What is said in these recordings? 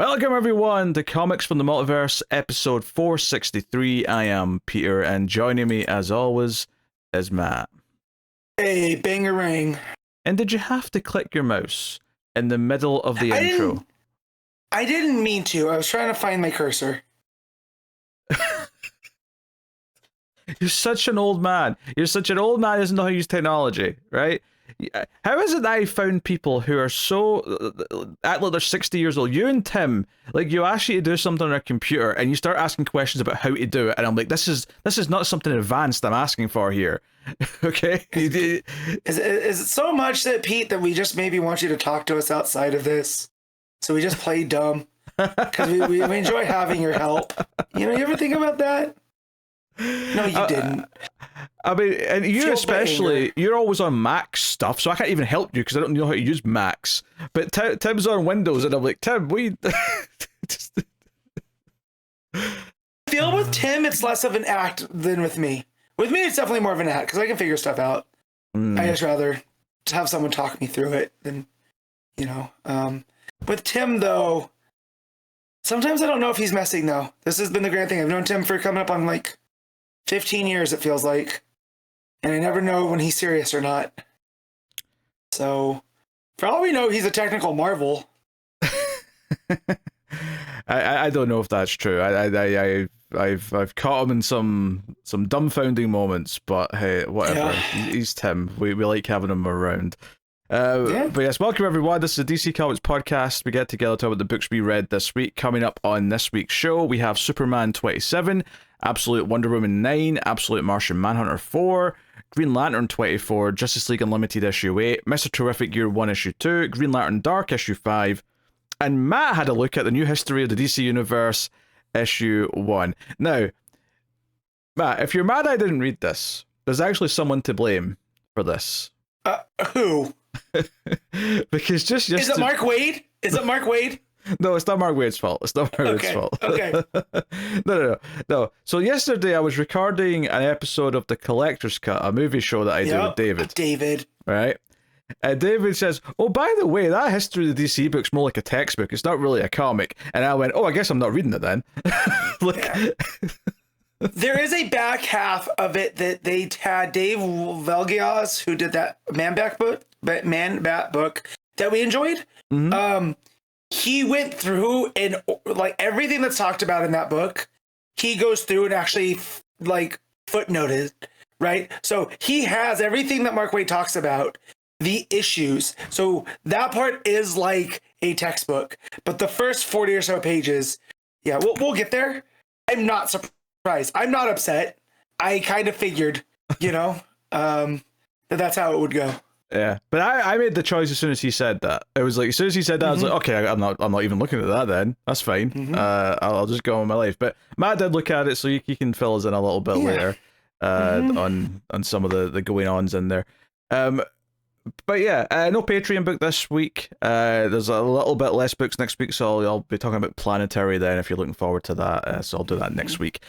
Welcome everyone to Comics from the Multiverse, episode 463. I am Peter, and joining me as always is Matt. Hey, bangarang. And did you have to click your mouse in the middle of the intro? I didn't mean to. I was trying to find my cursor. You're such an old man. You're such an old man who doesn't know how to use technology, right? How is it that I found people who are so act like they're 60 years old? You and Tim, like, you ask you to do something on a computer and you start asking questions about how to do it, and I'm like, this is not something advanced I'm asking for here. Okay? Is it so much that, Pete, that we just maybe want you to talk to us outside of this? So we just play dumb? Because we enjoy having your help. You know, you ever think about that? No, you didn't. I mean, and you especially, you're always on Mac stuff, so I can't even help you because I don't know how to use Macs. But Tim's on Windows, and I'm like, Tim, we... I feel with Tim, it's less of an act than with me. With me, it's definitely more of an act, because I can figure stuff out. I just rather have someone talk me through it than, you know. With Tim, though, sometimes I don't know if he's messing, though. This has been the grand thing. I've known Tim for coming up on, like, 15 years, it feels like. And I never know when he's serious or not. So, for all we know, he's a technical marvel. I don't know if that's true. I've caught him in some dumbfounding moments, but hey, whatever. Yeah. He's Tim. We like having him around. But yes, welcome everyone. This is a DC Comics podcast. We get together to talk about the books we read this week. Coming up on this week's show, we have Superman 27, Absolute Wonder Woman 9, Absolute Martian Manhunter 4, Green Lantern 24, Justice League Unlimited issue 8, Mr. Terrific Year 1 issue 2, Green Lantern Dark issue 5, and Matt had a look at the new history of the DC Universe issue 1. Now, Matt, if you're mad I didn't read this, there's actually someone to blame for this. Who? Because just yesterday... Is it Mark Waid? Is it Mark Waid? No, it's not Mark Waid's fault. It's not Mark Waid's fault. Okay. No. So yesterday I was recording an episode of The Collector's Cut, a movie show that I do with David. Right? And David says, oh, by the way, that history of the DC book's more like a textbook. It's not really a comic. And I went, oh, I guess I'm not reading it then. There is a back half of it that they had Dave Velgias, who did that Man Bat book that we enjoyed. Mm-hmm. He went through and, like, everything that's talked about in that book, he goes through and actually, like, footnoted, right? So he has everything that Mark Waid talks about, the issues. So that part is like a textbook. But the first 40 or so pages, yeah, we'll get there. I'm not surprised. I'm not upset. I kind of figured, you know, that's how it would go. Yeah, but I made the choice as soon as he said that. It was like, as soon as he said that, I was like, okay, I'm not even looking at that then. That's fine. Mm-hmm. I'll just go on my life. But Matt did look at it, so he can fill us in a little bit later on some of the going-ons in there. But yeah, no Patreon book this week. There's a little bit less books next week, so I'll be talking about Planetary then if you're looking forward to that. So I'll do that next week.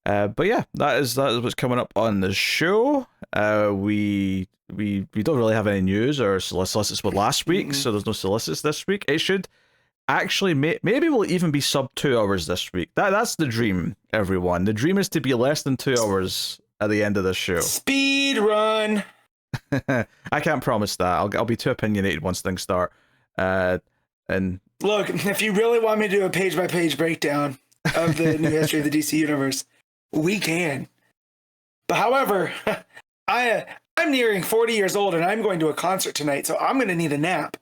But yeah, that is what's coming up on the show. We don't really have any news or solicits for last week, so there's no solicits this week. It should actually maybe we'll even be sub 2 hours this week. That's the dream, everyone. The dream is to be less than 2 hours at the end of this show. Speed run. I can't promise that. I'll be too opinionated once things start. And look, if you really want me to do a page-by-page breakdown of the new history of the DC Universe, we can. But however, I'm nearing 40 years old and I'm going to a concert tonight, so I'm going to need a nap.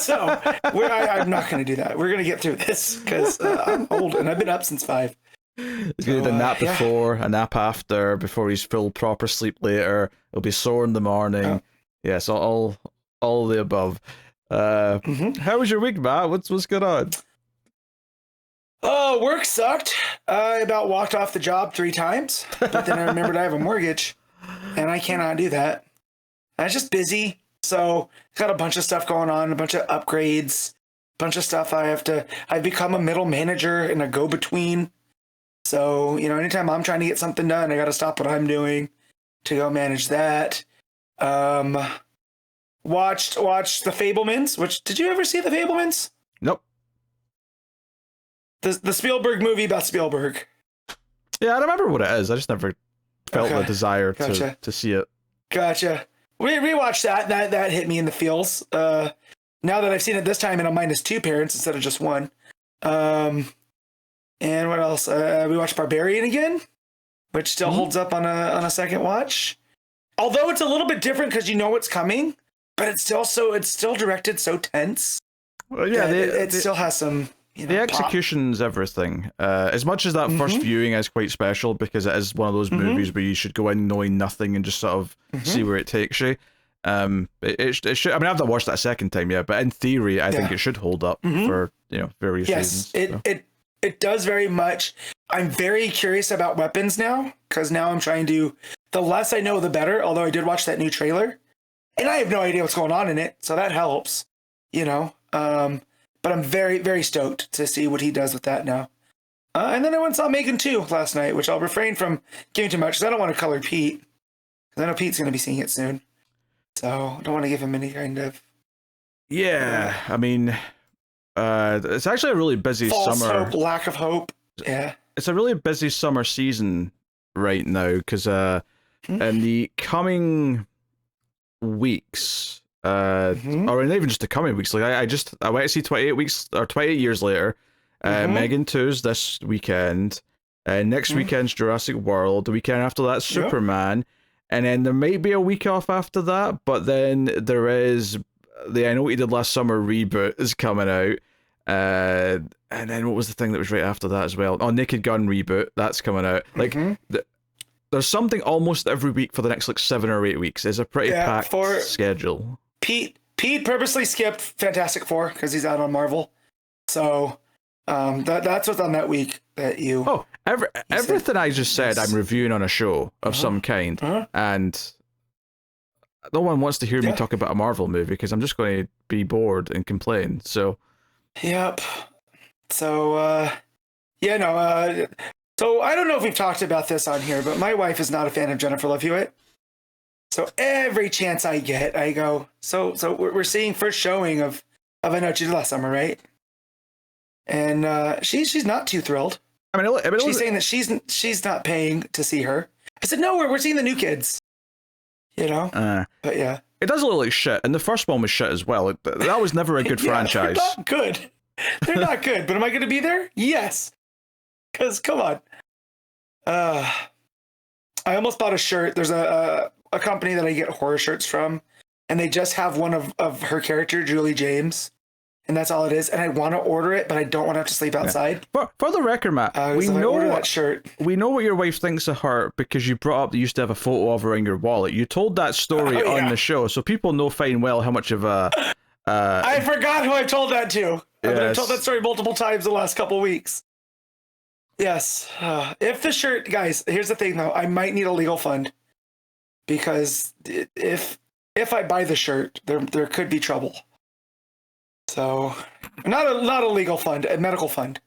So I'm not going to do that. We're going to get through this because I'm old and I've been up since 5. He's going to need a nap before, a nap after, before he's full proper sleep later. He'll be sore in the morning. Oh. Yes, all of the above. How was your week, Matt? What's going on? Oh, work sucked. I about walked off the job 3 times, but then I remembered I have a mortgage, and I cannot do that. I was just busy, so got a bunch of stuff going on, a bunch of upgrades, a bunch of stuff I've become a middle manager and a go-between. So, you know, anytime I'm trying to get something done, I got to stop what I'm doing to go manage that. Watched The Fabelmans, which, did you ever see The Fabelmans? Nope. the Spielberg movie about Spielberg. Yeah, I remember what it is. I just never felt the desire to see it. Gotcha. We rewatched that. That hit me in the feels. Now that I've seen it this time and I'm minus 2 parents instead of just 1. And what else? We watched Barbarian again, which still holds up on a second watch. Although it's a little bit different because you know what's coming, but it's still directed so tense. Well, yeah, it still has some. The execution's everything. As much as that first viewing is quite special because it is one of those movies where you should go in knowing nothing and just sort of see where it takes you. It should. I mean, I've not watched that a second time yet, but in theory, I think it should hold up for various reasons. Yes, it does very much. I'm very curious about weapons now because now I'm trying to. The less I know, the better. Although I did watch that new trailer, and I have no idea what's going on in it, so that helps. But I'm very, very stoked to see what he does with that now. And then I went and saw Megan 2 last night, which I'll refrain from giving too much because I don't want to color Pete. Because I know Pete's going to be seeing it soon. So I don't want to give him any kind of... Yeah, I mean, it's actually a really busy false summer. Hope, lack of hope. Yeah. It's a really busy summer season right now because in the coming weeks... or not even just the coming weeks. Like I went to see 28 years later. Megan 2's this weekend. Next weekend's Jurassic World. The weekend after that, Superman. And then there might be a week off after that. But then there is the I Know What You Did Last Summer reboot is coming out. And then what was the thing that was right after that as well? Oh, Naked Gun reboot. That's coming out. Like there's something almost every week for the next 7 or 8 weeks. It's a pretty packed schedule. Pete purposely skipped Fantastic Four because he's out on Marvel. So that's what's on that week that you... Oh, everything I just said I'm reviewing on a show of some kind. And no one wants to hear me talk about a Marvel movie because I'm just going to be bored and complain. So... Yep. So, so I don't know if we've talked about this on here, but my wife is not a fan of Jennifer Love Hewitt. So every chance I get, I go, so we're seeing first showing of I Know What You Did Last Summer, right? And she's not too thrilled. I mean she's saying that she's not paying to see her. I said, no, we're seeing the new kids. But yeah. It does look like shit, and the first one was shit as well. That was never a good franchise. They're not good. They're not good, but am I going to be there? Yes. Because, come on. I almost bought a shirt. There's a company that I get horror shirts from, and they just have one of her character, Julie James, and that's all it is. And I want to order it, but I don't want to have to sleep outside. For the record, Matt, we know that shirt. We know what your wife thinks of her because you brought up that you used to have a photo of her in your wallet. You told that story on the show, so people know fine well how much of a... I forgot who I told that to. I've told that story multiple times the last couple weeks. Yes. If the shirt... Guys, here's the thing, though. I might need a legal fund. Because if I buy the shirt, there could be trouble. So, not a legal fund, a medical fund.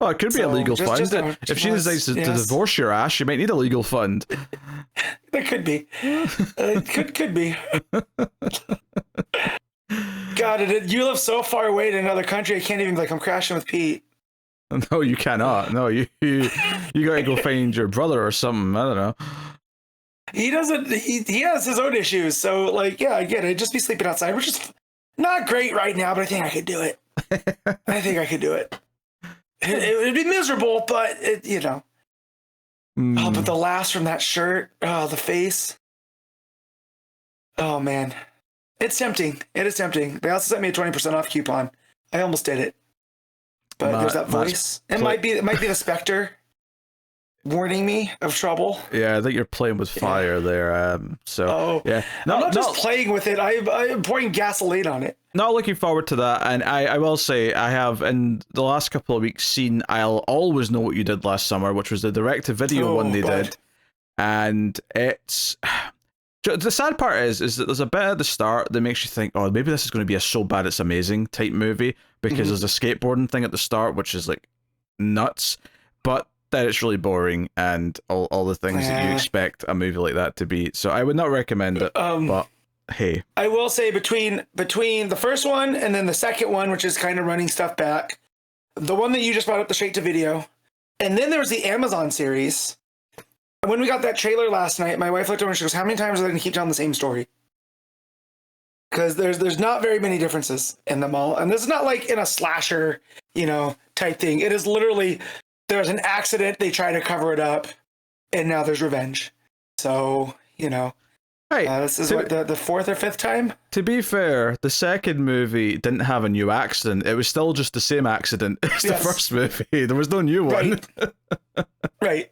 Well, it could be a legal fund. If she decides to divorce your ass, you might need a legal fund. There could be. Could be. God, you live so far away in another country, I can't even, I'm crashing with Pete. No, you cannot. No, you gotta go find your brother or something. I don't know. He doesn't. He has his own issues. So, I get it. Just be sleeping outside, which is not great right now, but I think I could do it. I think I could do it. It would be miserable, but Oh, but the laughs from that shirt. Oh, the face. Oh man, it's tempting. It is tempting. They also sent me a 20% off coupon. I almost did it, but there's that voice. It might be the Spectre warning me of trouble. Yeah, I think you're playing with fire there. I'm not just playing with it. I'm pouring gasoline on it. Not looking forward to that. And I will say, I have in the last couple of weeks seen I'll Always Know What You Did Last Summer, which was the direct-to-video one they did. And it's... The sad part is that there's a bit at the start that makes you think, oh, maybe this is going to be a so bad it's amazing type movie, because there's a skateboarding thing at the start, which is nuts. But then it's really boring and all the things that you expect a movie like that to be. So I would not recommend it. But hey, I will say between the first one and then the second one, which is kind of running stuff back, the one that you just brought up, the straight to video, and then there was the Amazon series. When we got that trailer last night, my wife looked over and she goes, "How many times are they going to keep telling the same story?" Because there's not very many differences in them all, and this is not like in a slasher, type thing. It is literally there's an accident, they try to cover it up, and now there's revenge. So this is the fourth or fifth time. To be fair, the second movie didn't have a new accident. It was still just the same accident as the first movie. There was no new one. Right.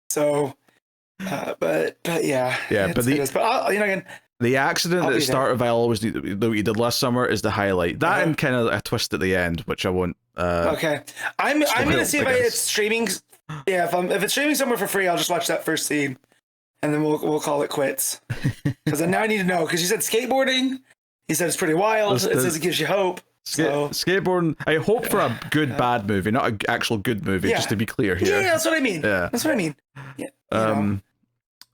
So, but yeah. Yeah, but again, the accident at the start of I Always Do What You Did Last Summer is the highlight. That and kind of a twist at the end, which I won't. Okay, I'm gonna see if it's streaming. Yeah, if it's streaming somewhere for free, I'll just watch that first scene, and then we'll call it quits. Because now I need to know. Because you said skateboarding. He said it's pretty wild. It says it gives you hope. Skateboarding. I hope for a good bad movie, not an actual good movie. Just to be clear here. Yeah, that's what I mean. Yeah, that's what I mean. Yeah.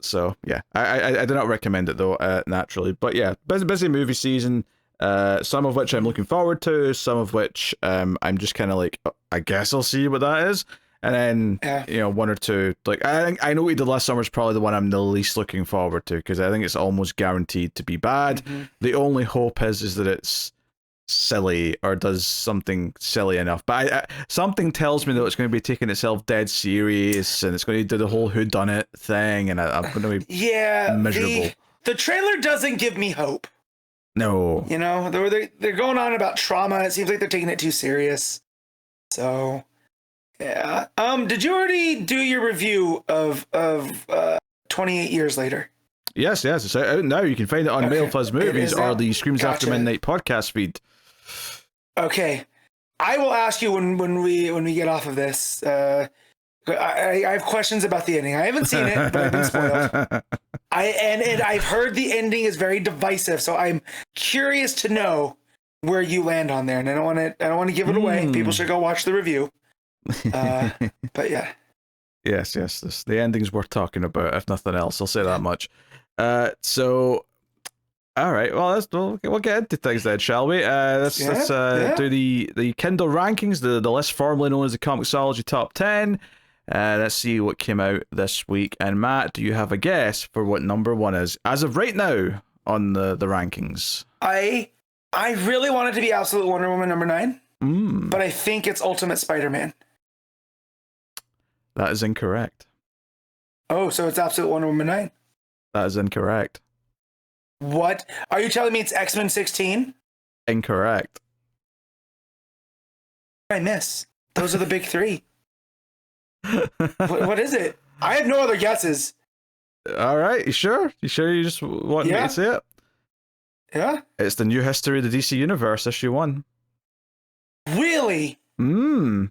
So yeah, I do not recommend it though, naturally. But yeah, busy movie season. Some of which I'm looking forward to. Some of which I'm just kind of like, I guess I'll see what that is. And then one or two. Like I know What You Did Last Summer is probably the one I'm the least looking forward to because I think it's almost guaranteed to be bad. Mm-hmm. The only hope is that it's silly or does something silly enough, but something tells me that it's going to be taking itself dead serious and it's going to do the whole whodunit thing, and I'm going to be miserable. The trailer doesn't give me hope. No, they're going on about trauma. It seems like they're taking it too serious. So yeah. Did you already do your review of 28 Years Later? Yes, it's out now. You can find it on Mail Fuzz Movies or the Screams After Midnight podcast feed. Okay, I will ask you when we get off of this. I have questions about the ending. I haven't seen it, but I've been spoiled. And I've heard the ending is very divisive, so I'm curious to know where you land on there. And I don't want to give it away. People should go watch the review. But yeah. Yes. The ending's worth talking about, if nothing else. I'll say that much. So. All right, well, we'll get into things then, shall we? Let's do the Kindle rankings, the list formerly known as the ComiXology Top 10. Let's see what came out this week. And Matt, do you have a guess for what number one is as of right now on the rankings? I really want it to be Absolute Wonder Woman number 9, but I think it's Ultimate Spider-Man. That is incorrect. Oh, so it's Absolute Wonder Woman 9? That is incorrect. What? Are you telling me it's X-Men 16? Incorrect. I miss. Those are the big three. What is it? I have no other guesses. All right, you sure? You just want me to say it? Yeah. It's the New History of the DC Universe, issue 1. Really? Wow,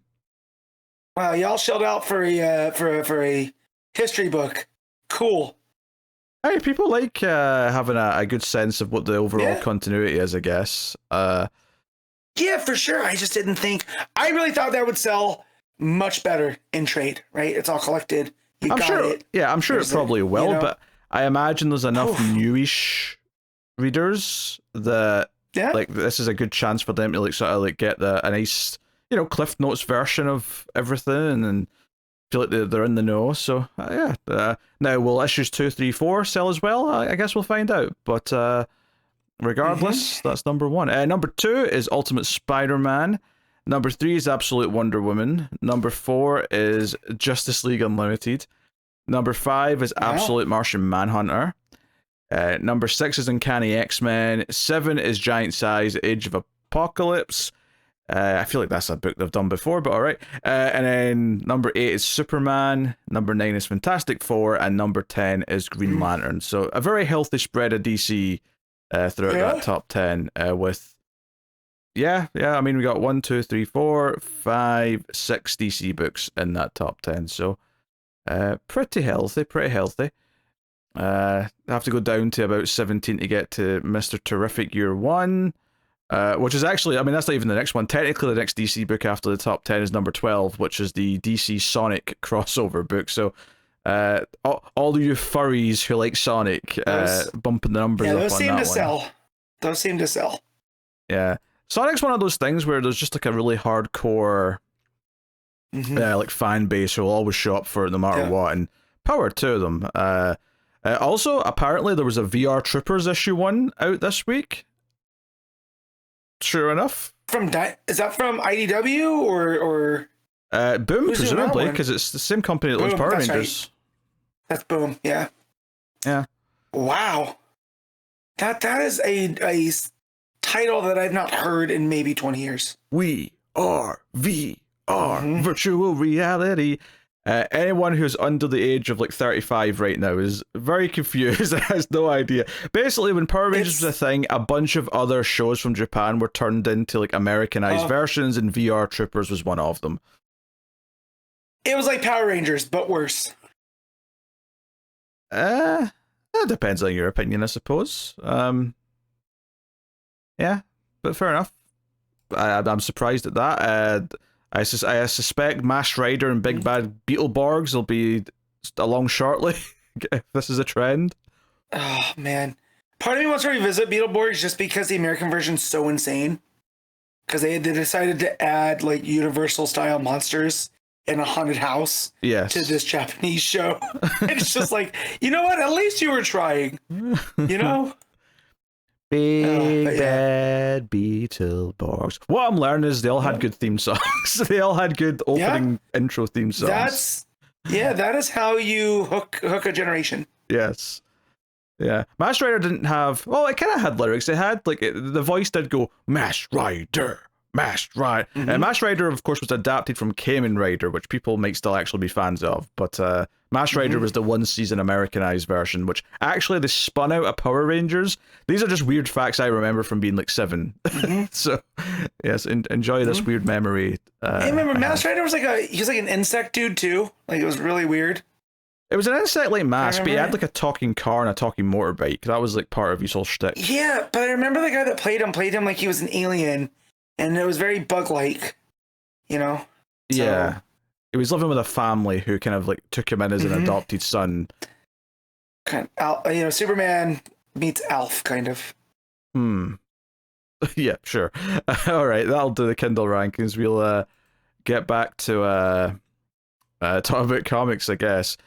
y'all shelled out for a history book. Cool. Hey, people like having a good sense of what the overall continuity is, I guess. Yeah, for sure. I just didn't think... I really thought that would sell much better in trade, right? It's all collected. I'm sure it probably will, but I imagine there's enough newish readers that like this is a good chance for them to like sort of like get a nice, Cliff Notes version of everything and feel like they're in the know. So now will issues 2, 3, 4 sell as well? I guess we'll find out. But regardless, that's number 1. Number 2 is Ultimate Spider-Man. Number 3 is Absolute Wonder Woman. Number 4 is Justice League Unlimited. Number 5 is Absolute Martian Manhunter. Number 6 is Uncanny X-Men. 7 is Giant Size Age of Apocalypse. I feel like that's a book they've done before, but all right. And then number 8 is Superman. Number 9 is Fantastic Four, and number 10 is Green Lantern. So a very healthy spread of DC throughout that top 10. With I mean we got 1, 2, 3, 4, 5, 6 DC books in that top 10. So pretty healthy. I have to go down to about 17 to get to Mr. Teriffic Year 1. Which is actually, I mean, that's not even the next one. Technically, the next DC book after the top 10 is number 12, which is the DC Sonic crossover book. So, all of you furries who like Sonic, bumping the numbers up on that one. Those seem to sell. Yeah. Sonic's one of those things where there's just like a really hardcore like fan base who will always show up for it no matter what, and power to them. Also, apparently there was a VR Troopers issue 1 out this week. Sure enough. Is that from IDW or Boom, presumably, because it's the same company that was Power Rangers. Right. That's Boom, yeah. Yeah. Wow. That is a title that I've not heard in maybe 20 years. We are VR, virtual reality. Anyone who's under the age of like 35 right now is very confused and has no idea. Basically, when Power Rangers was a thing, a bunch of other shows from Japan were turned into like Americanized versions, and VR Troopers was one of them. It was like Power Rangers, but worse. That depends on your opinion, I suppose. Yeah, but fair enough. I'm surprised at that. I suspect Masked Rider and Big Bad Beetleborgs will be along shortly if this is a trend. Oh, man. Part of me wants to revisit Beetleborgs just because the American version's so insane. Because they decided to add like Universal-style monsters in a haunted house to this Japanese show. It's just like, you know what? At least you were trying. You know? Big Bad Beetleborgs. What I'm learning is they all had good theme songs. They all had good opening intro theme songs. That is how you hook a generation. Yes. Yeah. Masked Rider didn't have, well, it kind of had lyrics. It had, like, the voice did go, Masked Rider. Masked Rider. Masked Rider, of course, was adapted from Kamen Rider, which people might still actually be fans of. But Masked Rider was the 1-season Americanized version, which actually they spun out of Power Rangers. These are just weird facts I remember from being like 7. So, yes, enjoy this weird memory. I remember Masked Rider was he was like an insect dude too. Like, it was really weird. It was an insect-like mask, but he had like a talking car and a talking motorbike. That was like part of his whole shtick. Yeah, but I remember the guy that played him like he was an alien. And it was very bug-like, you know? So, yeah. He was living with a family who kind of like took him in as an adopted son. Kind of, Superman meets Alf, kind of. Yeah, sure. All right, that'll do the Kindle rankings. We'll get back to talk about comics, I guess.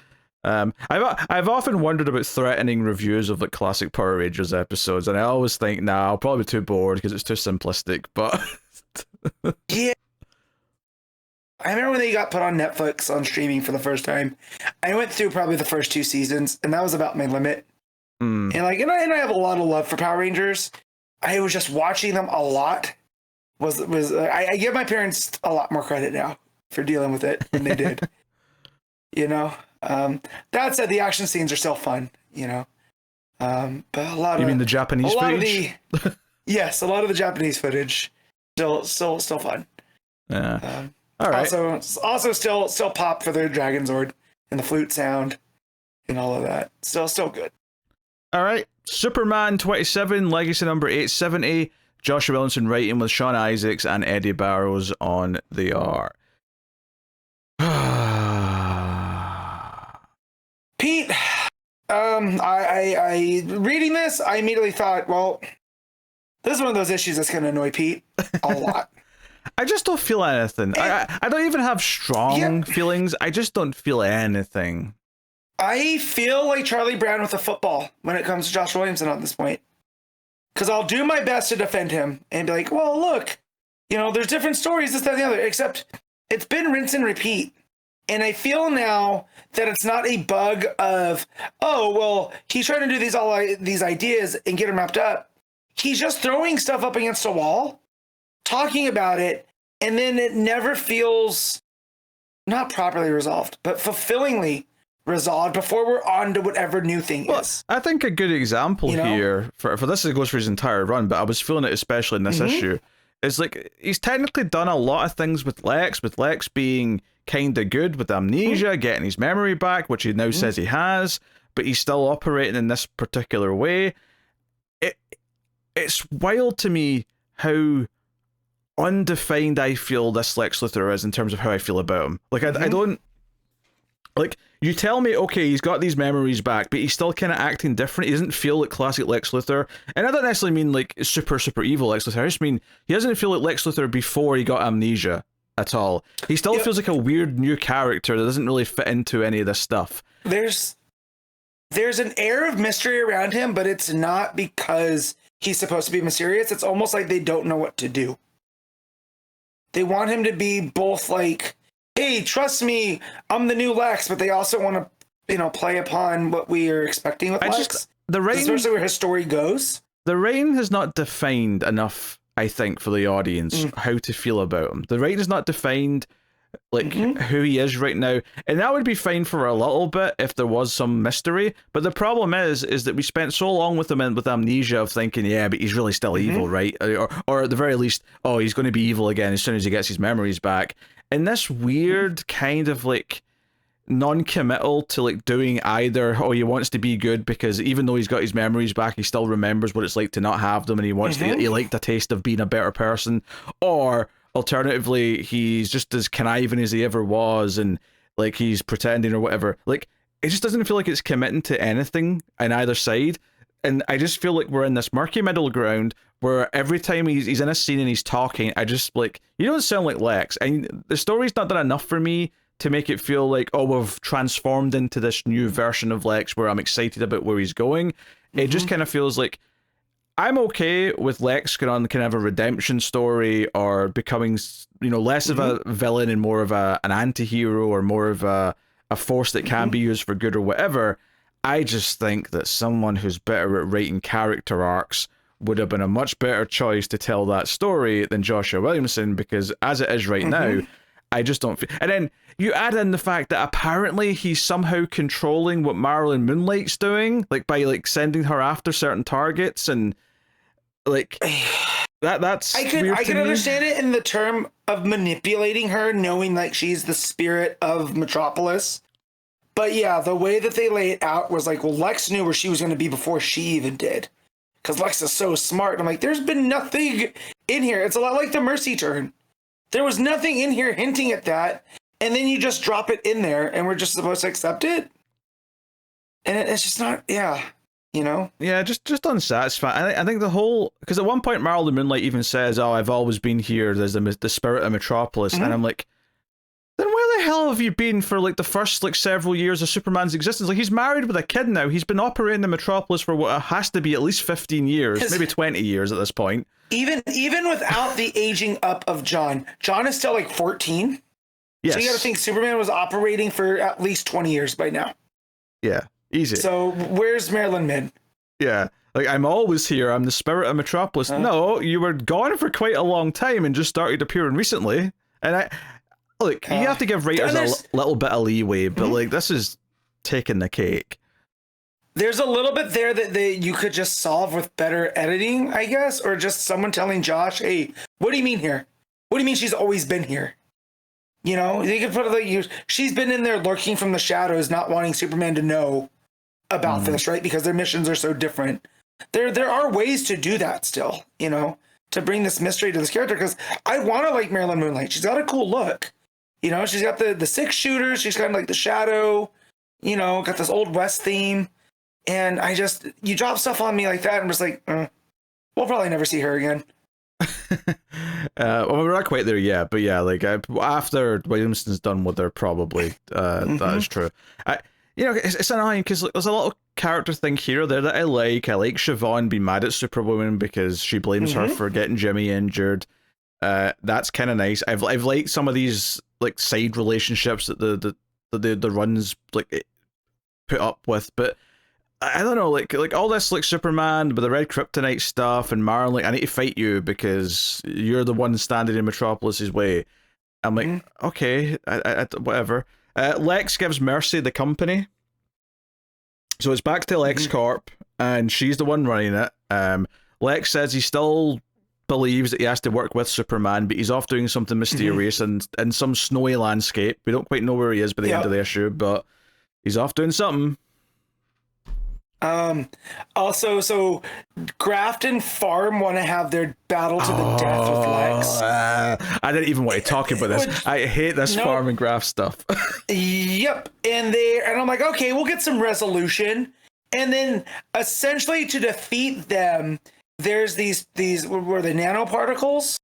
I've often wondered about threatening reviews of like classic Power Rangers episodes, and I always think, I'll probably be too bored because it's too simplistic, but yeah. I remember when they got put on Netflix on streaming for the first time. I went through probably the first 2 seasons, and that was about my limit. And I have a lot of love for Power Rangers. I was just watching them a lot. I give my parents a lot more credit now for dealing with it than they did. You know. That said, the action scenes are still fun, you know. But a lot You mean the Japanese footage? Yes, a lot of the Japanese footage still fun. Yeah. All right. Also still pop for their Dragon Zord and the flute sound and all of that. Still good. All right. Superman 27, Legacy number 870. Joshua Williamson writing with Sean Isaacs and Eddy Barrows on the art. Pete, I reading this, I immediately thought, well, this is one of those issues that's going to annoy Pete a lot. I just don't feel anything. I don't even have strong feelings. I just don't feel anything. I feel like Charlie Brown with a football when it comes to Josh Williamson at this point. Because I'll do my best to defend him and be like, well, look, there's different stories, this, that, and the other, except it's been rinse and repeat. And I feel now that it's not a bug of, oh, well, he's trying to do these ideas and get them wrapped up. He's just throwing stuff up against a wall, talking about it, and then it never feels not properly resolved, but fulfillingly resolved before we're on to whatever new thing is. I think a good example here, for this, it goes for his entire run, but I was feeling it especially in this issue, is like he's technically done a lot of things with Lex being kind of good with amnesia, getting his memory back, which he now says he has, but he's still operating in this particular way. It's wild to me how undefined I feel this Lex Luthor is in terms of how I feel about him. Like, I don't Like, you tell me, okay, he's got these memories back, but he's still kind of acting different. He doesn't feel like classic Lex Luthor. And I don't necessarily mean, like, super, super evil Lex Luthor. I just mean he doesn't feel like Lex Luthor before he got amnesia at all. He still feels like a weird new character that doesn't really fit into any of this stuff. There's an air of mystery around him, but it's not because he's supposed to be mysterious. It's almost like they don't know what to do. They want him to be both like, hey, trust me, I'm the new Lex, but they also want to, you know, play upon what we are expecting with Lex. Especially where his story goes. The writing has not defined enough, I think, for the audience how to feel about him. The writing is not defined, like, who he is right now. And that would be fine for a little bit if there was some mystery. But the problem is that we spent so long with him with amnesia of thinking, yeah, but he's really still evil, right? Or at the very least, oh, he's going to be evil again as soon as he gets his memories back. And this weird kind of, like, non-committal to, like, doing either, oh, he wants to be good because even though he's got his memories back, he still remembers what it's like to not have them, and he wants to, he liked a taste of being a better person. Or alternatively, he's just as conniving as he ever was, and, like, he's pretending or whatever. Like, it just doesn't feel like it's committing to anything on either side. And I just feel like we're in this murky middle ground where every time he's in a scene and he's talking, I just, like, you don't sound like Lex. And the story's not done enough for me to make it feel like, oh, we've transformed into this new version of Lex where I'm excited about where he's going. It just kind of feels like I'm okay with Lex going on kind of a redemption story or becoming, you know, less of a villain and more of an anti-hero or more of a force that can be used for good or whatever. I just think that someone who's better at writing character arcs would have been a much better choice to tell that story than Joshua Williamson, because as it is right now, I just don't feel... And then you add in the fact that apparently he's somehow controlling what Marilyn Moonlight's doing, like by, like, sending her after certain targets, and, like, that's I can understand it in the term of manipulating her, knowing, like, she's the spirit of Metropolis. But yeah, the way that they lay it out was like, well, Lex knew where she was going to be before she even did. Because Lex is so smart. And I'm like, there's been nothing in here. It's a lot like the Mercy turn. There was nothing in here hinting at that. And then you just drop it in there and we're just supposed to accept it. And it's just not, you know? Yeah, just unsatisfying. I think the whole... Because at one point, Marilyn Moonlight even says, oh, I've always been here. There's the spirit of Metropolis. And I'm like, then where the hell have you been for, like, the first, like, several years of Superman's existence? Like, he's married with a kid now. He's been operating in Metropolis for what has to be at least 15 years, maybe 20 years at this point. Even without the aging up of John is still, like, 14. Yes. So you got to think Superman was operating for at least 20 years by now. Yeah, easy. So where's Marilyn Min? Yeah. Like, I'm always here. I'm the spirit of Metropolis. No, you were gone for quite a long time and just started appearing recently. And look, you have to give writers a little bit of leeway, but like, this is taking the cake. There's a little bit there that you could just solve with better editing, I guess, or just someone telling Josh, hey, what do you mean here? What do you mean she's always been here? You know, you could put it like, she's been in there lurking from the shadows, not wanting Superman to know about this, right? Because their missions are so different. There are ways to do that still, you know, to bring this mystery to this character, because I want to like Marilyn Moonlight. She's got a cool look. You know, she's got the 6-shooter. She's kind of like the Shadow, you know, got this Old West theme. And you drop stuff on me like that, and I'm just like, we'll probably never see her again. Well, we're not quite there yet, but yeah, like after Williamson's done with her, probably that is true. You know, it's annoying because there's a little character thing here or there that I like. I like Siobhan being mad at Superwoman because she blames her for getting Jimmy injured. That's kind of nice. I've liked some of these like side relationships that the runs like put up with, but I don't know, like all this like Superman with the red kryptonite stuff and Marlon, like, I need to fight you because you're the one standing in Metropolis's way. I'm like, okay, I whatever. Lex gives Mercy the company, so it's back to Lex Corp, and she's the one running it. Lex says he still believes that he has to work with Superman, but he's off doing something mysterious and in some snowy landscape. We don't quite know where he is by the end of the issue, but he's off doing something. Also, so Graft and Farm want to have their battle to the death with Lex. I didn't even want to talk about this. I hate this Farm and Graft stuff. Yep. And I'm like, okay, we'll get some resolution. And then essentially to defeat them, there's these were the nanoparticles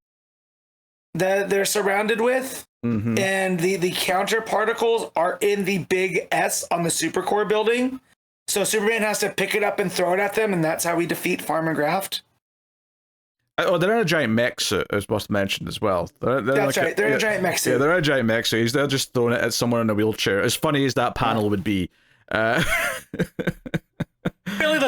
that they're surrounded with. Mm-hmm. And the counter particles are in the big S on the Supercore building. So Superman has to pick it up and throw it at them, and that's how we defeat Farm and Graft. Oh, they're in a giant mech suit, as was mentioned as well. That's right. They're in a giant mech suit. Yeah, they're in a giant mech suit. They're just throwing it at someone in a wheelchair. As funny as that panel would be. Really,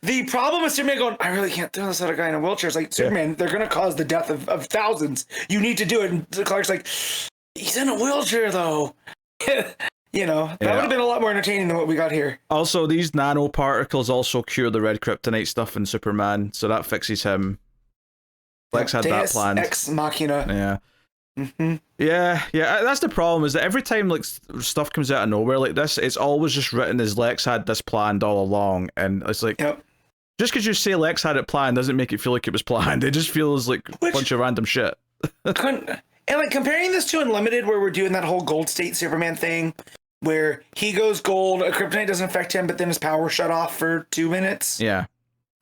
the problem with Superman going, I really can't throw this at a guy in a wheelchair. It's like, Superman, they're going to cause the death of thousands. You need to do it. And Clark's like, he's in a wheelchair, though. You know, that would have been a lot more entertaining than what we got here. Also, these nanoparticles also cure the red kryptonite stuff in Superman, so that fixes him. Lex had that planned. Ex Machina. Yeah. Mm-hmm. Yeah, that's the problem, is that every time like stuff comes out of nowhere like this, it's always just written as Lex had this planned all along, and it's like, just because you say Lex had it planned doesn't make it feel like it was planned. It just feels like a bunch of random shit. And like comparing this to Unlimited, where we're doing that whole Gold State Superman thing, where he goes gold, a kryptonite doesn't affect him, but then his power shut off for 2 minutes. Yeah.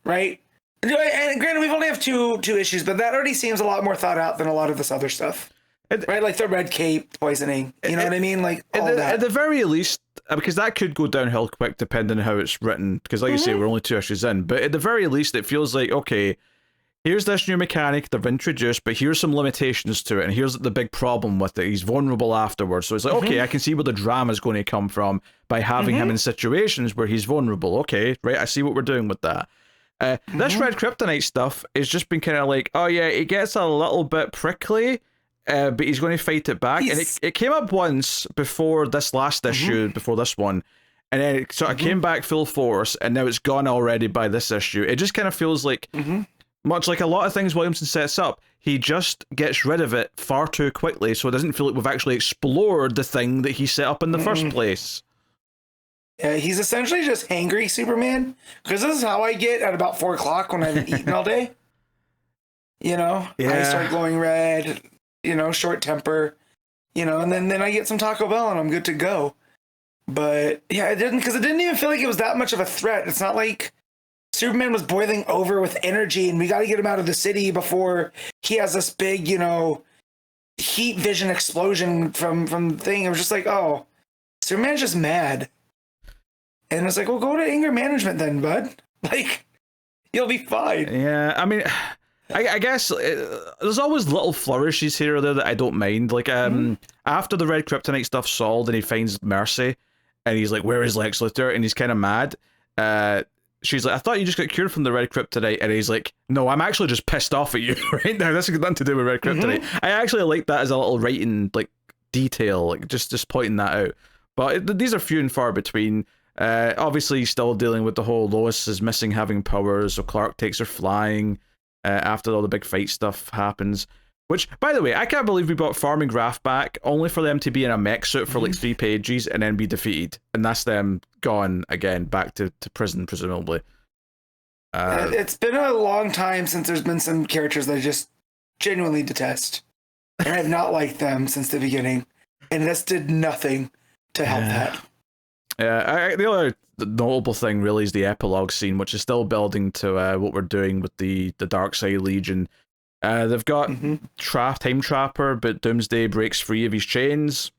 Right? And granted, we've only have two issues, but that already seems a lot more thought out than a lot of this other stuff. Right? Like the red cape poisoning. You know what I mean? Like all that. At the very least, because that could go downhill quick depending on how it's written. Because like you say, we're only 2 issues in. But at the very least, it feels like, okay, here's this new mechanic they've introduced, but here's some limitations to it, and here's the big problem with it. He's vulnerable afterwards. So it's like, okay, I can see where the drama is going to come from by having him in situations where he's vulnerable. Okay, right, I see what we're doing with that. This red kryptonite stuff has just been kind of like, oh yeah, it gets a little bit prickly, but he's going to fight it back. And it came up once before this last issue, before this one, and then it sort of came back full force, and now it's gone already by this issue. It just kind of feels like... Much like a lot of things Williamson sets up, he just gets rid of it far too quickly, so it doesn't feel like we've actually explored the thing that he set up in the first place. Yeah, he's essentially just hangry Superman, because this is how I get at about 4 o'clock when I haven't eaten all day. You know, I start glowing red, you know, short temper, you know, and then I get some Taco Bell and I'm good to go. But yeah, it didn't even feel like it was that much of a threat. It's not like Superman was boiling over with energy and we got to get him out of the city before he has this big, you know, heat vision explosion from the thing. It was just like, oh, Superman's just mad. And it's like, well, go to anger management then, bud. Like, you'll be fine. Yeah, I mean, I guess there's always little flourishes here or there that I don't mind. Like, after the red kryptonite stuff's solved and he finds Mercy and he's like, where is Lex Luthor? And he's kind of mad. She's like, I thought you just got cured from the red kryptonite. And he's like, no, I'm actually just pissed off at you right now. This has nothing to do with red kryptonite. I actually like that as a little writing like detail, like just pointing that out. But these are few and far between. Obviously, he's still dealing with the whole Lois is missing having powers, so Clark takes her flying after all the big fight stuff happens. Which, by the way, I can't believe we brought Farm and Graft back, only for them to be in a mech suit for like 3 pages and then be defeated. And that's them gone again, back to prison, presumably. It's been a long time since there's been some characters that I just genuinely detest. And I have not liked them since the beginning. And this did nothing to help that. Yeah, the other notable thing really is the epilogue scene, which is still building to what we're doing with the Darkseid Legion. They've got Time Trapper, but Doomsday breaks free of his chains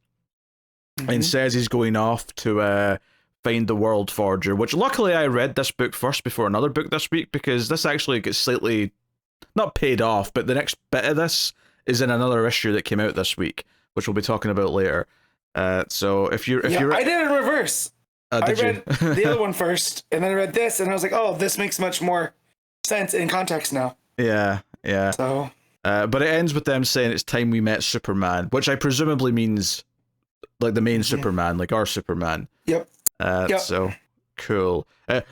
and says he's going off to find the World Forger, which luckily I read this book first before another book this week, because this actually gets slightly, not paid off, but the next bit of this is in another issue that came out this week, which we'll be talking about later. So if you're I did it in reverse. I read the other one first, and then I read this, and I was like, oh, this makes much more sense in context now. Yeah. So, but it ends with them saying it's time we met Superman, which I presumably means like the main Superman, like our Superman. Yep. So cool.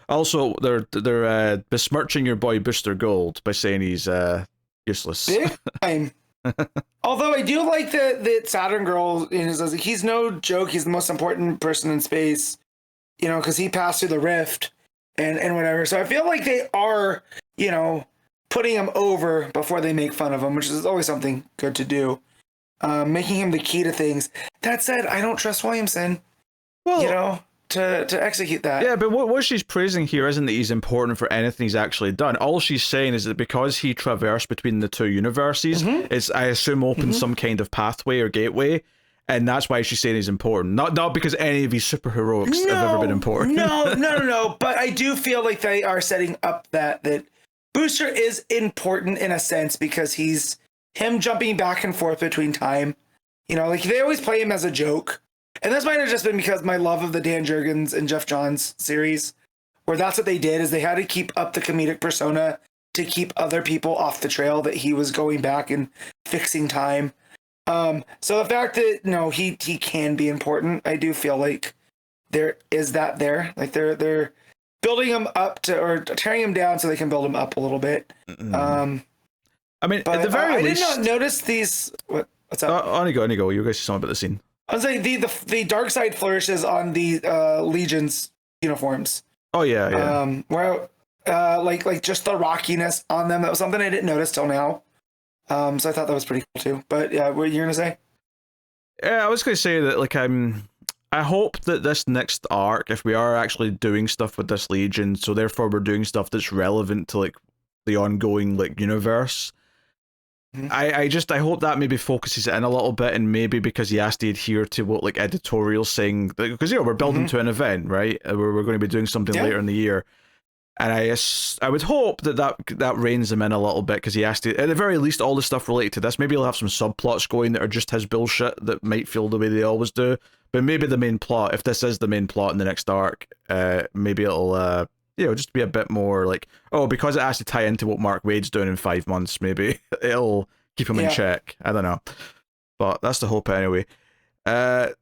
Also, they're besmirching your boy Booster Gold by saying he's useless. Big time. Although I do like that Saturn Girl he's no joke. He's the most important person in space, you know, because he passed through the rift and whatever. So I feel like they are, putting him over before they make fun of him, which is always something good to do. Making him the key to things. That said, I don't trust Williamson. Well, to execute that. Yeah, but what she's praising here isn't that he's important for anything he's actually done. All she's saying is that because he traversed between the two universes, it's, I assume, opened some kind of pathway or gateway, and that's why she's saying he's important. Not because any of his superheroics have ever been important. No. But I do feel like they are setting up that Booster is important in a sense because he's him jumping back and forth between time. Like they always play him as a joke. And this might have just been because my love of the Dan Jurgens and Jeff Johns series, where that's what they did, is they had to keep up the comedic persona to keep other people off the trail that he was going back and fixing time. So the fact that he can be important, I do feel like there is that there. Like they're building him up or tearing him down so they can build him up a little bit. I mean, at the very least, I did not notice these. What's up? On you go. You guys say something about the scene. I was saying the dark side flourishes on the Legion's uniforms. Oh yeah. Where like just the rockiness on them, that was something I didn't notice till now. So I thought that was pretty cool too. But yeah, what were you gonna say? Yeah, I was gonna say that I hope that this next arc, if we are actually doing stuff with this Legion, so therefore we're doing stuff that's relevant to like the ongoing universe. I hope that maybe focuses it in a little bit, and maybe because he has to adhere to what editorial saying, because we're building to an event, right? We're going to be doing something later in the year, and I would hope that reins him in a little bit, because he has to, at the very least, all the stuff related to this. Maybe he'll have some subplots going that are just his bullshit that might feel the way they always do, but maybe the main plot, if this is the main plot in the next arc, maybe it'll just be a bit more because it has to tie into what Mark Waid's doing in 5 months, maybe it'll keep him in check. I don't know. But that's the hope anyway.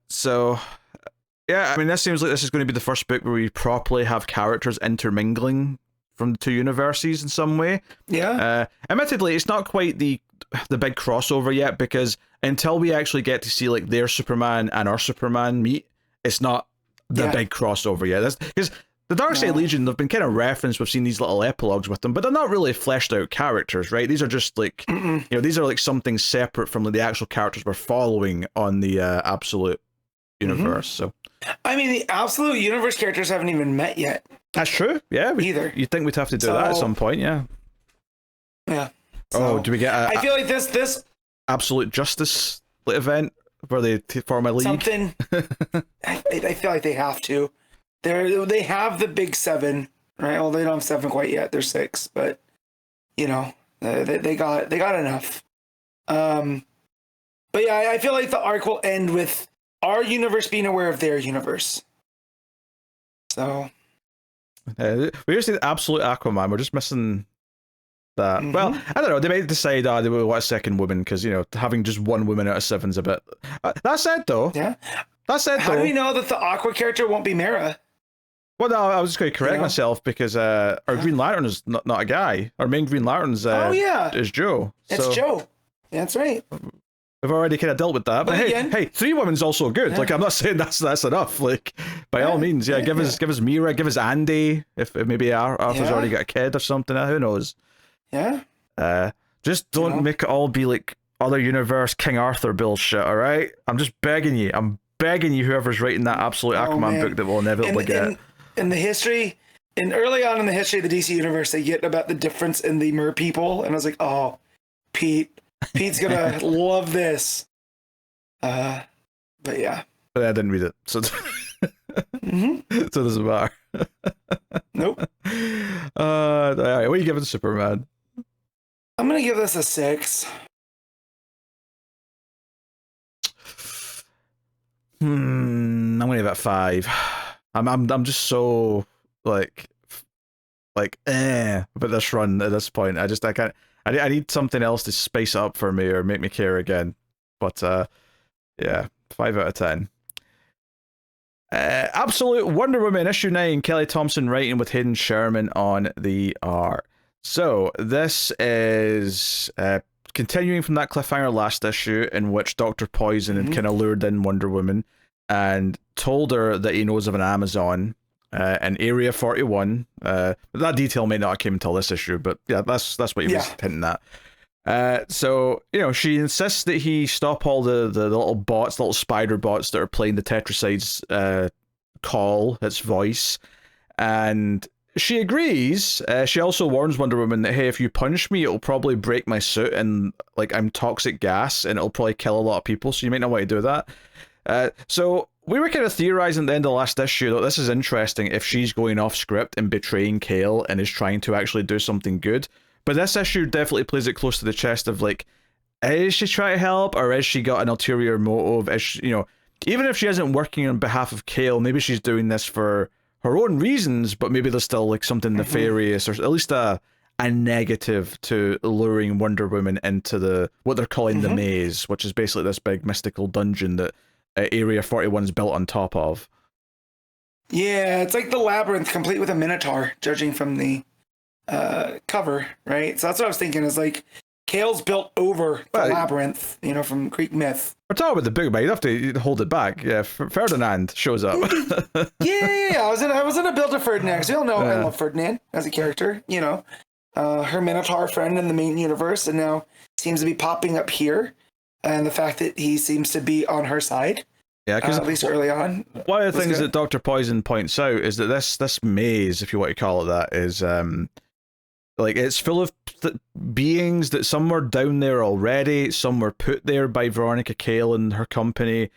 So, yeah, I mean, this seems like this is going to be the first book where we properly have characters intermingling from the two universes in some way. Yeah. Admittedly, it's not quite the big crossover yet, because until we actually get to see their Superman and our Superman meet, it's not the big crossover yet. Because the Darkseid Legion, they've been kind of referenced, we've seen these little epilogues with them, but they're not really fleshed out characters, right? These are just these are something separate from the actual characters we're following on the Absolute universe. So, I mean, the Absolute universe characters haven't even met yet. That's true. Yeah, either. You'd think we'd have to do that at some point, yeah. Yeah. So, do we get I feel like this Absolute Justice event where they form a league? Something. I feel like they have to. They have the big 7, right? Well, they don't have 7 quite yet. They're 6, but they got enough. But yeah, I feel like the arc will end with our universe being aware of their universe. So we just see the Absolute Aquaman. We're just missing that. Well, I don't know. They might decide they will want a second woman, because having just one woman out of 7's a bit. That said, though. Yeah. That said, how do we know that the Aqua character won't be Mara? Well, no, I was just going to correct myself, because our Green Lantern is not a guy. Our main Green Lantern's is Joe. It's Joe. Yeah, that's right. We've already kind of dealt with that. But hey, 3 women's also good. Yeah. I'm not saying that's enough. By all means, give us Mira, give us Andy, if maybe Arthur's already got a kid or something. Who knows? Yeah. Just don't make it all be other universe King Arthur bullshit, all right? I'm just begging you. Begging you, whoever's writing that Absolute Aquaman book that we'll inevitably get. In the history, early on in the history of the DC universe, they get about the difference in the mer people, and I was like, oh, Pete's gonna love this. But yeah. But I didn't read it, so so it doesn't matter. Nope. All right, what are you giving Superman? I'm gonna give this a 6. I'm gonna give it a 5. I'm just so about this run at this point. I can't. I need something else to spice it up for me or make me care again. But yeah, 5 out of 10. Absolute Wonder Woman issue 9. Kelly Thompson writing with Hayden Sherman on the art. So this is continuing from that cliffhanger last issue, in which Dr. Poison had kind of lured in Wonder Woman and told her that he knows of an Amazon, and Area 41. That detail may not have came until this issue, but yeah, that's what he was hinting at. So, she insists that he stop all the little bots, the little spider bots that are playing the Tetricide's call, its voice, and she agrees. She also warns Wonder Woman that, hey, if you punch me, it'll probably break my suit, and I'm toxic gas, and it'll probably kill a lot of people, so you might not want to do that. So we were kind of theorizing at the end of the last issue that this is interesting if she's going off script and betraying Kale and is trying to actually do something good. But this issue definitely plays it close to the chest of is she trying to help, or has she got an ulterior motive? Is she, even if she isn't working on behalf of Kale, maybe she's doing this for her own reasons, but maybe there's still something nefarious, or at least a negative to luring Wonder Woman into what they're calling the maze, which is basically this big mystical dungeon that Area 41 is built on top of. Yeah, it's like the labyrinth complete with a minotaur, judging from the cover, right? So that's what I was thinking, is Kale's built over the labyrinth, from Greek myth. We're talking about the big guy. You have to hold it back. Yeah, Ferdinand shows up. yeah. I was in a build of Ferdinand, because we all know I love Ferdinand as a character. Her Minotaur friend in the main universe, and now seems to be popping up here. And the fact that he seems to be on her side. Yeah, because at least early on. One of the things that Dr. Poison points out is that this maze, if you want to call it that, is it's full of beings that some were down there already, some were put there by Veronica Cale and her company.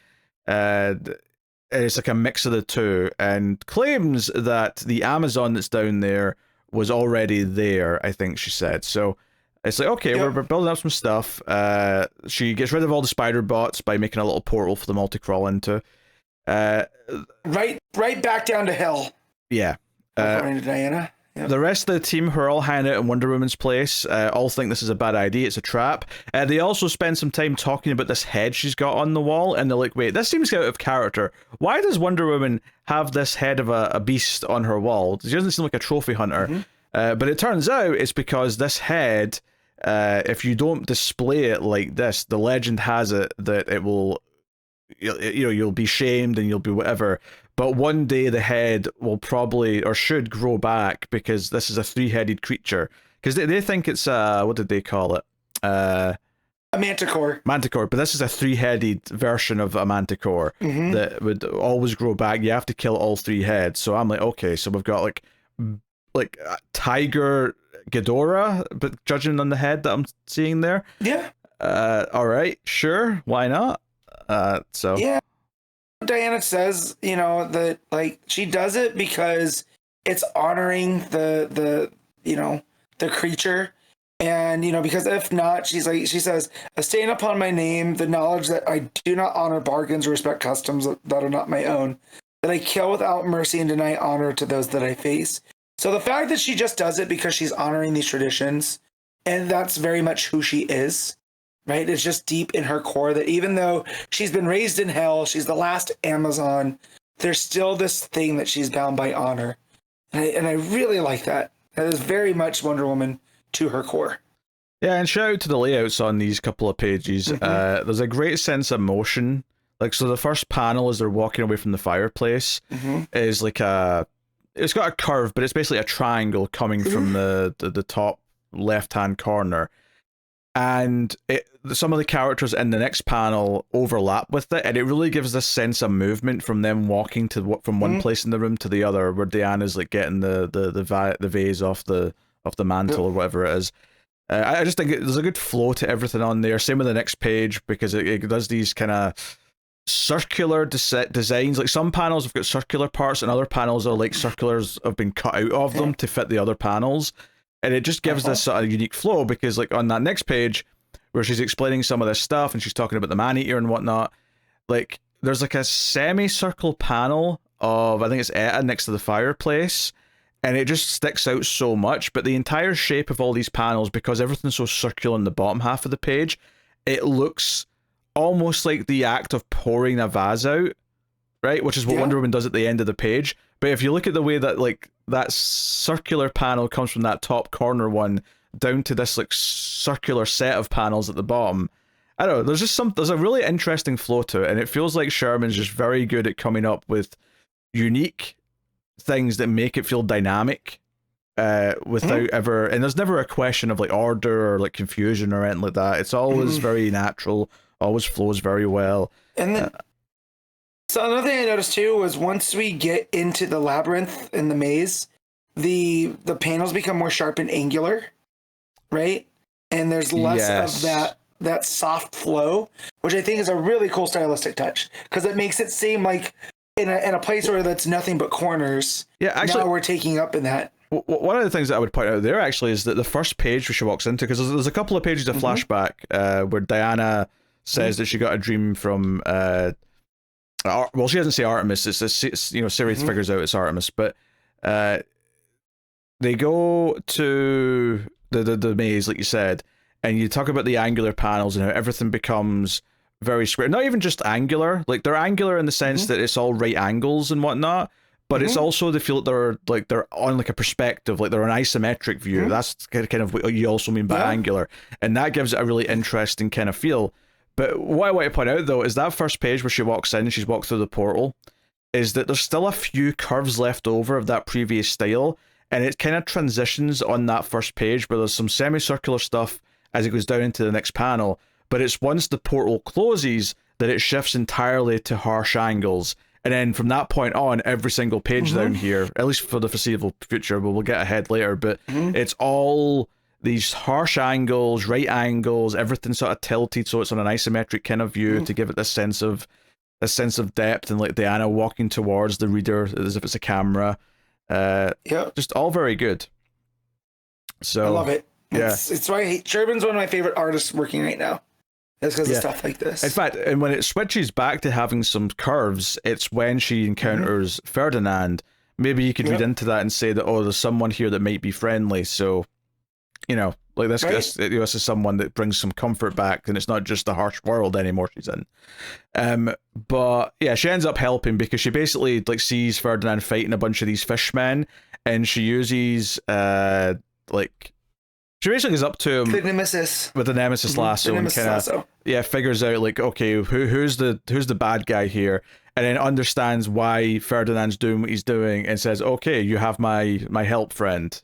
It's a mix of the two, and claims that the Amazon that's down there was already there, I think she said. So it's okay, we're building up some stuff. She gets rid of all the spider bots by making a little portal for them all to crawl into. Right back down to hell. Yeah. According to Diana. Yep. The rest of the team who are all hanging out in Wonder Woman's place all think this is a bad idea, it's a trap. They also spend some time talking about this head she's got on the wall, and they're like, wait, this seems out of character. Why does Wonder Woman have this head of a beast on her wall? She doesn't seem like a trophy hunter. But it turns out it's because this head, if you don't display it like this, the legend has it that it will, you'll be shamed and you'll be whatever. But one day the head will probably, or should, grow back, because this is a three-headed creature. Because they think it's what did they call it? A manticore. Manticore, but this is a three-headed version of a manticore that would always grow back. You have to kill all three heads. So I'm like, okay, so we've got like Tiger Ghidorah, but judging on the head that I'm seeing there. Yeah. All right, sure, why not? So yeah. Diana says, that she does it because it's honoring the creature, and because if not, she says, a stain upon my name, the knowledge that I do not honor bargains or respect customs that are not my own, that I kill without mercy and deny honor to those that I face. So the fact that she just does it because she's honoring these traditions, and that's very much who she is. Right? It's just deep in her core that even though she's been raised in hell, she's the last Amazon, there's still this thing that she's bound by honor. And I really like that. That is very much Wonder Woman to her core. Yeah, and shout out to the layouts on these couple of pages. There's a great sense of motion. So the first panel as they're walking away from the fireplace is it's got a curve, but it's basically a triangle coming from the top left-hand corner. And some of the characters in the next panel overlap with it, and it really gives this sense of movement from them walking from one place in the room to the other, where Diana's getting the vase off the mantle or whatever it is. I just think there's a good flow to everything on there. Same with the next page, because it does these kind of circular designs. Some panels have got circular parts, and other panels are circulars have been cut out of them to fit the other panels. And it just gives this sort of unique flow, because on that next page where she's explaining some of this stuff and she's talking about the man-eater and whatnot, there's a semicircle panel of, I think it's Eddy next to the fireplace, and it just sticks out so much. But the entire shape of all these panels, because everything's so circular in the bottom half of the page, it looks almost like the act of pouring a vase out, right? Which is what Wonder Woman does at the end of the page. But if you look at the way that that circular panel comes from that top corner one down to this circular set of panels at the bottom, I don't know, there's a really interesting flow to it, and it feels like Sherman's just very good at coming up with unique things that make it feel dynamic without ever, and there's never a question of like order or like confusion or anything like that. It's always very natural, always flows very well. And then so another thing I noticed too was once we get into the labyrinth and the maze, the panels become more sharp and angular, right? And there's less of that soft flow, which I think is a really cool stylistic touch because it makes it seem like in a place where that's nothing but corners. Yeah, actually, now we're taking up in that. One of the things that I would point out there actually is that the first page where she walks into, because there's a couple of pages of flashback where Diana says that she got a dream from well, she doesn't say Artemis. It's you know, Siri figures out it's Artemis, but they go to the maze, like you said, and you talk about the angular panels and how everything becomes very square. Not even just angular, like they're angular in the sense that it's all right angles and whatnot, but it's also they feel like they're on like a perspective, like they're an isometric view. That's kind of what you also mean by angular, and that gives it a really interesting kind of feel. But what I want to point out though is that first page where she walks in and she's walked through the portal, is that there's still a few curves left over of that previous style, and it kind of transitions on that first page where there's some semicircular stuff as it goes down into the next panel, but it's once the portal closes that it shifts entirely to harsh angles. And then from that point on, every single page down here, at least for the foreseeable future, but we'll get ahead later, but it's all these harsh angles, right angles, everything sort of tilted so it's on an isometric kind of view to give it this sense of depth, and like Diana walking towards the reader as if it's a camera. Just all very good. So I love it. It's why Sherman's one of my favorite artists working right now. It's because of stuff like this. In fact, and when it switches back to having some curves, it's when she encounters Ferdinand. Maybe you could read into that and say that, oh, there's someone here that might be friendly. So, you know, like this is someone that brings some comfort back, and it's not just the harsh world anymore she's in. But yeah, she ends up helping because she basically like sees Ferdinand fighting a bunch of these fishmen, and she uses she basically is up to him with the Nemesis lasso and kind of figures out like, okay, who's the bad guy here, and then understands why Ferdinand's doing what he's doing and says, okay, you have my help, friend.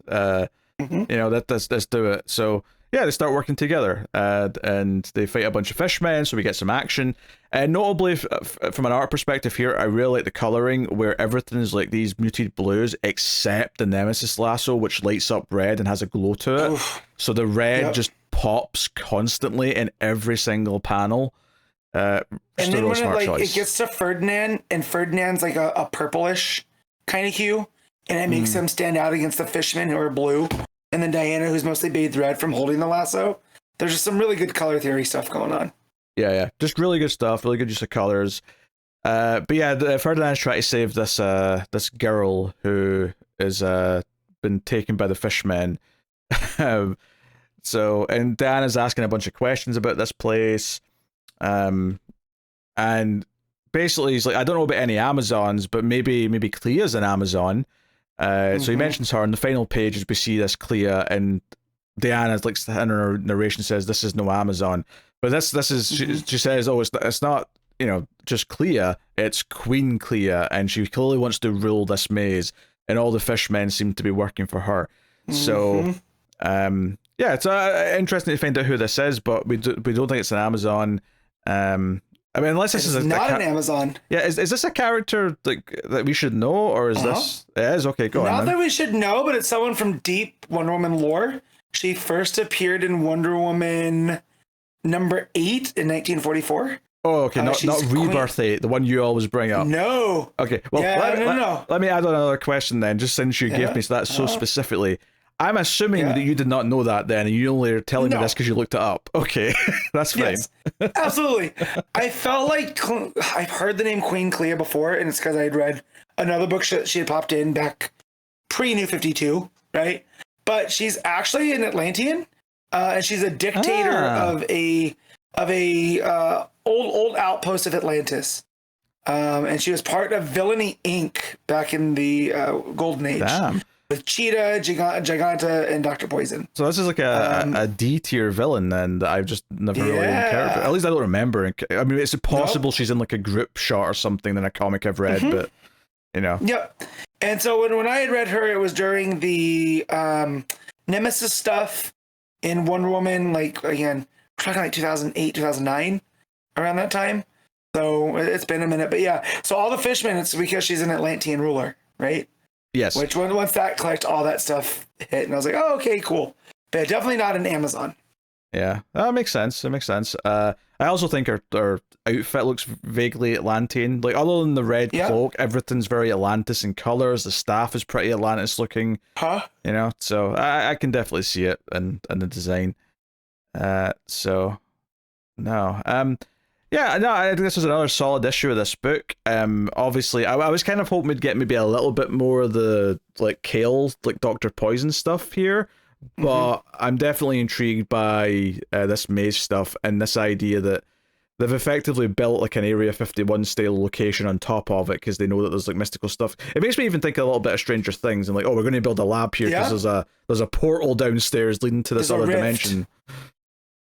You know, let's do it. So yeah, they start working together, and they fight a bunch of fishmen, so we get some action. And notably, from an art perspective here, I really like the coloring where everything is like these muted blues, except the Nemesis lasso, which lights up red and has a glow to it. So the red just pops constantly in every single panel. And then when it gets to Ferdinand, and Ferdinand's like a purplish kind of hue, and it makes him stand out against the fishmen who are blue. And then Diana, who's mostly bathed red from holding the lasso. There's just some really good color theory stuff going on. Yeah. Just really good stuff. Really good use of colors. But yeah, Ferdinand's trying to save this girl who is been taken by the fishmen. And Diana's asking a bunch of questions about this place. And basically he's like, I don't know about any Amazons, but maybe Clea's an Amazon. So he mentions her on the final pages. We see this Clea, and Diana's like in her narration says this is no Amazon, but this is she says, oh, it's not, you know, just Clea, it's Queen Clea, and she clearly wants to rule this maze, and all the fishmen seem to be working for her. So it's interesting to find out who this is, but we don't think it's an Amazon. I mean, unless this is not an Amazon. Yeah, is this a character like that we should know, or is this? It is. Okay, go on. Not that we should know, but it's someone from deep Wonder Woman lore. She first appeared in Wonder Woman number 8 in 1944. Oh, okay, not Rebirth 8, the one you always bring up. No. Okay, well, let me add on another question then, just since you gave me that so specifically. I'm assuming that you did not know that then, and you only are telling me this because you looked it up. Okay, that's fine. Yes, absolutely. I felt like I've heard the name Queen Clea before, and it's because I had read another book she had popped in back pre-New 52, right? But she's actually an Atlantean, and she's a dictator of a old outpost of Atlantis. And she was part of Villainy Inc. back in the Golden Age. Damn. With Cheetah, Giganta, and Dr. Poison. So this is like a D-tier villain then that I've just never really encountered. At least I don't remember. I mean, it's possible she's in like a group shot or something in a comic I've read, but, you know. Yep. And so when I had read her, it was during the Nemesis stuff in Wonder Woman, like, again, we're talking like 2008, 2009, around that time. So it's been a minute. But yeah, so all the Fishmen, it's because she's an Atlantean ruler, right? Yes. Which once that clicked, all that stuff hit. And I was like, oh, okay, cool. But definitely not an Amazon. Yeah, that makes sense. It makes sense. I also think her outfit looks vaguely Atlantean. Like, other than the red cloak, everything's very Atlantis in colors. The staff is pretty Atlantis looking. Huh? You know, so I can definitely see it in the design. So, no. Yeah, no, I think this was another solid issue of this book. Obviously, I was kind of hoping we'd get maybe a little bit more of the, like, Kale, like, Dr. Poison stuff here. But I'm definitely intrigued by this maze stuff and this idea that they've effectively built like an Area 51 style location on top of it because they know that there's like mystical stuff. It makes me even think a little bit of Stranger Things and like, oh, we're going to build a lab here because there's a portal downstairs leading to this other dimension.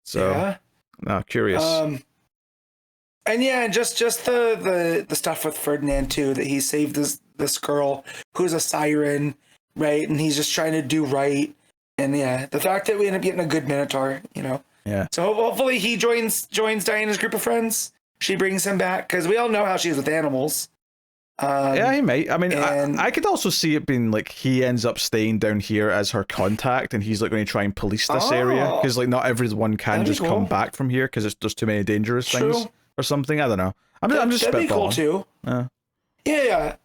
So, no, curious. And yeah, just the stuff with Ferdinand too, that he saved this girl who's a siren, right? And he's just trying to do right. And yeah, the fact that we end up getting a good Minotaur, you know. Yeah. So hopefully he joins Diana's group of friends. She brings him back because we all know how she is with animals. Yeah, he might. I mean, I could also see it being like he ends up staying down here as her contact, and he's like going to try and police this area because like not everyone can just come back from here because there's too many dangerous things or something. I don't know. I'm just that'd be cool too. Yeah.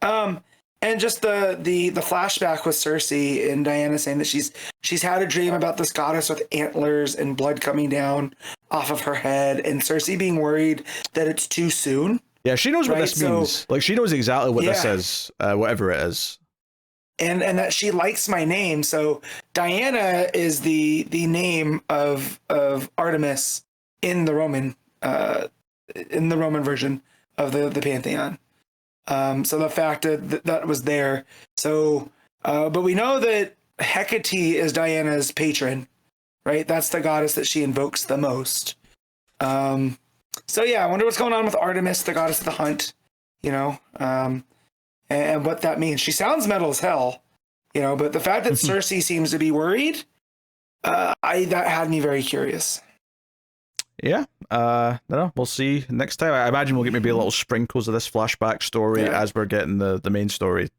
And just the flashback with Cersei and Diana saying that she's had a dream about this goddess with antlers and blood coming down off of her head, and Cersei being worried that it's too soon. Yeah, she knows what this means. Like, she knows exactly what this is, whatever it is. And that she likes my name. So Diana is the name of Artemis in the Roman version of the Pantheon. So the fact that was there. So, but we know that Hecate is Diana's patron, right? That's the goddess that she invokes the most. So yeah, I wonder what's going on with Artemis, the goddess of the hunt, you know, and what that means. She sounds metal as hell, you know, but the fact that Cersei seems to be worried, that had me very curious. Yeah, I don't know. We'll see next time. I imagine we'll get maybe a little sprinkles of this flashback story as we're getting the main story.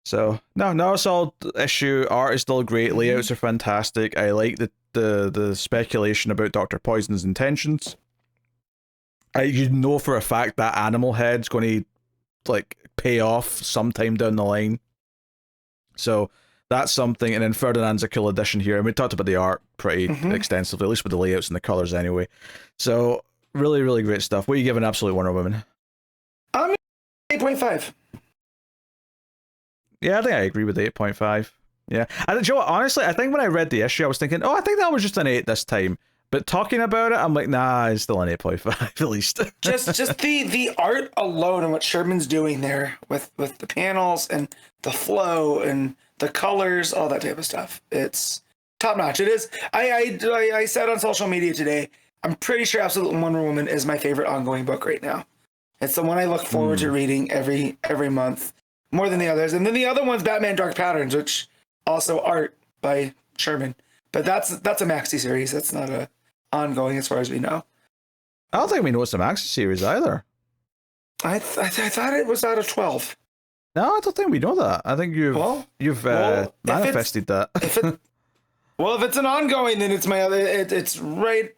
So no solid issue. Art is still great. Layouts are fantastic. I like the speculation about Dr. Poison's intentions. You know for a fact that animal head's going to like pay off sometime down the line. So that's something. And then Ferdinand's a cool addition here. And we talked about the art pretty extensively, at least with the layouts and the colors anyway. So really, really great stuff. What are you giving Absolute Wonder Woman? 8.5. Yeah, I think I agree with 8.5. Yeah. And Joe, honestly, I think when I read the issue, I was thinking, I think that was just an 8 this time. But talking about it, I'm like, nah, it's still an 8.5 at least. just the art alone and what Sherman's doing there with the panels and the flow and the colors, all that type of stuff. It's top notch. It is. I said on social media today, I'm pretty sure Absolute Wonder Woman is my favorite ongoing book right now. It's the one I look forward to reading every month more than the others. And then the other one's Batman Dark Patterns, which also art by Sherman. But that's a maxi series. That's not a ongoing as far as we know. I don't think we know it's a maxi series either. I thought it was out of 12. No, I don't think we know that. I think you've manifested that. If it's an ongoing, then it's my other. It's right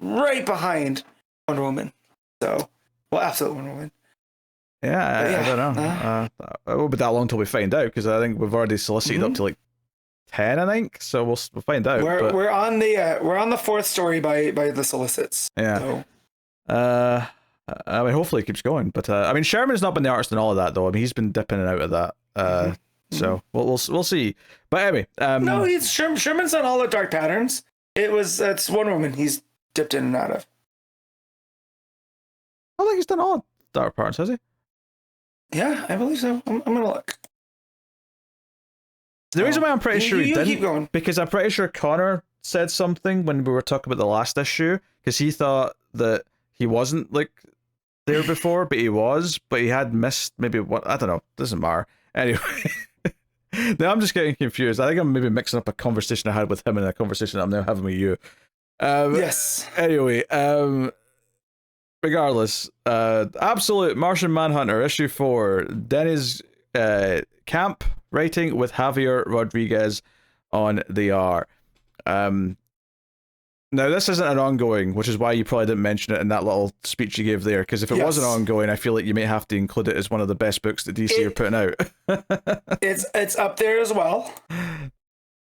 behind Wonder Woman. So, Absolute Wonder Woman. Yeah, I don't know. It won't be that long till we find out because I think we've already solicited up to like 10, I think. So we'll find out. We're on the fourth story by the solicits. Yeah. So. I mean, hopefully it keeps going. But I mean, Sherman's not been the artist in all of that though. I mean, he's been dipping in and out of that. So we'll see. But anyway, no, he's Sherman's done all the Dark Patterns. It's Wonder Woman he's dipped in and out of. I think he's done all Dark Patterns, has he? Yeah, I believe so. I'm gonna look. The reason why I'm pretty sure he didn't, keep going. because I'm pretty sure Connor said something when we were talking about the last issue, because he thought that he wasn't like there before, but he was, but he had missed maybe what, I don't know, doesn't matter. Anyway, now I'm just getting confused. I think I'm maybe mixing up a conversation I had with him and a conversation I'm now having with you. Yes. Anyway, regardless, Absolute Martian Manhunter issue 4, Deniz camp writing with Javier Rodríguez on the art. Now, this isn't an ongoing, which is why you probably didn't mention it in that little speech you gave there, because if it was an ongoing, I feel like you may have to include it as one of the best books that DC are putting out. It's up there as well.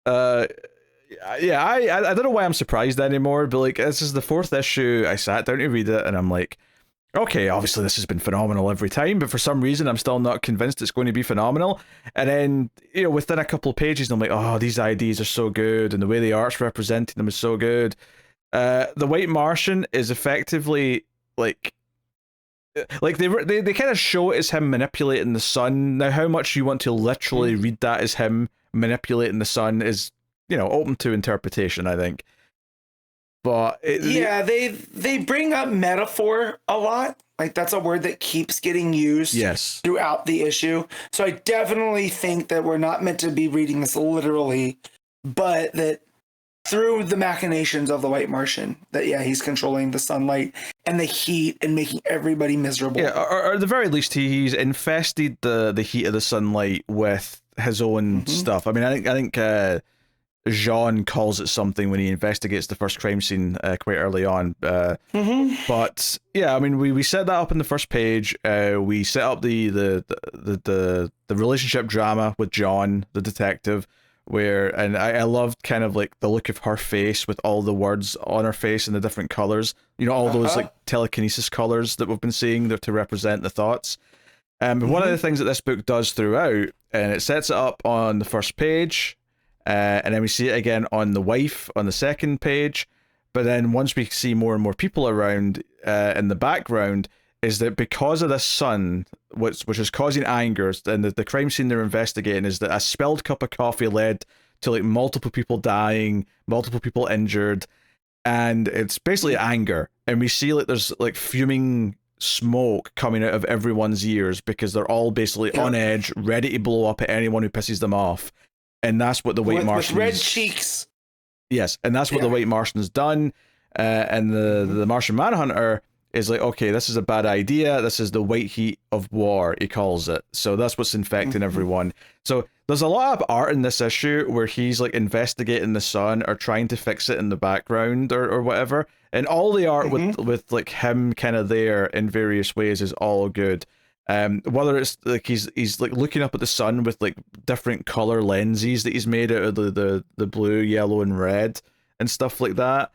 Yeah, I don't know why I'm surprised anymore, but like, this is the 4th issue. I sat down to read it, and I'm like, okay, obviously this has been phenomenal every time, but for some reason I'm still not convinced it's going to be phenomenal. And then, you know, within a couple of pages, I'm like, oh, these ideas are so good, and the way the art's representing them is so good. The White Martian is effectively like they kind of show it as him manipulating the sun. Now, how much you want to literally read that as him manipulating the sun is, you know, open to interpretation, I think. But they bring up metaphor a lot. Like, that's a word that keeps getting used throughout the issue. So I definitely think that we're not meant to be reading this literally, but that through the machinations of the White Martian, that he's controlling the sunlight and the heat and making everybody miserable. Yeah, or at the very least, he's infested the heat of the sunlight with his own stuff. I mean, I think Jean calls it something when he investigates the first crime scene quite early on. But yeah, I mean, we set that up in the first page. We set up the relationship drama with John, the detective, and I loved kind of like the look of her face with all the words on her face and the different colors. You know, all those like telekinesis colors that we've been seeing there to represent the thoughts. One of the things that this book does throughout, and it sets it up on the first page. And then we see it again on the wife on the second page. But then once we see more and more people around in the background, is that because of this sun, which is causing anger, and the crime scene they're investigating is that a spilled cup of coffee led to like multiple people dying, multiple people injured, and it's basically anger. And we see like there's like fuming smoke coming out of everyone's ears because they're all basically on edge, ready to blow up at anyone who pisses them off. And that's what the White Martian... With red cheeks. Yes, and that's what the White Martian's done. And the Martian Manhunter is like, okay, this is a bad idea. This is the white heat of war, he calls it. So that's what's infecting everyone. So there's a lot of art in this issue where he's like investigating the sun or trying to fix it in the background or whatever. And all the art with like him kind of there in various ways is all good. Whether it's like he's like looking up at the sun with like different color lenses that he's made out of the blue, yellow, and red and stuff like that.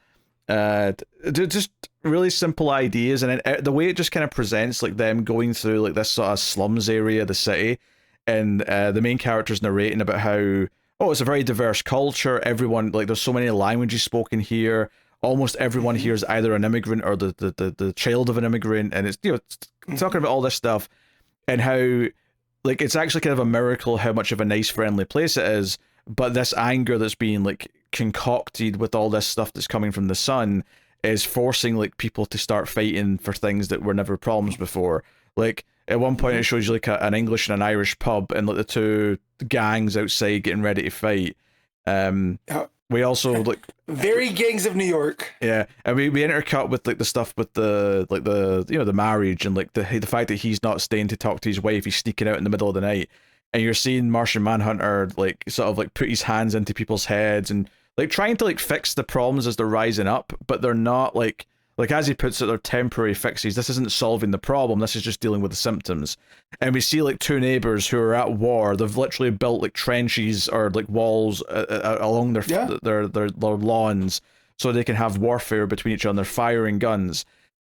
Just really simple ideas, and then the way it just kind of presents like them going through like this sort of slums area of the city, and the main character's narrating about how it's a very diverse culture. Everyone, like, there's so many languages spoken here. Almost everyone here is either an immigrant or the child of an immigrant, and it's, you know, it's talking about all this stuff and how like it's actually kind of a miracle how much of a nice, friendly place it is. But this anger that's being like concocted with all this stuff that's coming from the sun is forcing like people to start fighting for things that were never problems before. Like at one point it shows you like an English and an Irish pub and like the two gangs outside getting ready to fight. We also like very gangs of New York. Yeah, and we intercut with like the stuff with the you know, the marriage and like the fact that he's not staying to talk to his wife, he's sneaking out in the middle of the night, and you're seeing Martian Manhunter like sort of like put his hands into people's heads and like trying to like fix the problems as they're rising up, but they're not like as he puts it, they're temporary fixes. This isn't solving the problem. This is just dealing with the symptoms. And we see like two neighbors who are at war. They've literally built like trenches or like walls along their lawns so they can have warfare between each other. They're firing guns.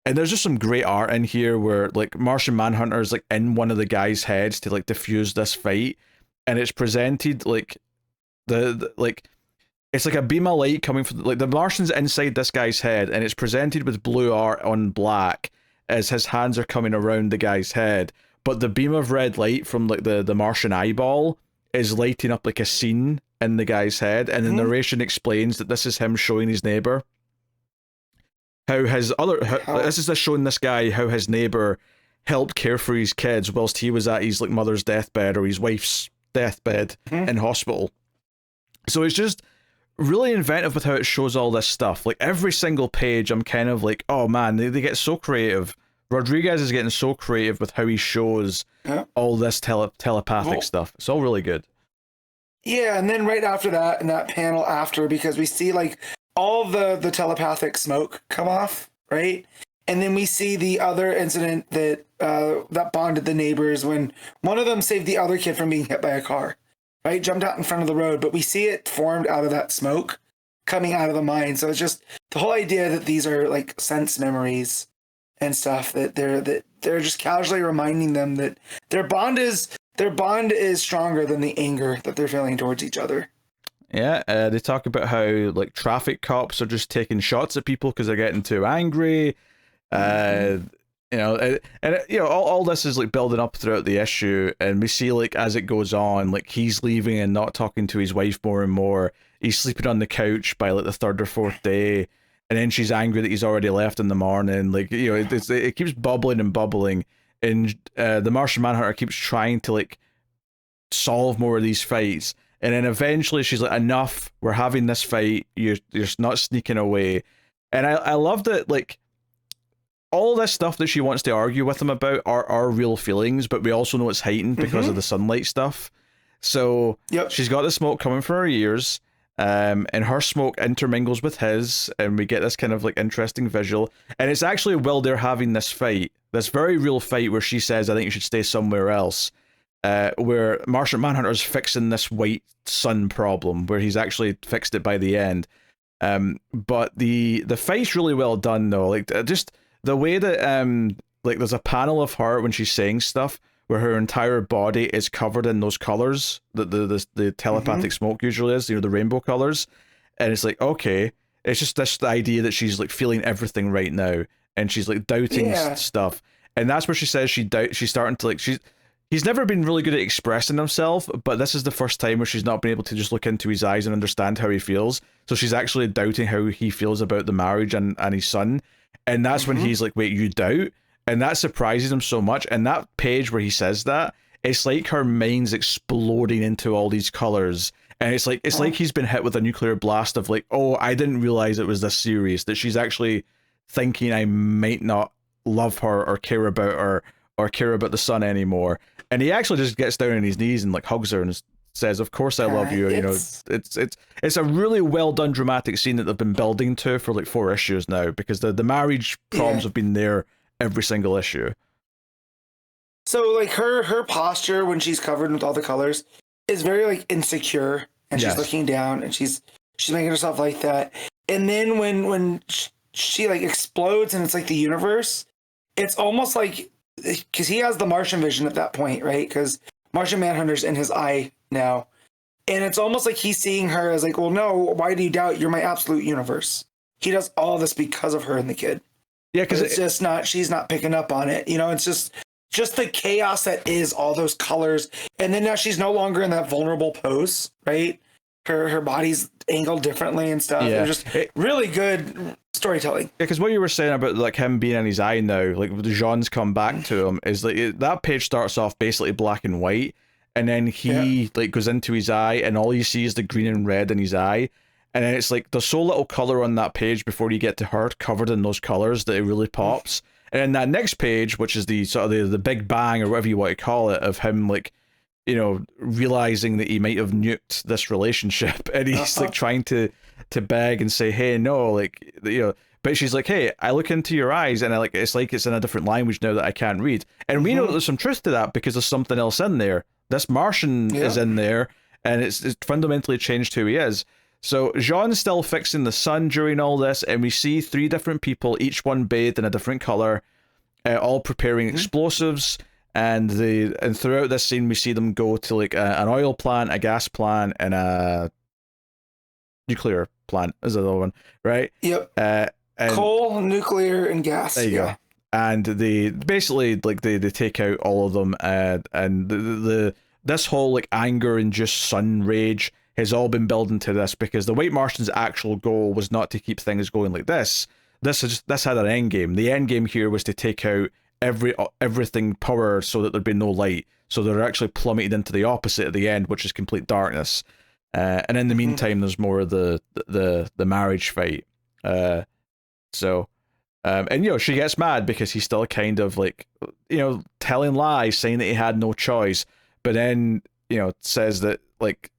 And there's just some great art in here where like Martian Manhunter is like in one of the guys' heads to like diffuse this fight, and it's presented like like. It's like a beam of light coming from like the Martian's inside this guy's head, and it's presented with blue art on black as his hands are coming around the guy's head. But the beam of red light from like the Martian eyeball is lighting up like a scene in the guy's head, and the narration explains that this is him showing his neighbor how this is showing this guy how his neighbor helped care for his kids whilst he was at his like mother's deathbed or his wife's deathbed in hospital. So it's just really inventive with how it shows all this stuff. Like every single page, I'm kind of like, oh man, they get so creative. Rodríguez is getting so creative with how he shows all this telepathic stuff. It's all really good. Yeah, and then right after that, in that panel after, because we see like all the telepathic smoke come off, right? And then we see the other incident that that bonded the neighbors when one of them saved the other kid from being hit by a car, right? Jumped out in front of the road, but we see it formed out of that smoke coming out of the mine. So it's just the whole idea that these are like sense memories and stuff, that they're just casually reminding them that their bond is stronger than the anger that they're feeling towards each other. Yeah, they talk about how like traffic cops are just taking shots at people because they're getting too angry. You know, and you know, all this is like building up throughout the issue, and we see like as it goes on, like he's leaving and not talking to his wife more and more. He's sleeping on the couch by like the third or fourth day, and then she's angry that he's already left in the morning. Like, you know, it keeps bubbling and bubbling, and the Martian Manhunter keeps trying to like solve more of these fights, and then eventually she's like, enough, we're having this fight, you're not sneaking away. And I love that, like, all this stuff that she wants to argue with him about are real feelings, but we also know it's heightened because of the sunlight stuff. So she's got the smoke coming from her ears, and her smoke intermingles with his, and we get this kind of like interesting visual. And it's actually while they're having this fight, this very real fight, where she says, I think you should stay somewhere else, where Martian Manhunter's fixing this white sun problem, where he's actually fixed it by the end. But the fight's really well done though. Like, just the way that like there's a panel of her when she's saying stuff where her entire body is covered in those colors that the telepathic smoke usually is, you know, the rainbow colors. And it's like, okay, it's just this idea that she's like feeling everything right now, and she's like doubting stuff. And that's where she says she's starting to like, he's never been really good at expressing himself, but this is the first time where she's not been able to just look into his eyes and understand how he feels. So she's actually doubting how he feels about the marriage and his son. And that's when he's like, wait, you doubt? And that surprises him so much. And that page where he says that, it's like her mind's exploding into all these colors. And it's like he's been hit with a nuclear blast of like, oh, I didn't realize it was this serious, that she's actually thinking I might not love her or care about her or care about the son anymore. And he actually just gets down on his knees and like hugs her and says, of course I love you. You know, it's a really well done dramatic scene that they've been building to for like 4 issues now, because the marriage problems have been there every single issue. So like her posture when she's covered with all the colors is very like insecure, and she's looking down, and she's making herself like that. And then when she like explodes and it's like the universe, it's almost like, because he has the Martian vision at that point, right? Because Martian Manhunter's in his eye now. And it's almost like he's seeing her as like, well, no, why do you doubt? You're my absolute universe. He does all this because of her and the kid. Yeah, because it's just not, she's not picking up on it. You know, it's just the chaos that is all those colors. And then now she's no longer in that vulnerable pose, right? Her body's angled differently and stuff. Yeah. Just really good storytelling. Yeah, because what you were saying about like him being in his eye now, like Jean's come back to him, is like that page starts off basically black and white, and then he like goes into his eye, and all you see is the green and red in his eye, and then it's like there's so little color on that page before you get to her covered in those colors that it really pops. And then that next page, which is the sort of the big bang or whatever you want to call it, of him like, you know, realizing that he might have nuked this relationship, and he's like trying to beg and say, hey, no, like, you know, but she's like, hey, I look into your eyes, and it's like it's in a different language now that I can't read. And we know that there's some truth to that, because there's something else in there. This Martian is in there, and it's fundamentally changed who he is. So Jean's still fixing the sun during all this, and we see 3 different people, each one bathed in a different color, all preparing explosives. And throughout this scene, we see them go to like an oil plant, a gas plant, and a nuclear plant is the other one, right? Yep. And coal, nuclear, and gas. There you go. And they basically like they take out all of them, and this whole like anger and just sun rage has all been building to this, because the White Martian's actual goal was not to keep things going like this. This had an end game. The end game here was to take out everything power so that there'd be no light. So they're actually plummeted into the opposite at the end, which is complete darkness. And in the meantime, there's more of the marriage fight. And she gets mad because he's still kind of like, telling lies, saying that he had no choice, but then says that like,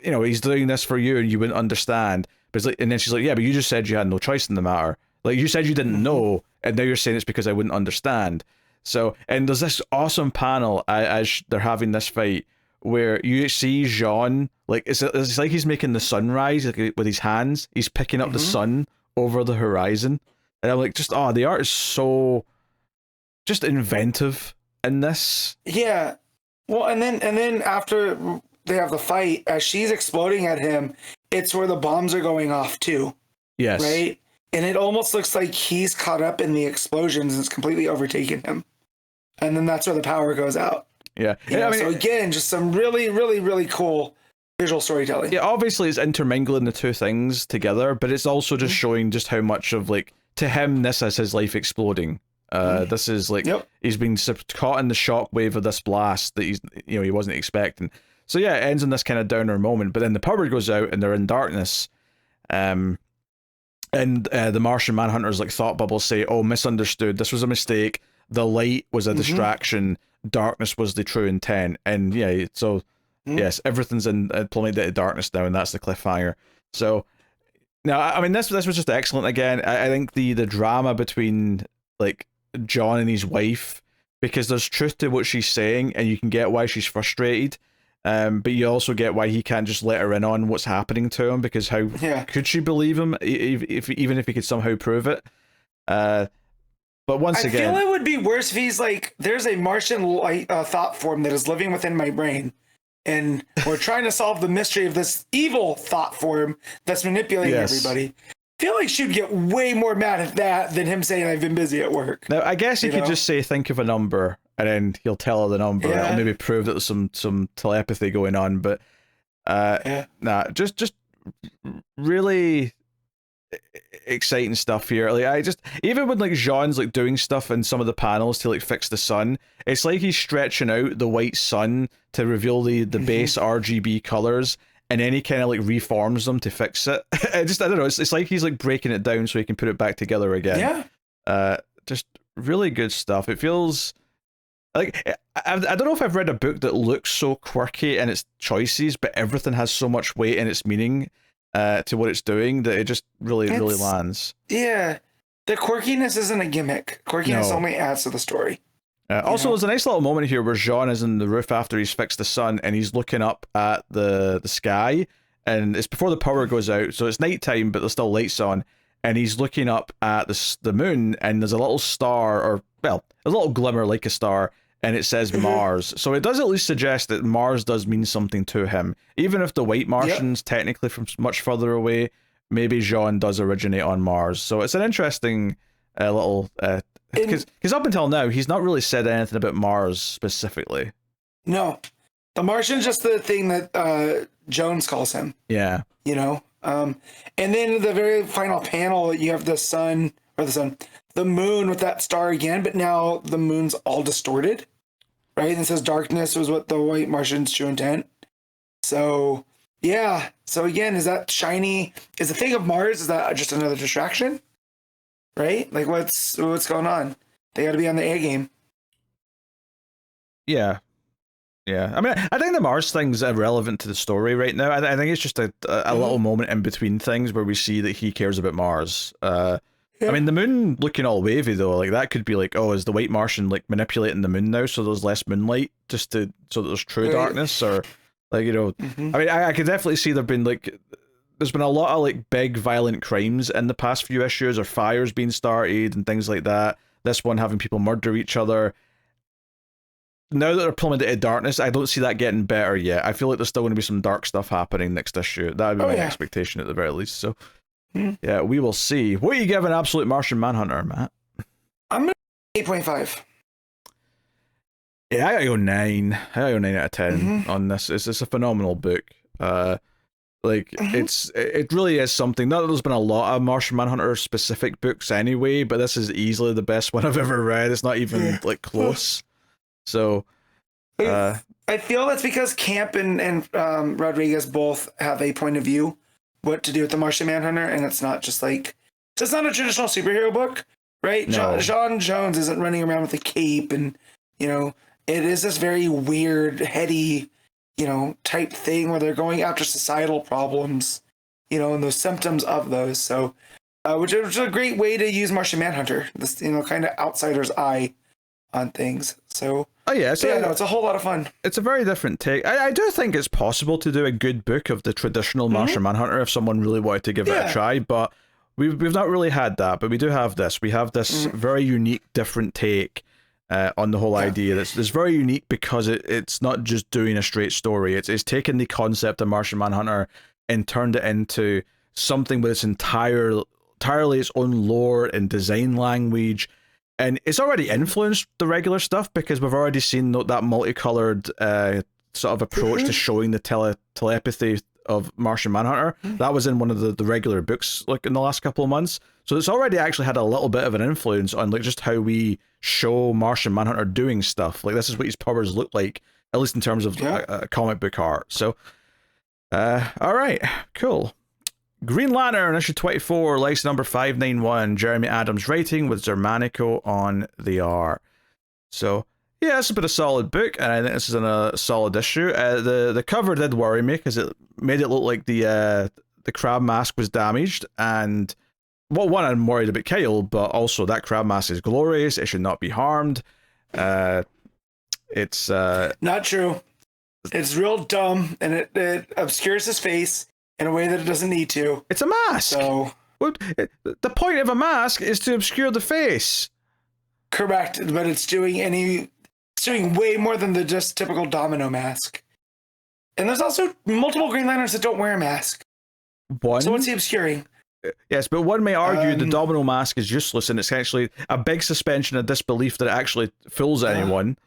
he's doing this for you and you wouldn't understand. But it's like, and then she's like, yeah, but you just said you had no choice in the matter. Like, you said you didn't know, and now you're saying it's because I wouldn't understand. So, and there's this awesome panel as they're having this fight where you see Jean, like, it's like he's making the sunrise with his hands. He's picking up the sun over the horizon. And I'm like, the art is so just inventive in this. Yeah. Well, and then after they have the fight, as she's exploding at him, it's where the bombs are going off too. Yes. Right? And it almost looks like he's caught up in the explosions and it's completely overtaken him. And then that's where the power goes out. Yeah. So again, just some really, really, really cool visual storytelling. Yeah, obviously it's intermingling the two things together, but it's also just showing just how much of, like, to him, this is his life exploding. This is like, he's been caught in the shockwave of this blast that he wasn't expecting. So yeah, it ends in this kind of downer moment, but then the power goes out and they're in darkness. And the Martian Manhunters, like, thought bubbles say, oh, misunderstood, this was a mistake, the light was a distraction, darkness was the true intent. And yeah, so yes, everything's in plummeted into darkness now, and that's the cliffhanger. So now, I mean, this was just excellent. Again, I think the drama between, like, John and his wife, because there's truth to what she's saying and you can get why she's frustrated, but you also get why he can't just let her in on what's happening to him, because how could she believe him even if he could somehow prove it. But once again, I feel it would be worse if he's like, there's a Martian thought form that is living within my brain, and we're trying to solve the mystery of this evil thought form that's manipulating everybody. I feel like she'd get way more mad at that than him saying I've been busy at work. Now, I guess he could just say, think of a number, and then he'll tell her the number. Yeah. It'll maybe prove that there's some telepathy going on, but just really exciting stuff here. Like, even when, like, Jean's, like, doing stuff in some of the panels to, like, fix the sun, it's like he's stretching out the white sun to reveal the base RGB colors, and then he kind of, like, reforms them to fix it. I don't know, it's like he's, like, breaking it down so he can put it back together again. Just really good stuff. It feels like, I don't know if I've read a book that looks so quirky in its choices, but everything has so much weight in its meaning to what it's doing, that it just really lands. Yeah, the quirkiness isn't a gimmick. Quirkiness only adds to the story. Also, there's a nice little moment here where Jean is in the roof after he's fixed the sun, and he's looking up at the sky, and it's before the power goes out, so it's nighttime, but there's still lights on, and he's looking up at the moon, and there's a little star, or, well, a little glimmer like a star, and it says Mars. So it does at least suggest that Mars does mean something to him. Even if the white Martian's technically from much further away, maybe Jean does originate on Mars. So it's an interesting little... Because up until now, he's not really said anything about Mars specifically. No. The Martian's just the thing that Jones calls him. Yeah. And then the very final panel, you have the moon with that star again, but now the moon's all distorted, right? And it says darkness was what the white Martian's true intent. So, yeah. So again, is that shiny? Is the thing of Mars, is that just another distraction? Right? Like, what's going on? They got to be on the A game. Yeah. I mean, I think the Mars thing's irrelevant to the story right now. I think it's just a little moment in between things where we see that he cares about Mars. I mean, the moon looking all wavy, though, like, that could be like, oh, is the white Martian, like, manipulating the moon now so there's less moonlight so that there's true darkness? Or, like, I mean, I could definitely see there's been a lot of, like, big violent crimes in the past few issues, or fires being started and things like that. This one having people murder each other. Now that they're plummeted into darkness, I don't see that getting better yet. I feel like there's still going to be some dark stuff happening next issue. That would be my expectation at the very least. So, yeah, we will see. What are you giving Absolute Martian Manhunter, Matt? I'm going to 8.5. Yeah, I gotta go 9. I gotta go 9 out of 10 on this. It's a phenomenal book. Like it really is something. Not that there's been a lot of Martian Manhunter specific books anyway, but this is easily the best one I've ever read. It's not even like close. So I feel that's because Camp and Rodríguez both have a point of view what to do with the Martian Manhunter, and it's not just like, so it's not a traditional superhero book, right? No. John Jones isn't running around with a cape, and it is this very weird, heady, type thing where they're going after societal problems, and those symptoms of those. So, which is a great way to use Martian Manhunter, this kind of outsider's eye on things. So. Oh yeah, so it's a whole lot of fun. It's a very different take. I do think it's possible to do a good book of the traditional Martian Manhunter if someone really wanted to give it a try, but we've not really had that. But we do have this. We have this very unique, different take on the whole idea. That's very unique because it's not just doing a straight story. It's taken the concept of Martian Manhunter and turned it into something with its entirely its own lore and design language. And it's already influenced the regular stuff because we've already seen that multicolored sort of approach to showing the telepathy of Martian Manhunter. That was in one of the regular books like in the last couple of months. So it's already actually had a little bit of an influence on like just how we show Martian Manhunter doing stuff. Like this is what his powers look like, at least in terms of comic book art. So, all right, cool. Green Lantern, issue 24, license number 591, Jeremy Adams writing with Xermanico on the art. So, yeah, this has been a solid book, and I think this is a solid issue. The cover did worry me, because it made it look like the crab mask was damaged, and, well, one, I'm worried about Kyle, but also that crab mask is glorious, it should not be harmed. It's... Not true. It's real dumb, and it obscures his face in a way that it doesn't need to. It's a mask. So the point of a mask is to obscure the face. Correct, but it's doing way more than the just typical domino mask. And there's also multiple Green Lanterns that don't wear a mask. So what's he obscuring? Yes, but one may argue the domino mask is useless, and it's actually a big suspension of disbelief that it actually fools anyone.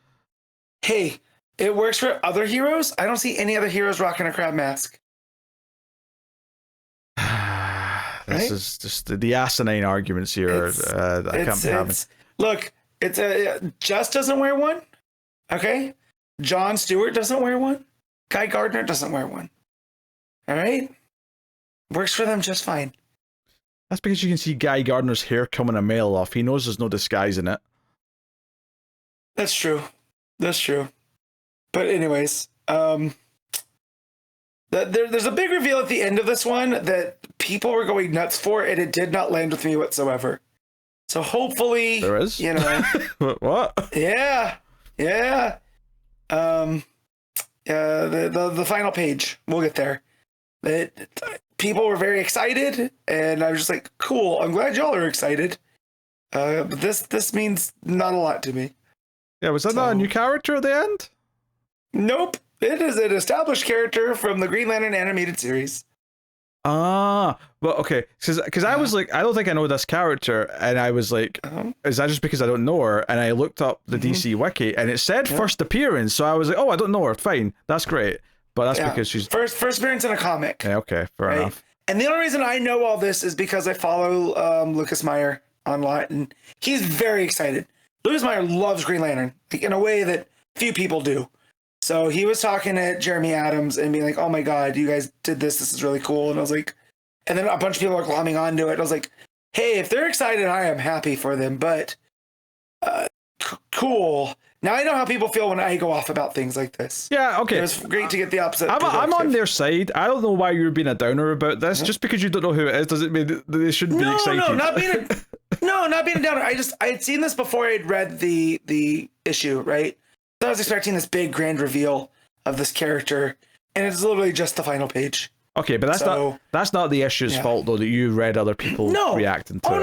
Hey, it works for other heroes. I don't see any other heroes rocking a crab mask. This is just the asinine arguments here. I can't be having. Look, Just doesn't wear one. Okay, John Stewart doesn't wear one. Guy Gardner doesn't wear one. All right, works for them just fine. That's because you can see Guy Gardner's hair coming a mile off. He knows there's no disguise in it. That's true. But anyways, there's a big reveal at the end of this one that people were going nuts for, and it did not land with me whatsoever. So hopefully, there is. What? Yeah. The final page. We'll get there. People were very excited, and I was just like, "Cool! I'm glad y'all are excited." But this means not a lot to me. Yeah, was that not a new character at the end? Nope. It is an established character from the Green Lantern animated series. Well, okay, because I was like, I don't think I know this character, and I was like, is that just because I don't know her? And I looked up the DC wiki, and it said first appearance, so I was like, oh, I don't know her, fine, that's great, but that's because she's first appearance in a comic. Yeah, okay, fair enough. And the only reason I know all this is because I follow Lucas Meyer online, and he's very excited. Lucas Meyer loves Green Lantern, like, in a way that few people do. So he was talking to Jeremy Adams and being like, "Oh my God, you guys did this. This is really cool." And I was like, and then a bunch of people are glomming onto it. And I was like, "Hey, if they're excited, I am happy for them." But cool. Now I know how people feel when I go off about things like this. Yeah, okay. It was great to get the opposite. I'm on their side. I don't know why you're being a downer about this. Just because you don't know who it is doesn't mean that they shouldn't be excited. No, not being a downer. I had seen this before I'd read the issue, right? So I was expecting this big grand reveal of this character, and it's literally just the final page. Okay, but that's not the issue's fault though that you read other people reacting to it.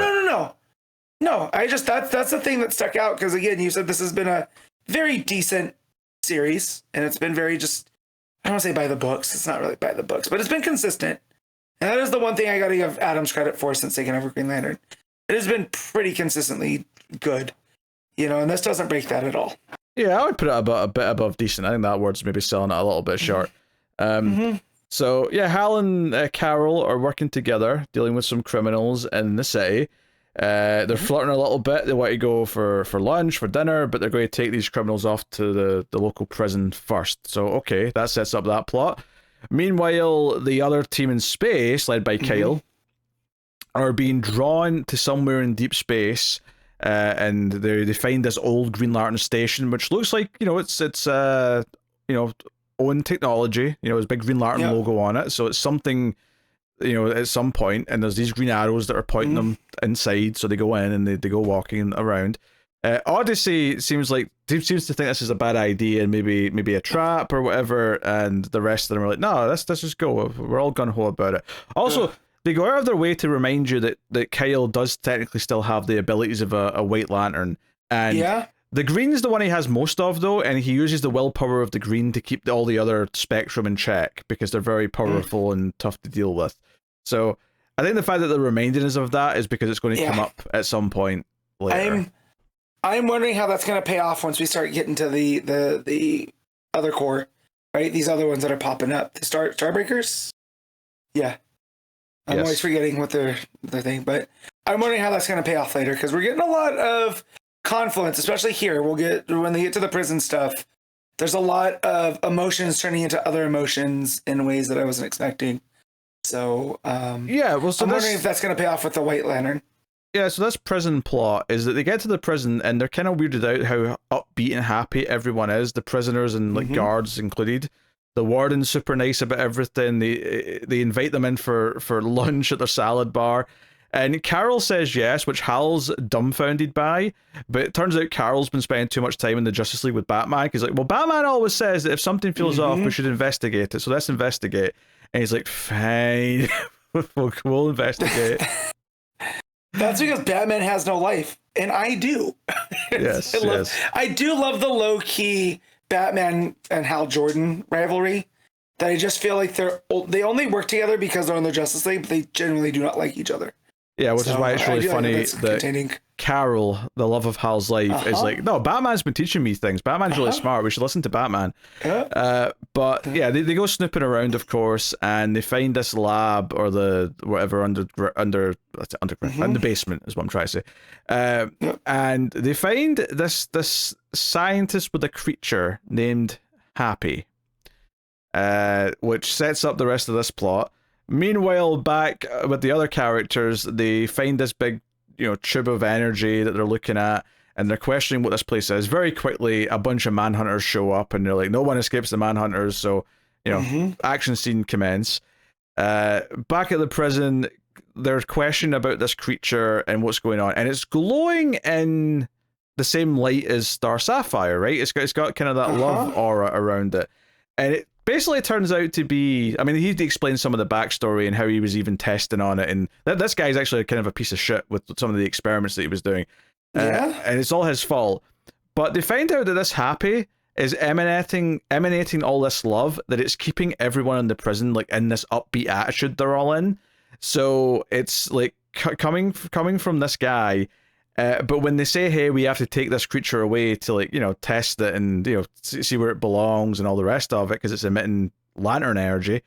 No. I just that's the thing that stuck out, because again, you said this has been a very decent series, and it's been very just, I don't want to say by the books. It's not really by the books, but it's been consistent, and that is the one thing I got to give Adams credit for since taking over Green Lantern. It has been pretty consistently good, and this doesn't break that at all. Yeah, I would put it a bit above decent. I think that word's maybe selling it a little bit short. So So yeah, Hal and Carol are working together, dealing with some criminals in the city. They're flirting a little bit. They want to go for lunch, for dinner, but they're going to take these criminals off to the local prison first. So okay, that sets up that plot. Meanwhile, the other team in space, led by Kyle, are being drawn to somewhere in deep space, and they find this old Green Lantern station, which looks like it's own technology. There's a big Green Lantern logo on it, so it's something. At some point, and there's these green arrows that are pointing them inside, so they go in and they go walking around. Odyssey seems to think this is a bad idea and maybe a trap or whatever, and the rest of them are like, no, let's just go. We're all gung-ho about it. Also, they go out of their way to remind you that Kyle does technically still have the abilities of a White Lantern, and the green is the one he has most of, though, and he uses the willpower of the green to keep all the other spectrum in check because they're very powerful and tough to deal with. So I think the fact that they're reminding us of that is because it's going to come up at some point later. I'm wondering how that's going to pay off once we start getting to the other core, right? These other ones that are popping up, the Starbreakers. Yeah, I'm always forgetting what their thing, but I'm wondering how that's going to pay off later because we're getting a lot of confluence, especially here. We'll get when they get to the prison stuff. There's a lot of emotions turning into other emotions in ways that I wasn't expecting. So I'm wondering if that's going to pay off with the White Lantern. Yeah, so this prison plot is that they get to the prison and they're kind of weirded out how upbeat and happy everyone is. The prisoners and guards included. The warden's super nice about everything. They invite them in for lunch at their salad bar. And Carol says yes, which Hal's dumbfounded by. But it turns out Carol's been spending too much time in the Justice League with Batman. He's like, well, Batman always says that if something feels off, we should investigate it. So let's investigate. And he's like, fine, we'll investigate. That's because Batman has no life, and I do. Yes, I do love the low-key Batman and Hal Jordan rivalry. That I just feel like they only work together because they're in the Justice League, but they generally do not like each other. Yeah, which is why it's really funny that Carol, the love of Hal's life, is like, no, Batman's been teaching me things. Batman's really smart. We should listen to Batman. But yeah, they go snooping around, of course, and they find this lab or the whatever underground in the basement is what I'm trying to say. And they find this scientist with a creature named Happy, which sets up the rest of this plot. Meanwhile, back with the other characters, they find this big, tube of energy that they're looking at, and they're questioning what this place is. Very quickly, a bunch of Manhunters show up, and they're like, no one escapes the Manhunters, so, action scene commence. Back at the prison, they're questioning about this creature and what's going on, and it's glowing in the same light as Star Sapphire, right? It's got kind of that love aura around it, and it basically turns out to be, I mean, he explains some of the backstory and how he was even testing on it, and this guy's actually kind of a piece of shit with some of the experiments that he was doing. And it's all his fault. But they find out that this Happy is emanating all this love, that it's keeping everyone in the prison like in this upbeat attitude they're all in. So it's like coming from this guy. But when they say, hey, we have to take this creature away to test it and see where it belongs and all the rest of it because it's emitting lantern energy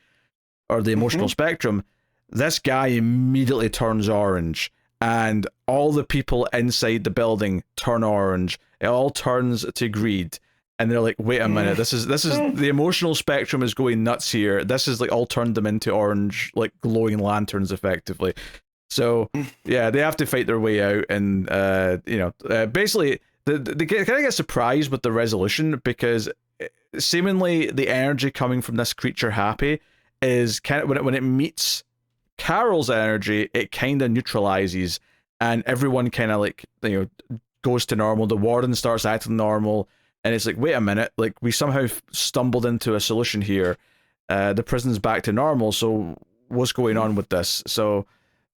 or the emotional spectrum, this guy immediately turns orange and all the people inside the building turn orange. It all turns to greed, and they're like, wait a minute, this is the emotional spectrum is going nuts here. This is like all turned them into orange, like glowing lanterns effectively. So yeah, they have to fight their way out, and basically they kind of get surprised with the resolution because seemingly the energy coming from this creature Happy is kind of when it meets Carol's energy, it kind of neutralizes, and everyone kind of goes to normal. The warden starts acting normal, and it's like, wait a minute, like we somehow stumbled into a solution here. The prison's back to normal, so what's going on with this?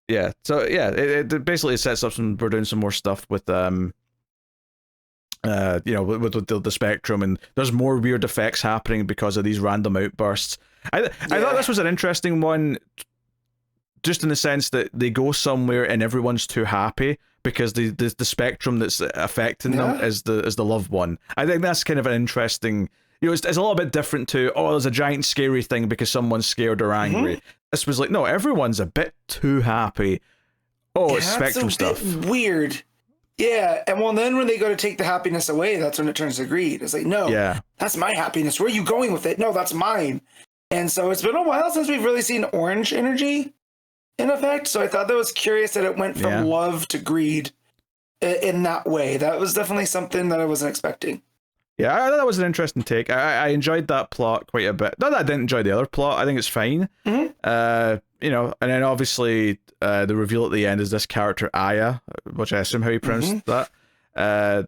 It basically sets up we're doing some more stuff with with the spectrum, and there's more weird effects happening because of these random outbursts. I thought this was an interesting one, just in the sense that they go somewhere and everyone's too happy because the spectrum that's affecting them is the loved one. I think that's kind of an interesting it's a little bit different to, oh, there's a giant scary thing because someone's scared or angry. This was like, no, everyone's a bit too happy. Oh, it's Spectrum stuff. Weird. Yeah, and well, then when they go to take the happiness away, that's when it turns to greed. It's like, no, that's my happiness. Where are you going with it? No, that's mine. And so it's been a while since we've really seen orange energy in effect. So I thought that was curious that it went from love to greed in that way. That was definitely something that I wasn't expecting. Yeah, I thought that was an interesting take. I enjoyed that plot quite a bit. Not that I didn't enjoy the other plot. I think it's fine. And then obviously the reveal at the end is this character Aya, which I assume how you pronounce that.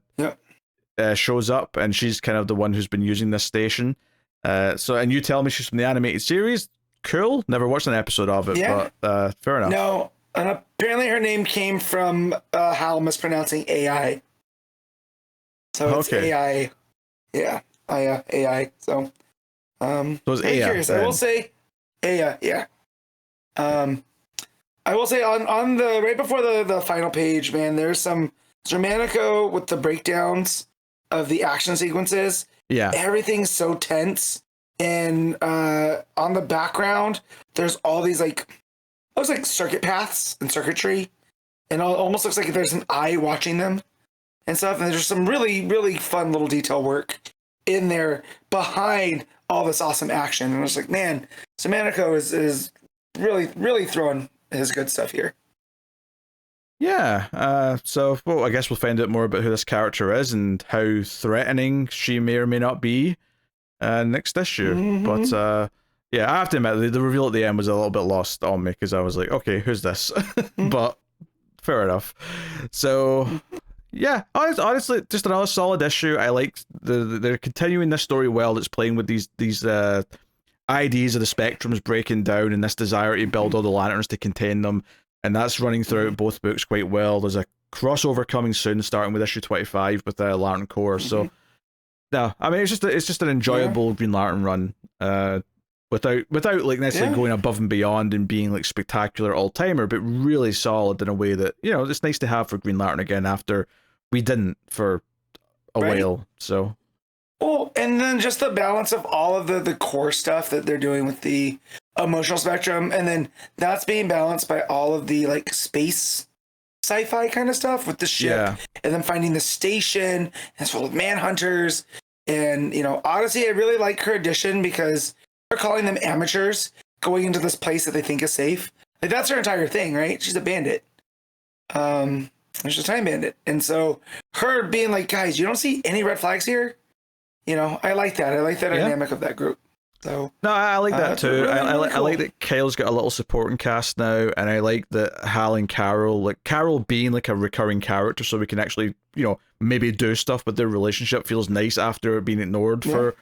Shows up, and she's kind of the one who's been using this station. And you tell me she's from the animated series. Cool. Never watched an episode of it, but fair enough. No, and apparently her name came from Hal mispronouncing AI. So it's AI. Yeah, AI. So it's AI. Curious. I will say, yeah. I will say on the right before the final page, man, there's some Xermanico with the breakdowns of the action sequences. Yeah, everything's so tense, and on the background, there's all these looks like circuit paths and circuitry, and it almost looks like there's an eye watching them and stuff. And there's some really, really fun little detail work in there behind all this awesome action. And I was like, man, Xermanico is really, really throwing his good stuff here. Yeah. So, I guess we'll find out more about who this character is and how threatening she may or may not be next issue. But I have to admit, the reveal at the end was a little bit lost on me because I was like, okay, who's this? But fair enough. So, yeah, honestly, just another solid issue. I like they're continuing this story well. That's playing with these ideas of the spectrums breaking down and this desire to build all the lanterns to contain them, and that's running throughout both books quite well. There's a crossover coming soon, starting with issue 25 with the Lantern Corps. So, no, I mean it's just an enjoyable Green Lantern run. Without like necessarily going above and beyond and being like spectacular all timer, but really solid in a way that it's nice to have for Green Lantern again after we didn't for a while. So. Well, and then just the balance of all of the core stuff that they're doing with the emotional spectrum, and then that's being balanced by all of the like space sci-fi kind of stuff with the ship, and then finding the station, and it's full of manhunters, and Odyssey. I really like her addition because they're calling them amateurs going into this place that they think is safe. Like that's her entire thing, right? She's a bandit. She's a time bandit, and so her being like, guys, you don't see any red flags here. I like that. I like the dynamic of that group. So no, I like that too. Really, I like that Kyle's got a little supporting cast now, and I like that Hal and Carol, like Carol being like a recurring character, so we can actually, maybe do stuff. But their relationship feels nice after being ignored for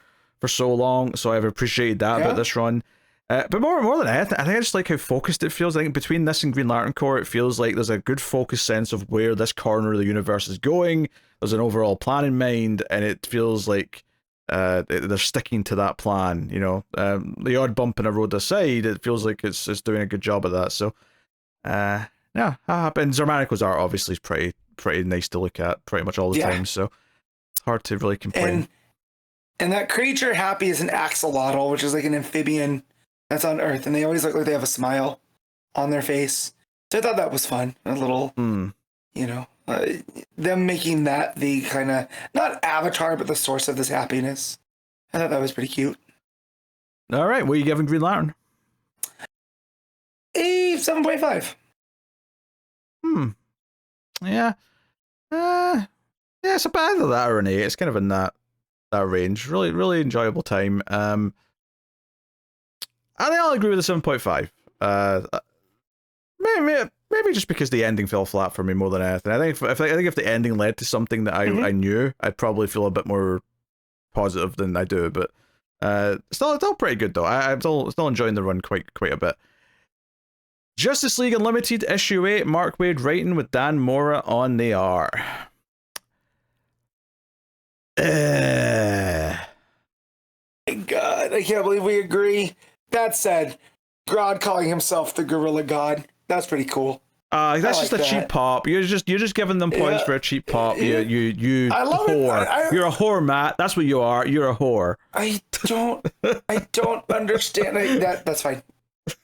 so long. So I've appreciated that about this run. But more than anything, I think I just like how focused it feels. I think between this and Green Lantern Corps, it feels like there's a good focused sense of where this corner of the universe is going. There's an overall plan in mind, and it feels like they're sticking to that plan. The odd bump in a road aside, it feels like it's doing a good job of that. So, and Xermanico's art obviously is pretty nice to look at pretty much all the time. So it's hard to really complain. And that creature Happy is an axolotl, which is like an amphibian that's on Earth, and they always look like they have a smile on their face. So I thought that was fun. A little, them making that the kind of, not avatar, but the source of this happiness. I thought that was pretty cute. All right, what are you giving Green Lantern? A 7.5. Yeah. It's about either that or an 8. It's kind of in that range. Really, really enjoyable time. I think I'll agree with the 7.5. Maybe just because the ending fell flat for me more than anything. I think if the ending led to something that I knew, I'd probably feel a bit more positive than I do. But still pretty good though. I'm still enjoying the run quite a bit. Justice League Unlimited issue 8, Mark Waid writing with Dan Mora on the R. My God, I can't believe we agree. That said, God calling himself the Gorilla God, that's pretty cool. That's just a that. cheap pop. You're just giving them points for a cheap pop. You I love whore. You're a whore, Matt. That's what you are. You're a whore. I don't understand that. That's fine.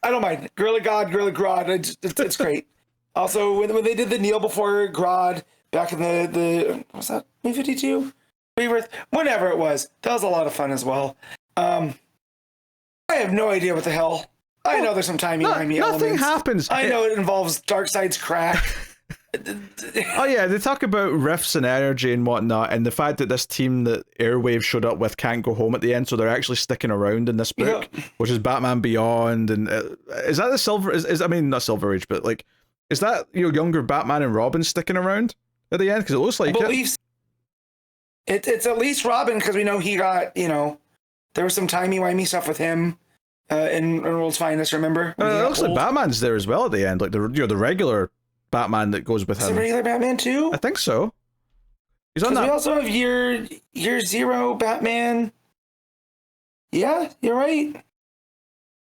I don't mind. Gorilla God, Gorilla Grodd. It's great. Also, when they did the kneel before Grodd back in the what was that, New 52? Rebirth? Whenever it was. That was a lot of fun as well. I have no idea what the hell. I know there's some timey-wimey elements. Nothing happens. I know it involves Darkseid's crack. Oh yeah, they talk about rifts and energy and whatnot, and the fact that this team that Airwave showed up with can't go home at the end, so they're actually sticking around in this book, which is Batman Beyond. And is that the Silver? Is I mean not Silver Age, but like, is that younger Batman and Robin sticking around at the end? Because it looks like it's at least Robin, because we know he got there was some timey-wimey stuff with him. In World's Finest, remember? It looks like Batman's there as well at the end, like the regular Batman that goes with him. Is it regular Batman too? I think so. He's on that. We also have year zero Batman. Yeah, you're right.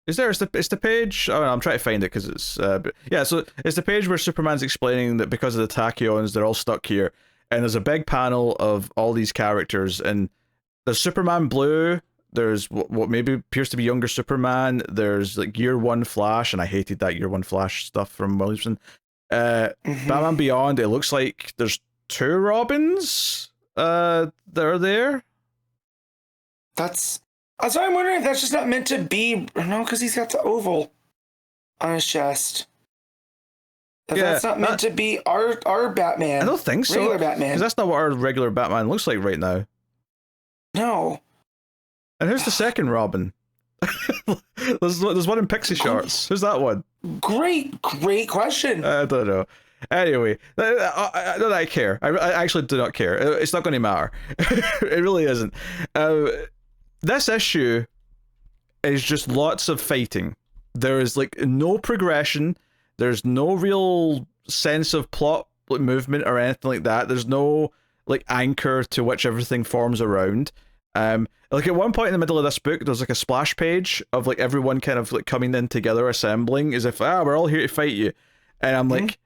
Is there? It's the page. Oh, no, I'm trying to find it because it's. So it's the page where Superman's explaining that because of the tachyons, they're all stuck here, and there's a big panel of all these characters, and there's Superman Blue. There's what maybe appears to be younger Superman. There's like Year One Flash, and I hated that Year One Flash stuff from Williamson. Batman Beyond. It looks like there's 2 Robins that are there. That's so I'm wondering if that's just not meant to be. No, because he's got the oval on his chest. That's not meant to be our Batman. I don't think so. Regular Batman. Because that's not what our regular Batman looks like right now. No. And who's the second Robin? there's one in pixie shorts. Who's that one? Great question. I don't know. Anyway, I care. I actually do not care. It's not going to matter. It really isn't. This issue is just lots of fighting. There is like no progression. There's no real sense of plot movement or anything like that. There's no like anchor to which everything forms around. Like at one point in the middle of this book, there's like a splash page of like everyone kind of like coming in together, assembling as if we're all here to fight you, and I'm like,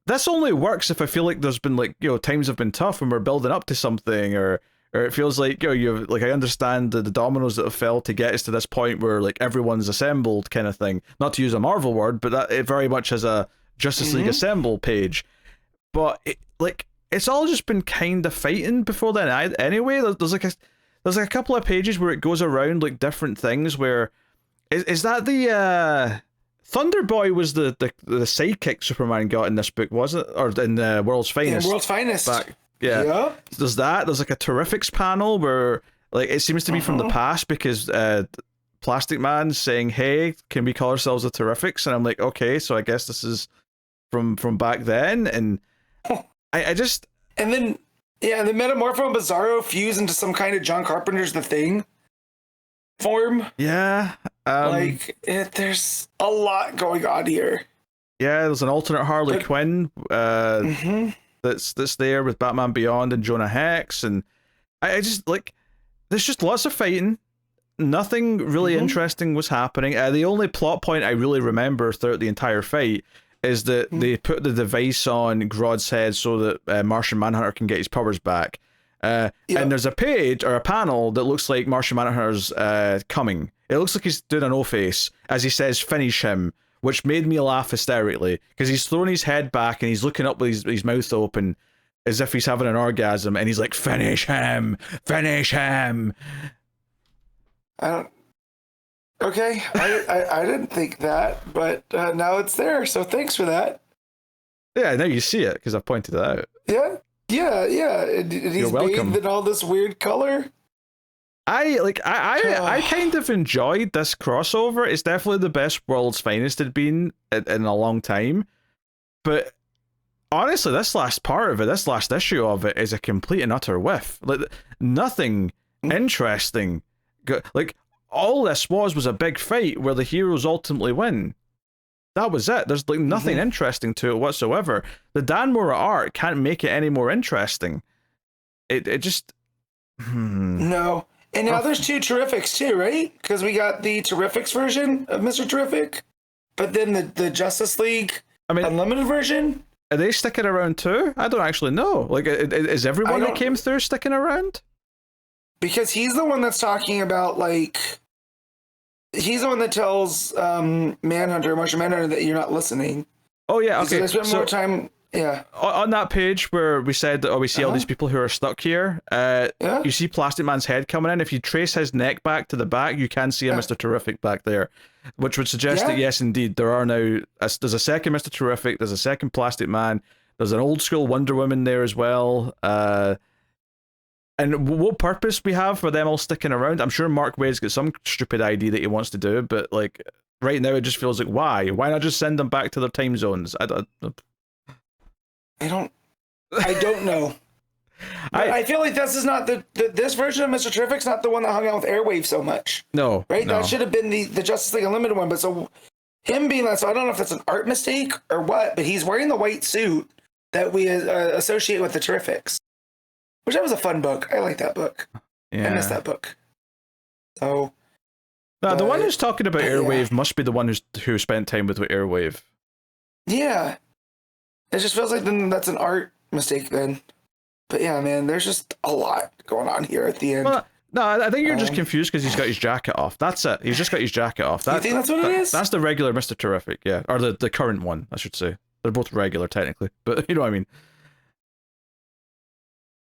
this only works if I feel like there's been like times have been tough and we're building up to something, or it feels like you've like I understand the dominoes that have fell to get us to this point where like everyone's assembled kind of thing. Not to use a Marvel word, but that it very much has a Justice League Assemble page, but it's all just been kind of fighting before then. Anyway, there's like a couple of pages where it goes around like different things. Where is that the Thunderboy was the sidekick Superman got in this book, wasn't it? Or in World's Finest? Yeah, World's Finest. Yeah. There's that. There's like a Teriffics panel where like it seems to be from the past because Plastic Man's saying, "Hey, can we call ourselves the Teriffics?" And I'm like, okay, so I guess this is from back then. And I just and then. Yeah, and the Metamorpho and Bizarro fuse into some kind of John Carpenter's The Thing form. Yeah. There's a lot going on here. Yeah, there's an alternate Harley Quinn that's there with Batman Beyond and Jonah Hex, and I just like there's just lots of fighting. Nothing really interesting was happening. The only plot point I really remember throughout the entire fight is that they put the device on Grodd's head so that Martian Manhunter can get his powers back. And there's a page or a panel that looks like Martian Manhunter's coming. It looks like he's doing an O-face as he says, "Finish him," which made me laugh hysterically because he's throwing his head back and he's looking up with his mouth open as if he's having an orgasm, and he's like, "Finish him! Finish him!" Okay, I didn't think that, but now it's there, so thanks for that. Yeah, now you see it because I pointed it out. Yeah. And he's bathed in all this weird color. I kind of enjoyed this crossover. It's definitely the best World's Finest had been in a long time. But honestly, this last part of it, this last issue of it, is a complete and utter whiff. Like nothing interesting. Like all this was a big fight where the heroes ultimately win. That was it. There's like nothing interesting to it whatsoever. The Dan Mora art can't make it any more interesting. It just no. And now there's 2 Terrifics too, right? Because we got the Terrifics version of Mr. Terrific, but then the Justice League I mean, Unlimited version. Are they sticking around too? I don't actually know. Like, is everyone that came through sticking around? Because he's the one that's talking about, like, he's the one that tells Martian Manhunter, that you're not listening. Oh yeah, okay. They spend more time. Yeah. On that page where we said that we see all these people who are stuck here, you see Plastic Man's head coming in. If you trace his neck back to the back, you can see a Mr. Terrific back there, which would suggest that yes, indeed, there are now. There's a second Mr. Terrific. There's a second Plastic Man. There's an old school Wonder Woman there as well. And what purpose we have for them all sticking around? I'm sure Mark Waid's got some stupid idea that he wants to do, but like right now, it just feels like why? Why not just send them back to their time zones? I don't know. I feel like this is not this version of Mr. Terrific's not the one that hung out with Airwave so much. No, right? No. That should have been the Justice League Unlimited one. But so him being that, so I don't know if that's an art mistake or what. But he's wearing the white suit that we associate with the Terrifics, which that was a fun book. I like that book. Yeah. I missed that book. So. No, the one who's talking about Airwave must be the one who spent time with Airwave. Yeah. It just feels like then that's an art mistake then. But yeah, man, there's just a lot going on here at the end. Well, no, I think you're just confused because he's got his jacket off. That's it. He's just got his jacket off. You think that's what it is? That's the regular Mr. Terrific, yeah. Or the current one, I should say. They're both regular, technically. But you know what I mean.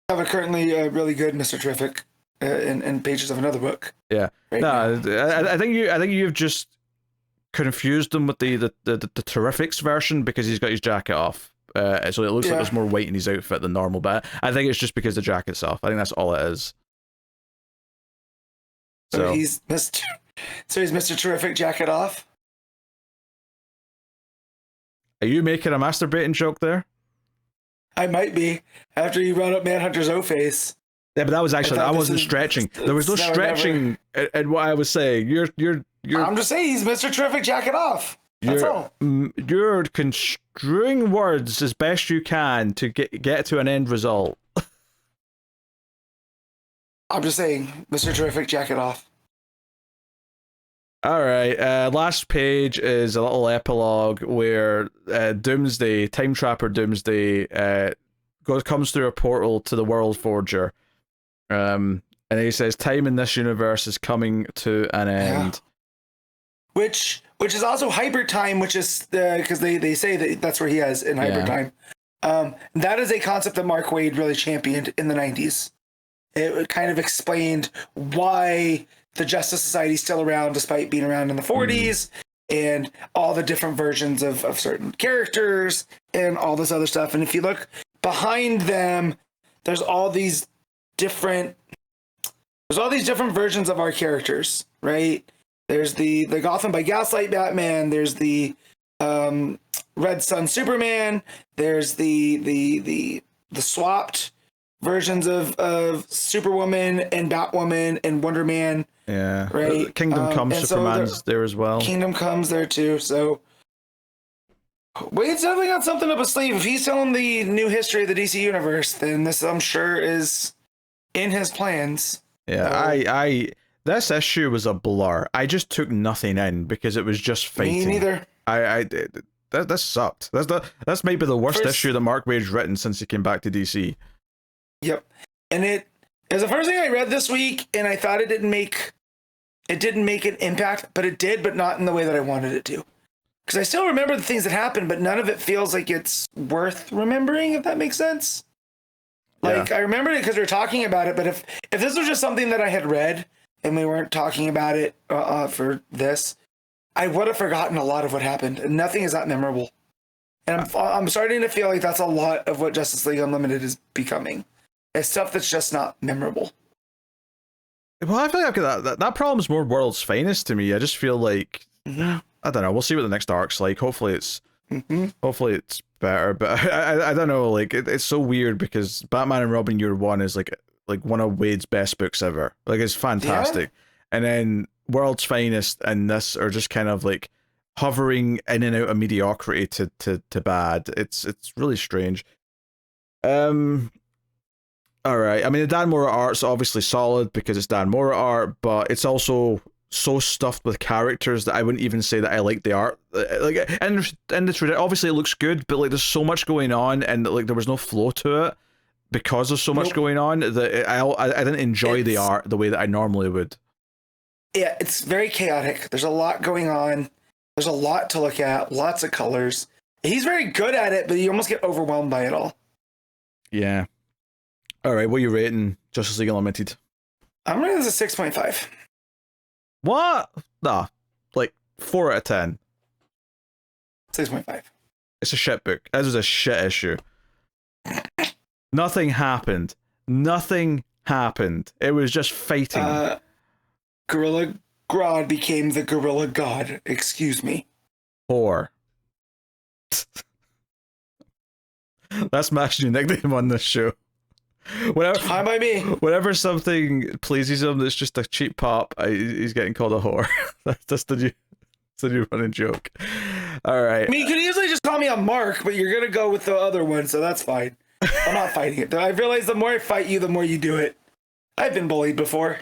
I have a currently really good Mr. Terrific in pages of another book. Yeah. Right I think you've just confused him with the Terrifics version because he's got his jacket off. So it looks like there's more white in his outfit than normal, but I think it's just because the jacket's off. I think that's all it is. So he's Mr. Terrific jacket off. Are you making a masturbating joke there? I might be after you brought up Manhunter's O-face. Yeah, but that was actually I wasn't stretching. There was no stretching in what I was saying. You're I'm just saying he's Mr. Terrific jacket off. That's all. You're construing words as best you can to get to an end result. I'm just saying, Mr. Terrific jacket off. All right. Last page is a little epilogue where Doomsday, Time Trapper Doomsday, comes through a portal to the World Forger, and he says, "Time in this universe is coming to an end." Which is also hybrid time, which is because they say that's where he is in hybrid time. That is a concept that Mark Waid really championed in the 90s. It kind of explained why the Justice Society is still around despite being around in the 40s and all the different versions of certain characters and all this other stuff. And if you look behind them, there's all these different versions of our characters, right? There's the Gotham by Gaslight Batman. There's the Red Sun Superman. There's the swapped versions of Superwoman and Batwoman and Wonder Man. Yeah. Right. Kingdom Come Superman's there as well. Kingdom Come's there too. So Wade's definitely got something up his sleeve. If he's telling the new history of the DC universe, then this I'm sure is in his plans. Yeah. This issue was a blur. I just took nothing in because it was just fighting. Me neither. That sucked. That's maybe the worst issue that Mark Waid's written since he came back to DC. Yep. And it was the first thing I read this week, and I thought it didn't make an impact, but it did, but not in the way that I wanted it to. Because I still remember the things that happened, but none of it feels like it's worth remembering, if that makes sense. Like, I remembered it because we were talking about it, but if this was just something that I had read and we weren't talking about it for this, I would have forgotten a lot of what happened, and nothing is that memorable. And I'm starting to feel like that's a lot of what Justice League Unlimited is becoming. It's stuff that's just not memorable. Well, I feel like that problem's more World's Finest to me. I just feel like I don't know. We'll see what the next arc's like. Hopefully it's better. But I don't know. Like it's so weird because Batman and Robin Year One is like one of Wade's best books ever. Like it's fantastic. Yeah. And then World's Finest and this are just kind of like hovering in and out of mediocrity to bad. It's really strange. All right. I mean, the Dan Mora art's obviously solid because it's Dan Mora art, but it's also so stuffed with characters that I wouldn't even say that I like the art. Like, and it's obviously it looks good, but like there's so much going on, and like there was no flow to it because there's so much going on that I didn't enjoy the art the way that I normally would. Yeah, it's very chaotic. There's a lot going on. There's a lot to look at. Lots of colors. He's very good at it, but you almost get overwhelmed by it all. Yeah. All right, what are you rating Justice League Unlimited? I'm rating this a 6.5. What? Nah, like 4 out of 10. 6.5. It's a shit book. This was a shit issue. Nothing happened. Nothing happened. It was just fighting. Gorilla Grodd became the Gorilla God. Excuse me. 4. That's Matt's new nickname on this show. Hi by me. Whenever something pleases him that's just a cheap pop, he's getting called a whore. That's the new running joke. All right. I mean, you could easily just call me a Mark, but you're gonna go with the other one, so that's fine. I'm not fighting it. I realize the more I fight you, the more you do it. I've been bullied before.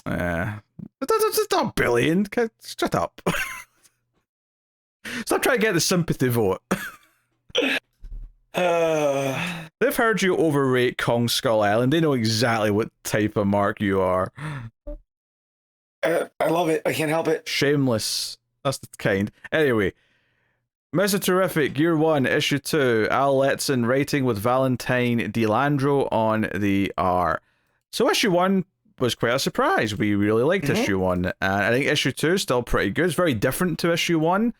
It's not bullying. Shut up. Stop trying to get the sympathy vote. They've heard you overrate Kong Skull Island. They know exactly what type of Mark you are. I love it. I can't help it. Shameless. That's the kind. Anyway, Mr. Teriffic, Year 1, Issue 2, Al Letson writing with Valentine D. Landro on the R. So Issue 1 was quite a surprise. We really liked Issue 1. And I think Issue 2 is still pretty good. It's very different to Issue 1.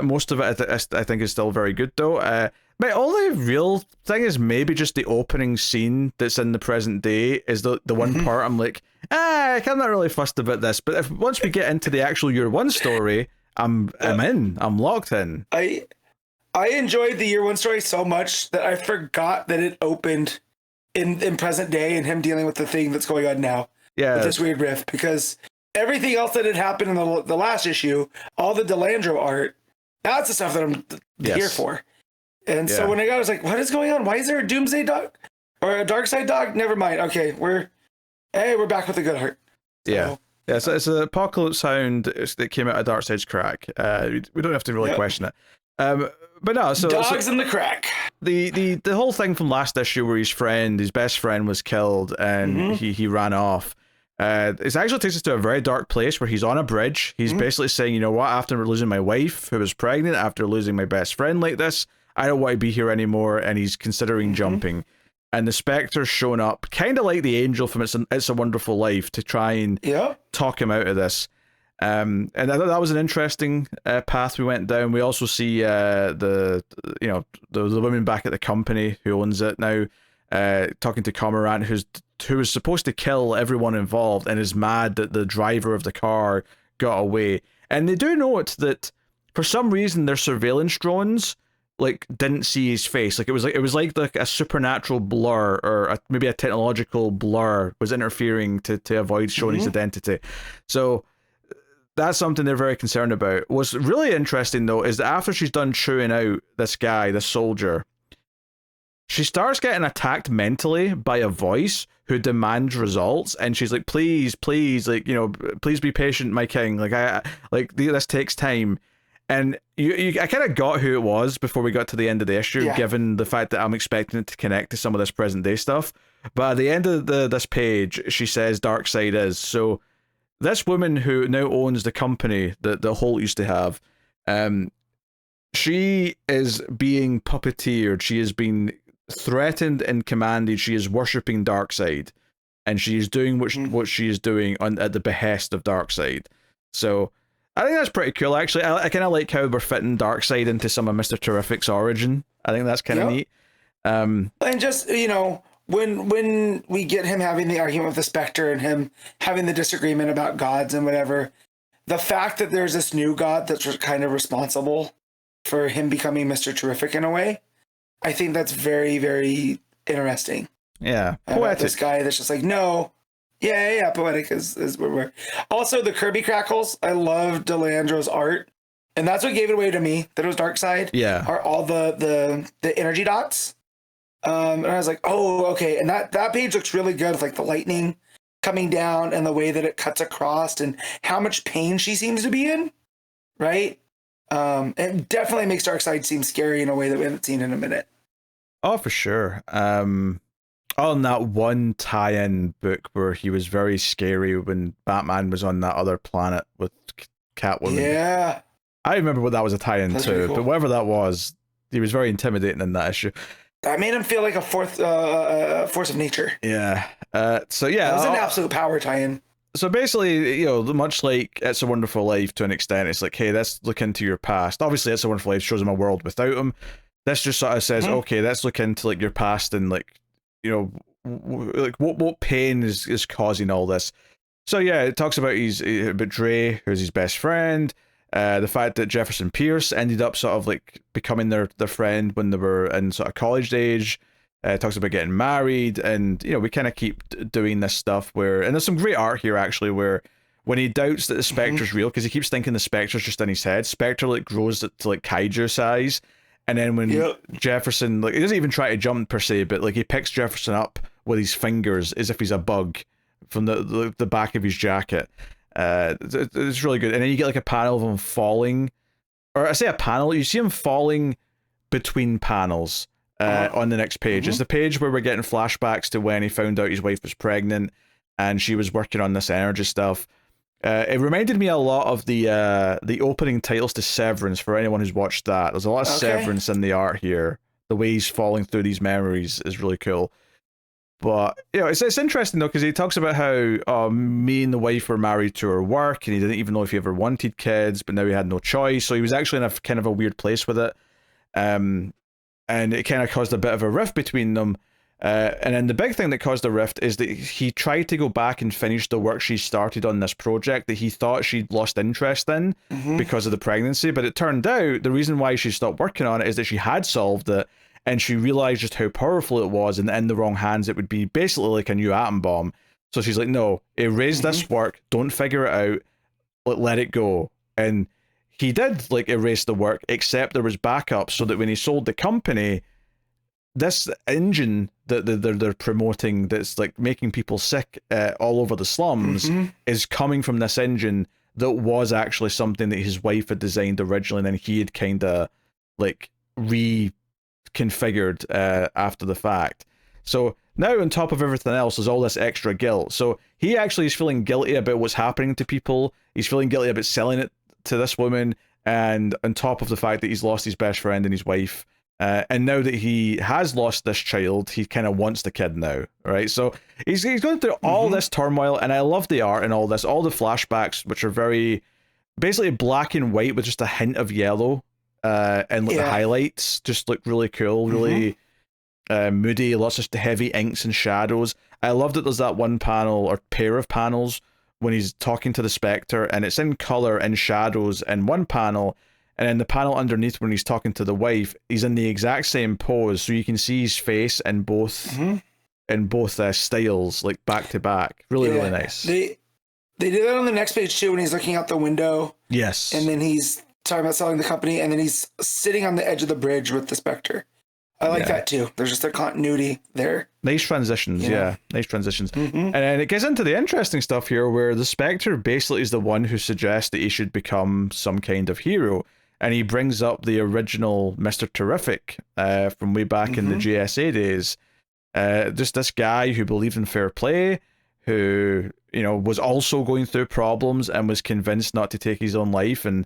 Most of it, I think, is still very good, though. My only real thing is maybe just the opening scene that's in the present day is the one part I'm like, I'm not really fussed about this. But once we get into the actual Year 1 story, I'm in. I'm locked in. I enjoyed the Year 1 story so much that I forgot that it opened in present day and him dealing with the thing that's going on now. Yeah. With this weird rift, because everything else that had happened in the last issue, all the Landro art, that's the stuff that I'm here for. And so when I was like, what is going on? Why is there a Doomsday dog or a Darkseid dog? Never mind. Okay, we're back with the good heart. So, so it's an Apocalypse Hound that came out of Darkseid's crack. We don't have to really question it. But no, so dogs in the crack. The whole thing from last issue where his best friend was killed and he ran off. It actually takes us to a very dark place where he's on a bridge. He's basically saying, you know what, after losing my wife who was pregnant, after losing my best friend like this, I don't want to be here anymore, and he's considering jumping. And the Spectre's shown up, kind of like the Angel from It's a Wonderful Life, to try and talk him out of this. And I thought that was an interesting path we went down. We also see the women back at the company who owns it now, talking to Cormorant, who was supposed to kill everyone involved and is mad that the driver of the car got away. And they do note that for some reason their surveillance drones didn't see his face. It was like a supernatural blur or maybe a technological blur was interfering to avoid showing his identity. So that's something they're very concerned about. What's really interesting though is that after she's done chewing out this soldier, she starts getting attacked mentally by a voice who demands results, and she's like, please, please be patient, my king. This takes time. And I kind of got who it was before we got to the end of the issue, given the fact that I'm expecting it to connect to some of this present day stuff. But at the end of this page, she says Darkseid is. So this woman who now owns the company that Holt used to have, she is being puppeteered. She is being threatened and commanded. She is worshipping Darkseid, and she is doing what she is doing at the behest of Darkseid. So I think that's pretty cool, actually. I kind of like how we're fitting Darkseid into some of Mr. Terrific's origin. I think that's kind of neat. And just, when we get him having the argument with the Spectre and him having the disagreement about gods and whatever, the fact that there's this new god that's kind of responsible for him becoming Mr. Terrific in a way, I think that's very, very interesting. Yeah. Poetic. This guy that's just like, no. Yeah, poetic is where we're. Also, the Kirby crackles. I love Delandro's art, and that's what gave it away to me. That it was Darkseid. Yeah, are all the energy dots. And I was like, oh, okay. And that page looks really good with the lightning coming down and the way that it cuts across and how much pain she seems to be in, right? It definitely makes Darkseid seem scary in a way that we haven't seen in a minute. Oh, for sure. On that one tie-in book where he was very scary when Batman was on that other planet with Catwoman. Yeah. I remember what that was a tie-in to, cool. But whatever that was, he was very intimidating in that issue. That made him feel like a force of nature. Yeah. So yeah, it was an absolute power tie-in. So basically, you know, much like It's a Wonderful Life to an extent, it's like, hey, let's look into your past. Obviously, It's a Wonderful Life shows him a world without him. This just sort of says, okay, let's look into like your past and like, you know, like what pain is causing all this. So yeah, it talks about Dre, who's his best friend. The fact that Jefferson Pierce ended up sort of like becoming their friend when they were in sort of college age. Talks about getting married, and you know, we kind of keep doing this stuff where, and there's some great art here actually, where when he doubts that the Spectre's real, because he keeps thinking the Spectre's just in his head, Spectre like grows to like kaiju size, and then when Jefferson, like, he doesn't even try to jump per se, but like he picks Jefferson up with his fingers as if he's a bug from the back of his jacket. It's really good. And then you get like a panel of him falling, or I say a panel, you see him falling between panels on the next page. It's the page where we're getting flashbacks to when he found out his wife was pregnant and she was working on this energy stuff. It reminded me a lot of the opening titles to Severance, for anyone who's watched that. There's a lot of Severance in the art here. The way he's falling through these memories is really cool. But, you know, it's interesting, though, because he talks about how me and the wife were married to her work, and he didn't even know if he ever wanted kids, but now he had no choice. So he was actually in a kind of a weird place with it. And it kind of caused a bit of a rift between them. And then the big thing that caused the rift is that he tried to go back and finish the work she started on this project that he thought she'd lost interest in because of the pregnancy. But it turned out the reason why she stopped working on it is that she had solved it, and she realized just how powerful it was, and in the wrong hands it would be basically like a new atom bomb. So she's like, no, erase this work, don't figure it out, let it go. And he did like erase the work, except there was backup, so that when he sold the company, this engine that they're promoting that's like making people sick all over the slums is coming from this engine that was actually something that his wife had designed originally, and then he had kind of like reconfigured after the fact. So now on top of everything else, there's all this extra guilt. So he actually is feeling guilty about what's happening to people. He's feeling guilty about selling it to this woman, and on top of the fact that he's lost his best friend and his wife. And now that he has lost this child, he kind of wants the kid now, right? So he's going through all this turmoil, and I love the art and all this, all the flashbacks, which are very basically black and white with just a hint of yellow, and like the highlights just look really cool, really moody, lots of heavy inks and shadows. I love that there's that one panel or pair of panels when he's talking to the Spectre, and it's in color and shadows in one panel. And then the panel underneath when he's talking to the wife, he's in the exact same pose, so you can see his face in both styles, like back to back. Really nice. They did that on the next page too, when he's looking out the window. Yes. And then he's talking about selling the company, and then he's sitting on the edge of the bridge with the Spectre. I like that too. There's just a continuity there. Nice transitions, nice transitions. And then it gets into the interesting stuff here, where the Spectre basically is the one who suggests that he should become some kind of hero. And he brings up the original Mr. Teriffic from way back in the GSA days. Just this guy who believed in fair play, who, you know, was also going through problems and was convinced not to take his own life, and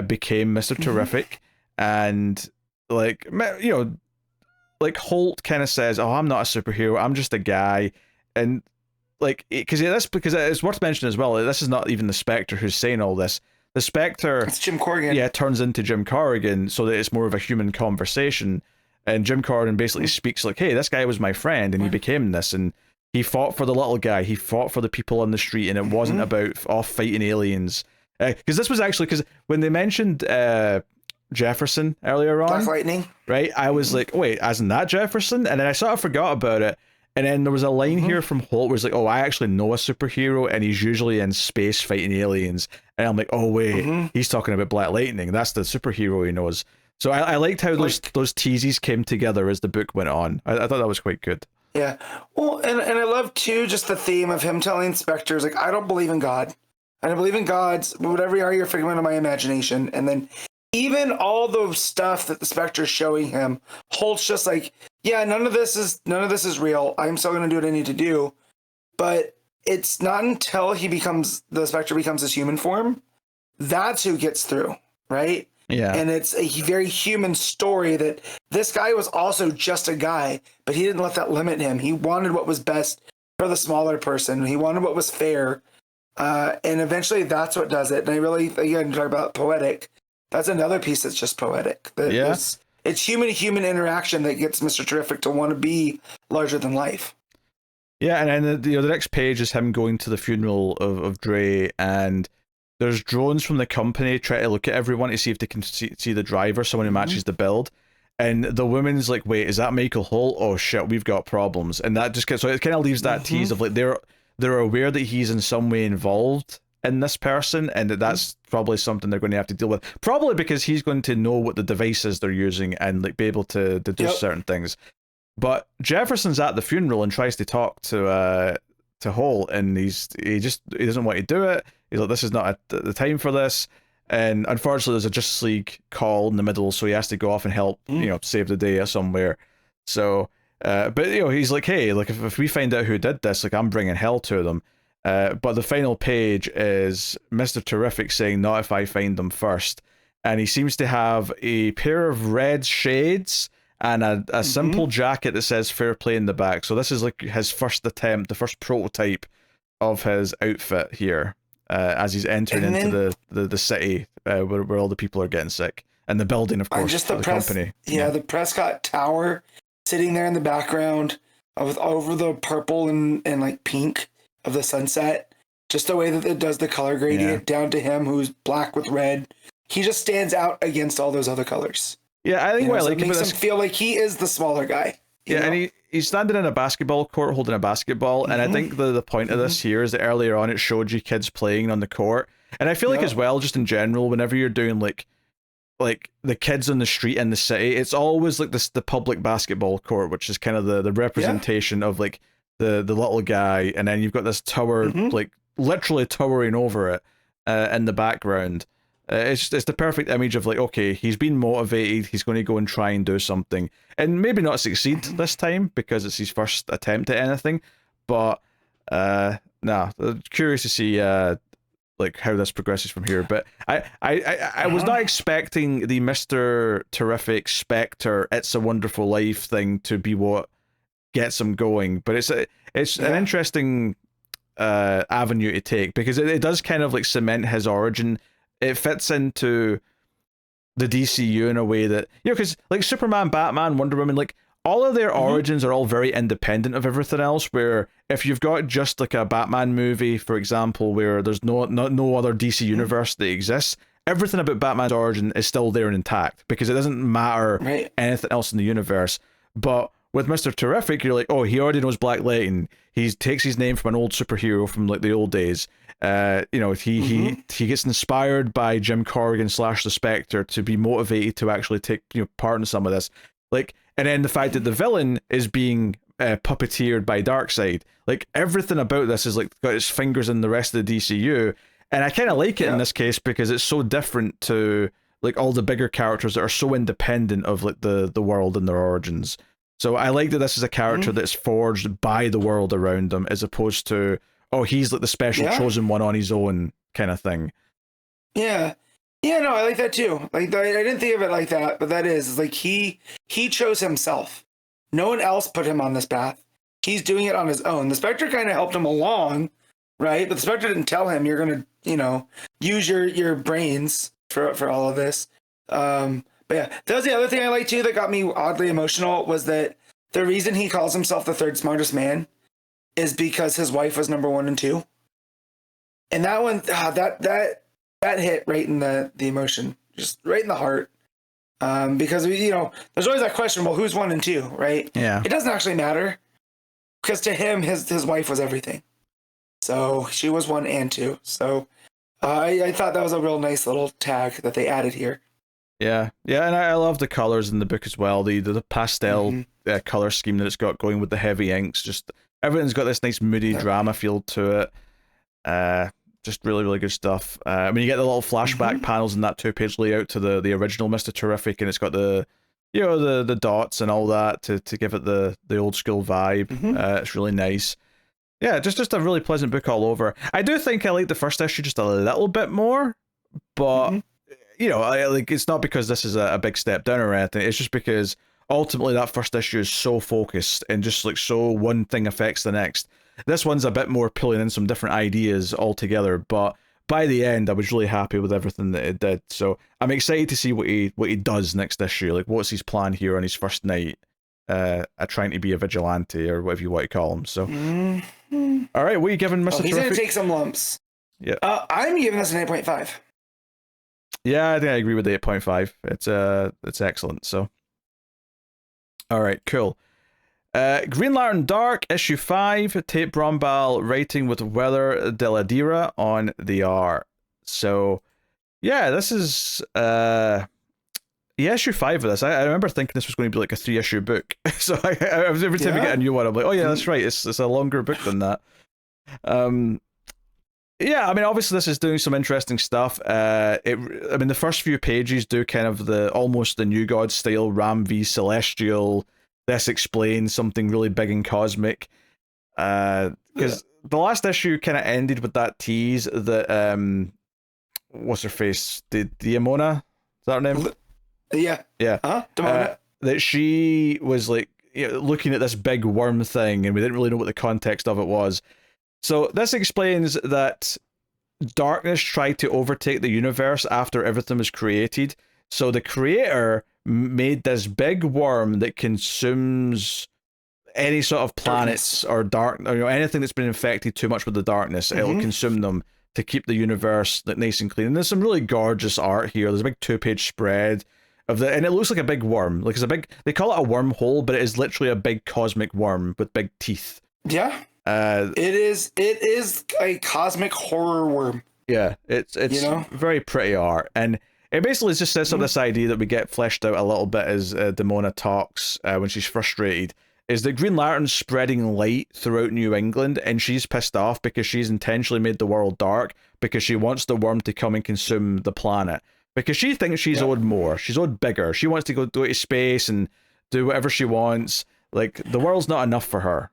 became Mr. Teriffic. And, like, you know, like Holt kind of says, oh, I'm not a superhero, I'm just a guy. And, like, because it's worth mentioning as well, this is not even the Spectre who's saying all this. The Spectre, it's Jim Corrigan. Yeah, turns into Jim Corrigan so that it's more of a human conversation. And Jim Corrigan basically speaks like, hey, this guy was my friend and he became this, and he fought for the little guy, he fought for the people on the street, and it wasn't about off fighting aliens. Because this was actually, because when they mentioned Jefferson earlier on, Black Lightning, right, I was like, wait, isn't that Jefferson? And then I sort of forgot about it. And then there was a line here from Holt where it's like, oh, I actually know a superhero, and he's usually in space fighting aliens. And I'm like, oh, wait, he's talking about Black Lightning. That's the superhero he knows. So I liked how those teases came together as the book went on. I thought that was quite good. Yeah. Well, and I love too just the theme of him telling Spectres, like, I don't believe in God. I don't believe in gods, but whatever you are, you're a figment of my imagination. And then even all the stuff that the Spectre's showing him, Holt's just like, yeah, none of this is real. I'm still gonna do what I need to do. But it's not until the Spectre becomes his human form, that's who gets through, right? Yeah. And it's a very human story that this guy was also just a guy, but he didn't let that limit him. He wanted what was best for the smaller person. He wanted what was fair. And eventually that's what does it. And I really, again, talk about poetic. That's another piece that's just poetic. It's human-to-human interaction that gets Mr. Terrific to want to be larger than life. Yeah, and then the next page is him going to the funeral of Dre, and there's drones from the company trying to look at everyone to see if they can see the driver, someone who matches the build. And the woman's like, wait, is that Michael Holt? Oh shit, we've got problems. And that just gets, so it kind of leaves that tease of like they're aware that he's in some way involved in this person, and that's probably something they're going to have to deal with. Probably because he's going to know what the devices they're using and like be able to do certain things. But Jefferson's at the funeral and tries to talk to Holt, and he doesn't want to do it. He's like, this is not the time for this. And unfortunately, there's a Justice League call in the middle, so he has to go off and help, save the day somewhere. So, but he's like, hey, like if we find out who did this, like I'm bringing hell to them. But the final page is Mr. Terrific saying, not if I find them first. And he seems to have a pair of red shades and a simple jacket that says fair play in the back. So this is like his first attempt, the first prototype of his outfit here, as he's entering into the city where all the people are getting sick. And the building, of course, just the company. Yeah, the Prescott Tower sitting there in the background with over the purple and like pink of the sunset. Just the way that it does the color gradient down to him who's black with red. He just stands out against all those other colors. Yeah, I think what I like it makes him feel like he is the smaller guy. And he's standing in a basketball court holding a basketball, and I think the point of this here is that earlier on it showed you kids playing on the court, and I feel like as well, just in general, whenever you're doing like the kids on the street in the city, it's always like the public basketball court, which is kind of the representation of like the little guy, and then you've got this tower like literally towering over it in the background. It's the perfect image of like, okay, he's been motivated, he's going to go and try and do something, and maybe not succeed this time because it's his first attempt at anything, but curious to see like how this progresses from here. But I was not expecting the Mr. Terrific Spectre It's a Wonderful Life thing to be what gets him going, but it's an interesting avenue to take, because it does kind of like cement his origin. It fits into the DCU in a way that, because like Superman, Batman, Wonder Woman, like all of their origins are all very independent of everything else, where if you've got just like a Batman movie, for example, where there's no other DC universe that exists, everything about Batman's origin is still there and intact, because it doesn't matter anything else in the universe. But with Mr. Terrific, you're like, oh, he already knows Black Lightning. He takes his name from an old superhero from like the old days. He gets inspired by Jim Corrigan / the Spectre to be motivated to actually take part in some of this. Like, and then the fact that the villain is being puppeteered by Darkseid. Like everything about this is like got its fingers in the rest of the DCU, and I kind of like it in this case because it's so different to like all the bigger characters that are so independent of like the world and their origins. So I like that this is a character that's forged by the world around him, as opposed to, oh, he's like the special chosen one on his own kind of thing. Yeah, no, I like that too. Like I didn't think of it like that, but that is like he chose himself. No one else put him on this path. He's doing it on his own. The Spectre kind of helped him along, right? But the Spectre didn't tell him you're gonna, use your brains for all of this. But yeah, that was the other thing I liked too that got me oddly emotional, was that the reason he calls himself the third smartest man is because his wife was number 1 and 2. And that one, that hit right in the emotion, just right in the heart. Because there's always that question, well, who's 1 and 2, right? Yeah. It doesn't actually matter, because to him, his wife was everything. So she was 1 and 2. So I thought that was a real nice little tag that they added here. Yeah, and I love the colors in the book as well. The pastel color scheme that it's got going with the heavy inks. Just everything's got this nice moody drama feel to it. Just really, really good stuff. I mean, you get the little flashback panels in that 2-page layout to the original Mr. Teriffic, and it's got the the dots and all that to give it the old school vibe. It's really nice. Yeah, just a really pleasant book all over. I do think I like the first issue just a little bit more, but it's not because this is a big step down or anything. It's just because ultimately that first issue is so focused and just like so one thing affects the next. This one's a bit more pulling in some different ideas altogether, but by the end I was really happy with everything that it did. So I'm excited to see what he does next issue. Like, what's his plan here on his first night trying to be a vigilante or whatever you want to call him. So all right, what are you giving Mr. He's gonna take some lumps. Yeah. I'm giving this an 8.5. Yeah, I think I agree with the 8.5. It's excellent. So, all right, cool. Green Lantern Dark issue 5. Tate Brombal writing with Werther Dell'Edera on the art. So, yeah, this is issue 5 of this. I remember thinking this was going to be like a 3-issue book. So every time we get a new one, I'm like, oh yeah, that's right. It's a longer book than that. Yeah, I mean, obviously this is doing some interesting stuff. The first few pages do kind of almost the New God style Ram v Celestial. This explains something really big and cosmic. Because the last issue kind of ended with that tease that what's her face? Diamona? Is that her name? Yeah. Demona. That she was like looking at this big worm thing, and we didn't really know what the context of it was. So this explains that darkness tried to overtake the universe after everything was created. So the creator made this big worm that consumes any sort of planets or anything that's been infected too much with the darkness. It'll consume them to keep the universe nice and clean. And there's some really gorgeous art here. There's a big 2-page spread of and it looks like a big worm. Like, it's a big, they call it a wormhole, but it is literally a big cosmic worm with big teeth. Yeah. It is a cosmic horror worm. Yeah, it's very pretty art, and it basically just sets up this idea that we get fleshed out a little bit as Demona talks when she's frustrated, is that Green Lantern's spreading light throughout New England, and she's pissed off because she's intentionally made the world dark because she wants the worm to come and consume the planet, because she thinks she's owed more, she's owed bigger, she wants to go to space and do whatever she wants. Like, the world's not enough for her.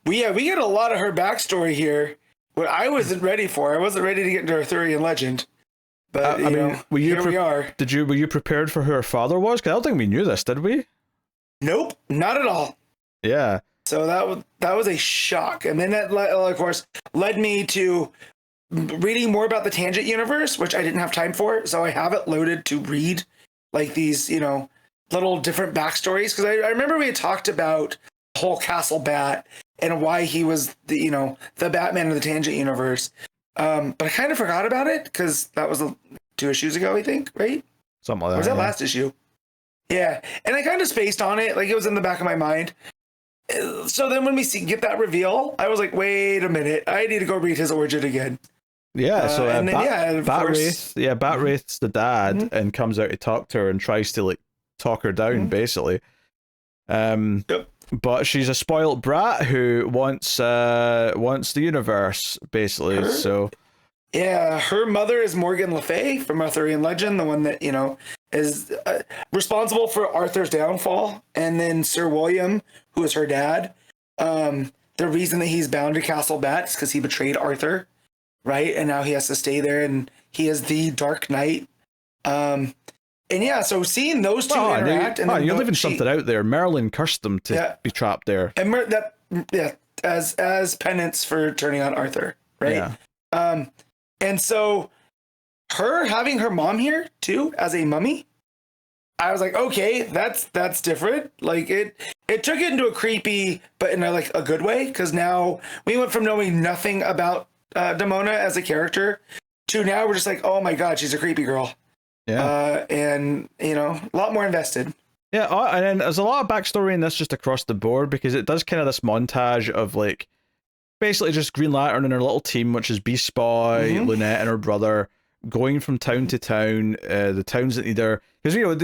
We get a lot of her backstory here. What I wasn't ready for. I wasn't ready to get into Arthurian legend. But here we are. Were you prepared for who her father was? Because I don't think we knew this, did we? Nope, not at all. Yeah. So that was a shock, and then that of course led me to reading more about the Tangent universe, which I didn't have time for. So I have it loaded to read like these little different backstories, because I remember we had talked about the whole Castle Bat and why he was the Batman of the Tangent universe. But I kind of forgot about it because that was 2 issues ago, I think, right? Something like that. Or was that last issue? Yeah. And I kind of spaced on it. Like, it was in the back of my mind. So then when we get that reveal, I was like, wait a minute. I need to go read his origin again. Yeah. So Bat-Wraith. Bat-Wraith's the dad and comes out to talk to her and tries to talk her down, basically. Yep. But she's a spoiled brat who wants the universe, basically. Her mother is Morgan Le Fay from Arthurian legend, the one that is responsible for Arthur's downfall, and then Sir William, who is her dad. The reason that he's bound to Castle Bat is because he betrayed Arthur, right? And now he has to stay there, and he is the Dark Knight. And yeah, so seeing those two interact, you're leaving something out there. Merlin cursed them to be trapped there, and as penance for turning on Arthur, right? Yeah. And so her having her mom here too as a mummy, I was like, okay, that's different. Like, it took it into a creepy, but in a good way, because now we went from knowing nothing about Demona as a character to now we're just like, oh my god, she's a creepy girl. Yeah. And a lot more invested. Yeah, and then there's a lot of backstory in this just across the board, because it does kind of this montage of basically just Green Lantern and her little team, which is Beast Boy, Lunette and her brother, going from town to town. The towns that either, because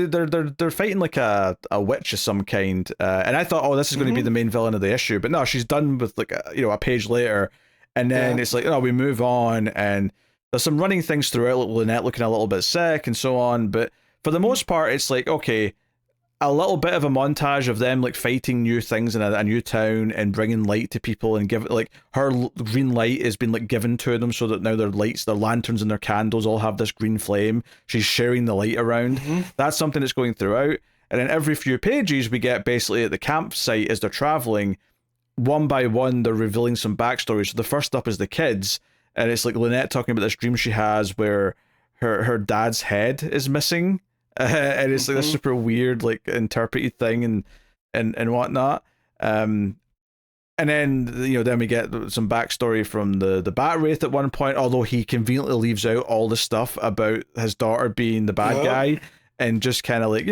they're fighting like a witch of some kind, and I thought, oh, this is going to be the main villain of the issue, but no, she's done with like a page later, and then it's like, oh, we move on, and there's some running things throughout, like Lynette looking a little bit sick and so on, but for the most part, it's like, okay, a little bit of a montage of them like fighting new things in a new town and bringing light to people, and give like her green light has been like given to them so that now their lights, their lanterns and their candles all have this green flame. She's sharing the light around. That's something that's going throughout. And then every few pages we get basically at the campsite as they're traveling, one by one they're revealing some backstories. So the first up is the kids, and it's like Lynette talking about this dream she has where her dad's head is missing. And it's like a super weird, like interpreted thing and whatnot. And then then we get some backstory from the Bat Wraith at one point, although he conveniently leaves out all the stuff about his daughter being the bad guy, and just kind of like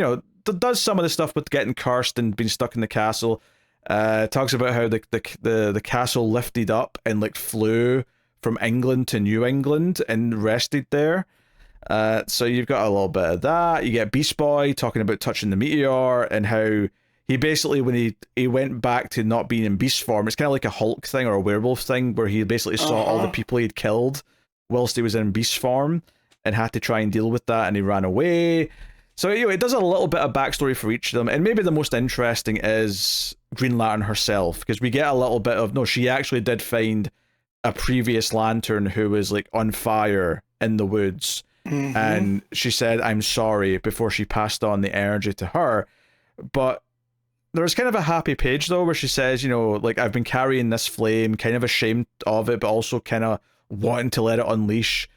does some of the stuff with getting cursed and being stuck in the castle. Talks about how the castle lifted up and like flew from England to New England and rested there. So you've got a little bit of that. You get Beast Boy talking about touching the meteor and how he basically, when he went back to not being in beast form, it's kind of like a Hulk thing or a werewolf thing where he basically saw all the people he'd killed whilst he was in beast form and had to try and deal with that, and he ran away. So it does a little bit of backstory for each of them, and maybe the most interesting is Green Lantern herself, because we get a little bit of, no, she actually did find a previous Lantern who was like on fire in the woods. And she said, I'm sorry, before she passed on the energy to her. But there's kind of a happy page, though, where she says, like, I've been carrying this flame, kind of ashamed of it, but also kind of wanting to let it unleash.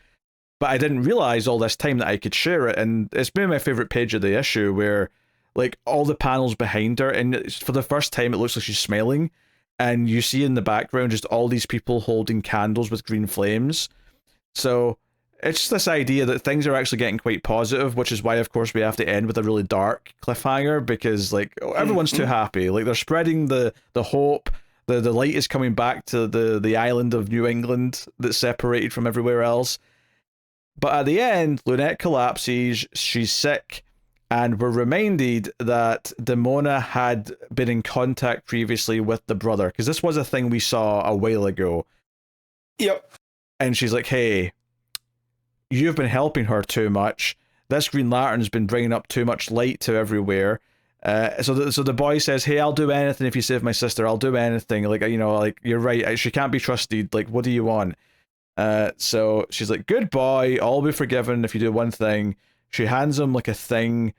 But I didn't realize all this time that I could share it. And it's been my favorite page of the issue where, like, all the panels behind her, and for the first time, it looks like she's smiling. And you see in the background just all these people holding candles with green flames. So it's just this idea that things are actually getting quite positive, which is why, of course, we have to end with a really dark cliffhanger, because like everyone's too happy. Like they're spreading the hope. The light is coming back to the island of New England that's separated from everywhere else. But at the end, Lynette collapses. She's sick, and we're reminded that Demona had been in contact previously with the brother, because this was a thing we saw a while ago. Yep. And she's like, hey, you've been helping her too much. This Green Lantern's been bringing up too much light to everywhere. So the boy says, hey, I'll do anything if you save my sister. I'll do anything. Like, like, you're right. She can't be trusted. Like, what do you want? So she's like, good boy. I'll be forgiven if you do one thing. She hands him like a thing,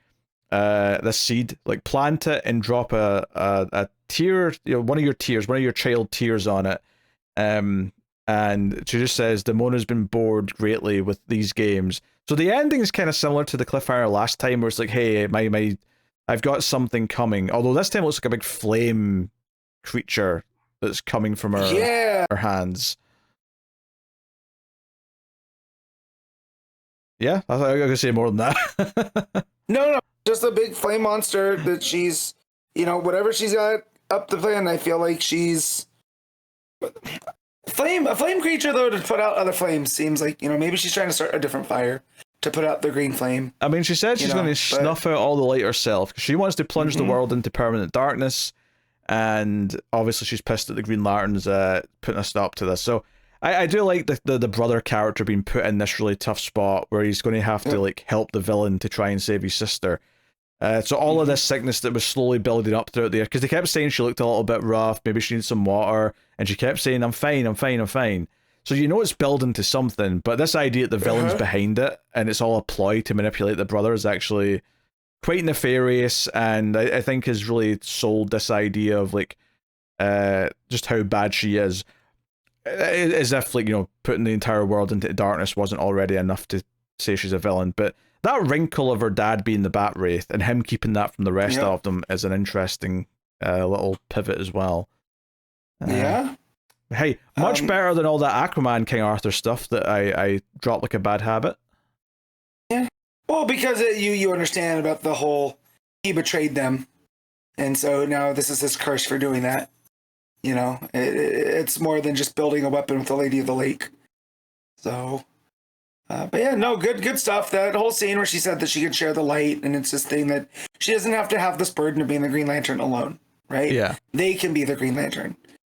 this seed, like plant it and drop a tear, one of your tears, one of your child tears on it. And she just says, Demona's been bored greatly with these games. So the ending is kind of similar to the cliffhanger last time, where it's like, hey, I've got something coming. Although this time it looks like a big flame creature that's coming from her hands. Yeah, I thought I was going to say more than that. No, just a big flame monster that she's, whatever she's got up the plan. I feel like she's a flame creature, though, to put out other flames seems like, maybe she's trying to start a different fire to put out the green flame. I mean, she said she's going to snuff out all the light herself, because she wants to plunge the world into permanent darkness, and obviously she's pissed at the Green Lanterns putting a stop to this. So I do like the brother character being put in this really tough spot where he's going to have to like help the villain to try and save his sister. So all of this sickness that was slowly building up throughout the year, because they kept saying she looked a little bit rough, maybe she needs some water, and she kept saying, I'm fine. So it's building to something, but this idea that the villain's behind it, and it's all a ploy to manipulate the brother, is actually quite nefarious, and I think has really sold this idea of like just how bad she is. As if like, putting the entire world into darkness wasn't already enough to say she's a villain, but that wrinkle of her dad being the Bat Wraith and him keeping that from the rest of them is an interesting little pivot as well. Hey, much better than all that Aquaman King Arthur stuff that I dropped like a bad habit. Yeah. Well, because you understand about the whole, he betrayed them. And so now this is his curse for doing that. It's more than just building a weapon with the Lady of the Lake. So, But yeah, no, good stuff. That whole scene where she said that she could share the light, and it's this thing that she doesn't have to have this burden of being the Green Lantern alone, right? Yeah. They can be the Green Lantern.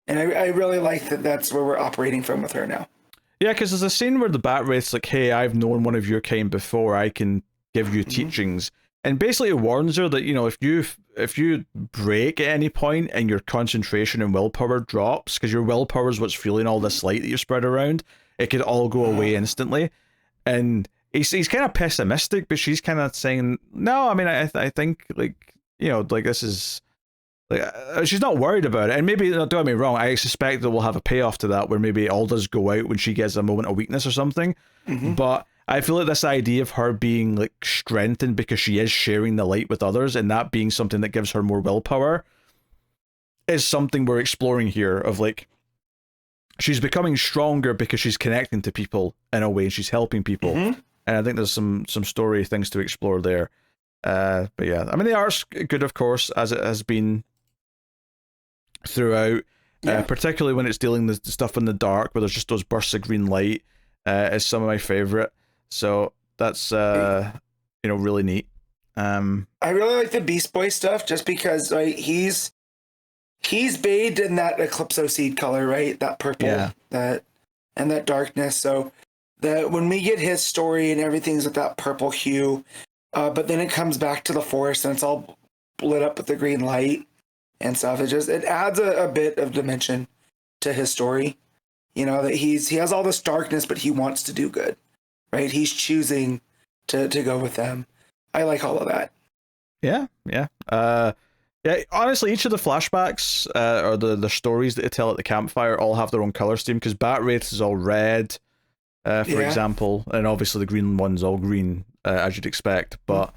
And I really like that that's where we're operating from with her now. Yeah, because there's a scene where the Bat-Wraith's like, hey, I've known one of your kind before, I can give you teachings. And basically it warns her that, you know, if you break at any point and your concentration and willpower drops, because your willpower is what's fueling all this light that you spread around, it could all go away instantly. And he's kind of pessimistic, but she's kind of saying, no, I mean, I think, like, you know, like, this is... Like, she's not worried about it, and maybe, don't get me wrong, I suspect that we'll have a payoff to that where maybe it all does go out when she gets a moment of weakness or something. But I feel like this idea of her being like strengthened because she is sharing the light with others, and that being something that gives her more willpower, is something we're exploring here. Of like, she's becoming stronger because she's connecting to people in a way, and she's helping people. And I think there's some story things to explore there. But yeah, I mean, the art's good, of course, as it has been throughout, particularly when it's dealing with the stuff in the dark where there's just those bursts of green light, is some of my favorite. So that's really neat. I really like the Beast Boy stuff just because, right, he's bathed in that Eclipso seed color, right? That purple, that and that darkness. So that when we get his story and everything's with that purple hue, but then it comes back to the forest and it's all lit up with the green light and stuff. It adds a bit of dimension to his story. You know, that he has all this darkness, but he wants to do good, right? He's choosing to go with them. I like all of that. Yeah. Honestly, each of the flashbacks or the stories that they tell at the campfire all have their own color scheme, because Bat-Wraith is all red, for example, and obviously the green one's all green, as you'd expect. But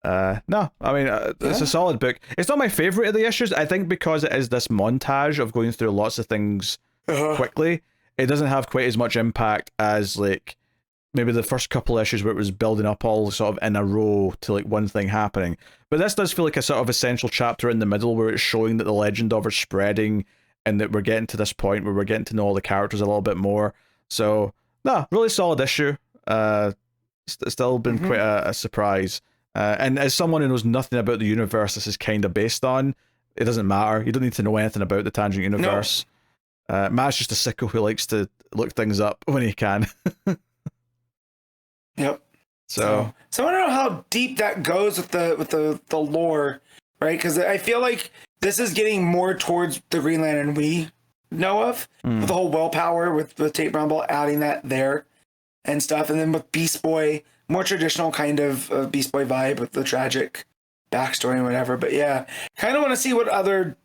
no, I mean, it's a solid book. It's not my favorite of the issues. I think because it is this montage of going through lots of things quickly, it doesn't have quite as much impact as like maybe the first couple issues where it was building up all sort of in a row to like one thing happening. But this does feel like a sort of essential chapter in the middle where it's showing that the legend of her spreading and that we're getting to this point where we're getting to know all the characters a little bit more. So no, really solid issue. It's still been quite a surprise. And as someone who knows nothing about the universe this is kind of based on, it doesn't matter. You don't need to know anything about the Tangent universe. Matt's just a sicko who likes to look things up when he can. Yep. So I want to know how deep that goes with the lore, right? Because I feel like this is getting more towards the Green Lantern we know of, with the whole willpower, with Tate Brombal adding that there and stuff, and then with Beast Boy, more traditional kind of Beast Boy vibe with the tragic backstory and whatever. But yeah, kind of want to see what other,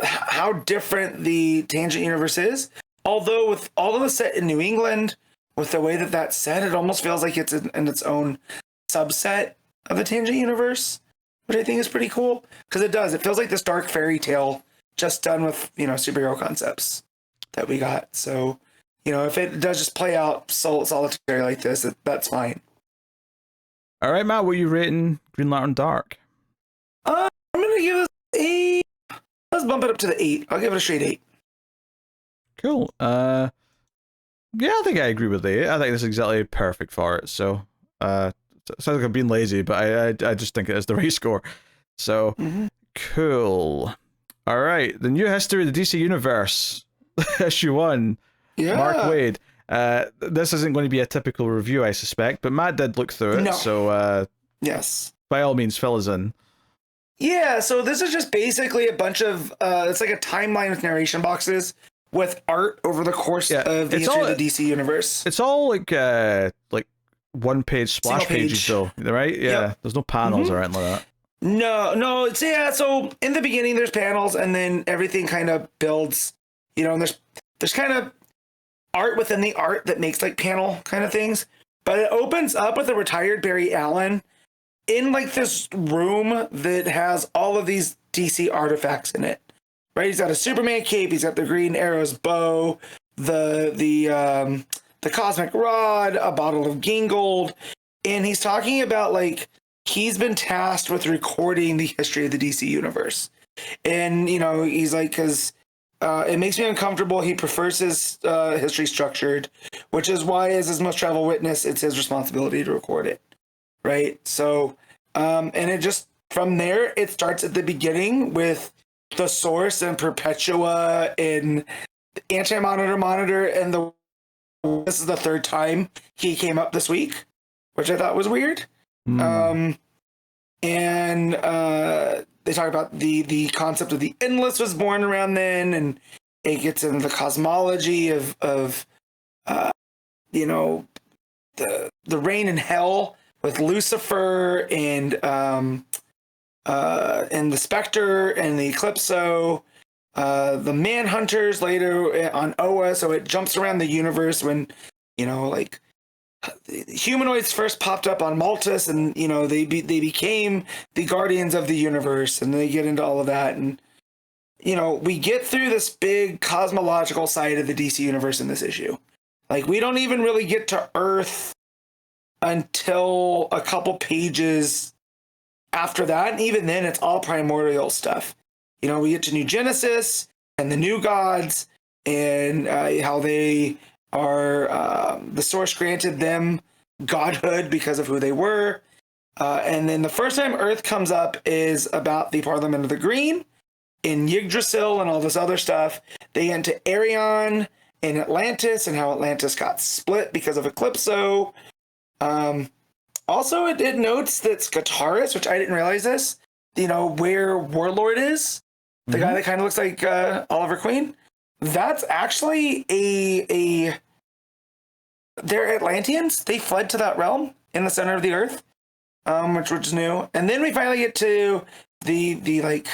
how different the Tangent universe is. Although with all of the set in New England, with the way that that's set, it almost feels like it's in its own subset of the Tangent universe, which I think is pretty cool, because it does. It feels like this dark fairy tale just done with, superhero concepts that we got. So, if it does just play out solitary like this, that's fine. All right, Matt, what are you rating Green Lantern Dark? I'm going to give it a... Let's bump it up to the 8. I'll give it a straight 8. Cool. Yeah, I think I agree with the 8. I think this is exactly perfect for it. So, sounds like I'm being lazy, but I just think it is the right score. So, cool. All right, the new history of the DC Universe, issue 1. Yeah. Mark Waid. This isn't going to be a typical review, I suspect, but Matt did look through it. No. So, yes. By all means, fill us in. Yeah, so this is just basically a bunch of, it's like a timeline with narration boxes with art over the course of the history of the DC Universe. It's all like one-page splash pages, though, right? Yeah, yep. There's no panels or anything like that. No, it's, so in the beginning there's panels, and then everything kind of builds, and there's kind of art within the art that makes like panel kind of things, but it opens up with a retired Barry Allen in like this room that has all of these DC artifacts in it, right? He's got a Superman cape, he's got the Green Arrow's bow, the cosmic rod, a bottle of Gingold, and he's talking about like he's been tasked with recording the history of the DC universe. And he's like, because It makes me uncomfortable. He prefers his history structured, which is why, as his most traveled witness, it's his responsibility to record it, right? So, and it just, from there, it starts at the beginning with the Source and Perpetua and Anti-Monitor, and this is the third time he came up this week, which I thought was weird. They talk about the concept of the Endless was born around then, and it gets into the cosmology of the reign in hell with Lucifer and the Spectre and the Eclipso, the Manhunters later on Oa. So it jumps around the universe when the humanoids first popped up on Maltus, and they became the guardians of the universe, and they get into all of that, and we get through this big cosmological side of the DC universe in this issue. Like, we don't even really get to Earth until a couple pages after that, and even then it's all primordial stuff. We get to New Genesis and the New Gods, and how they are the Source granted them godhood because of who they were. And then the first time Earth comes up is about the Parliament of the Green in Yggdrasil and all this other stuff. They get into Arion and Atlantis, and how Atlantis got split because of Eclipso. Also, it notes that Scartaris, which I didn't realize this, where Warlord is, the guy that kind of looks like Oliver Queen, that's actually they're Atlanteans. They fled to that realm in the center of the Earth, which is new. And then we finally get to the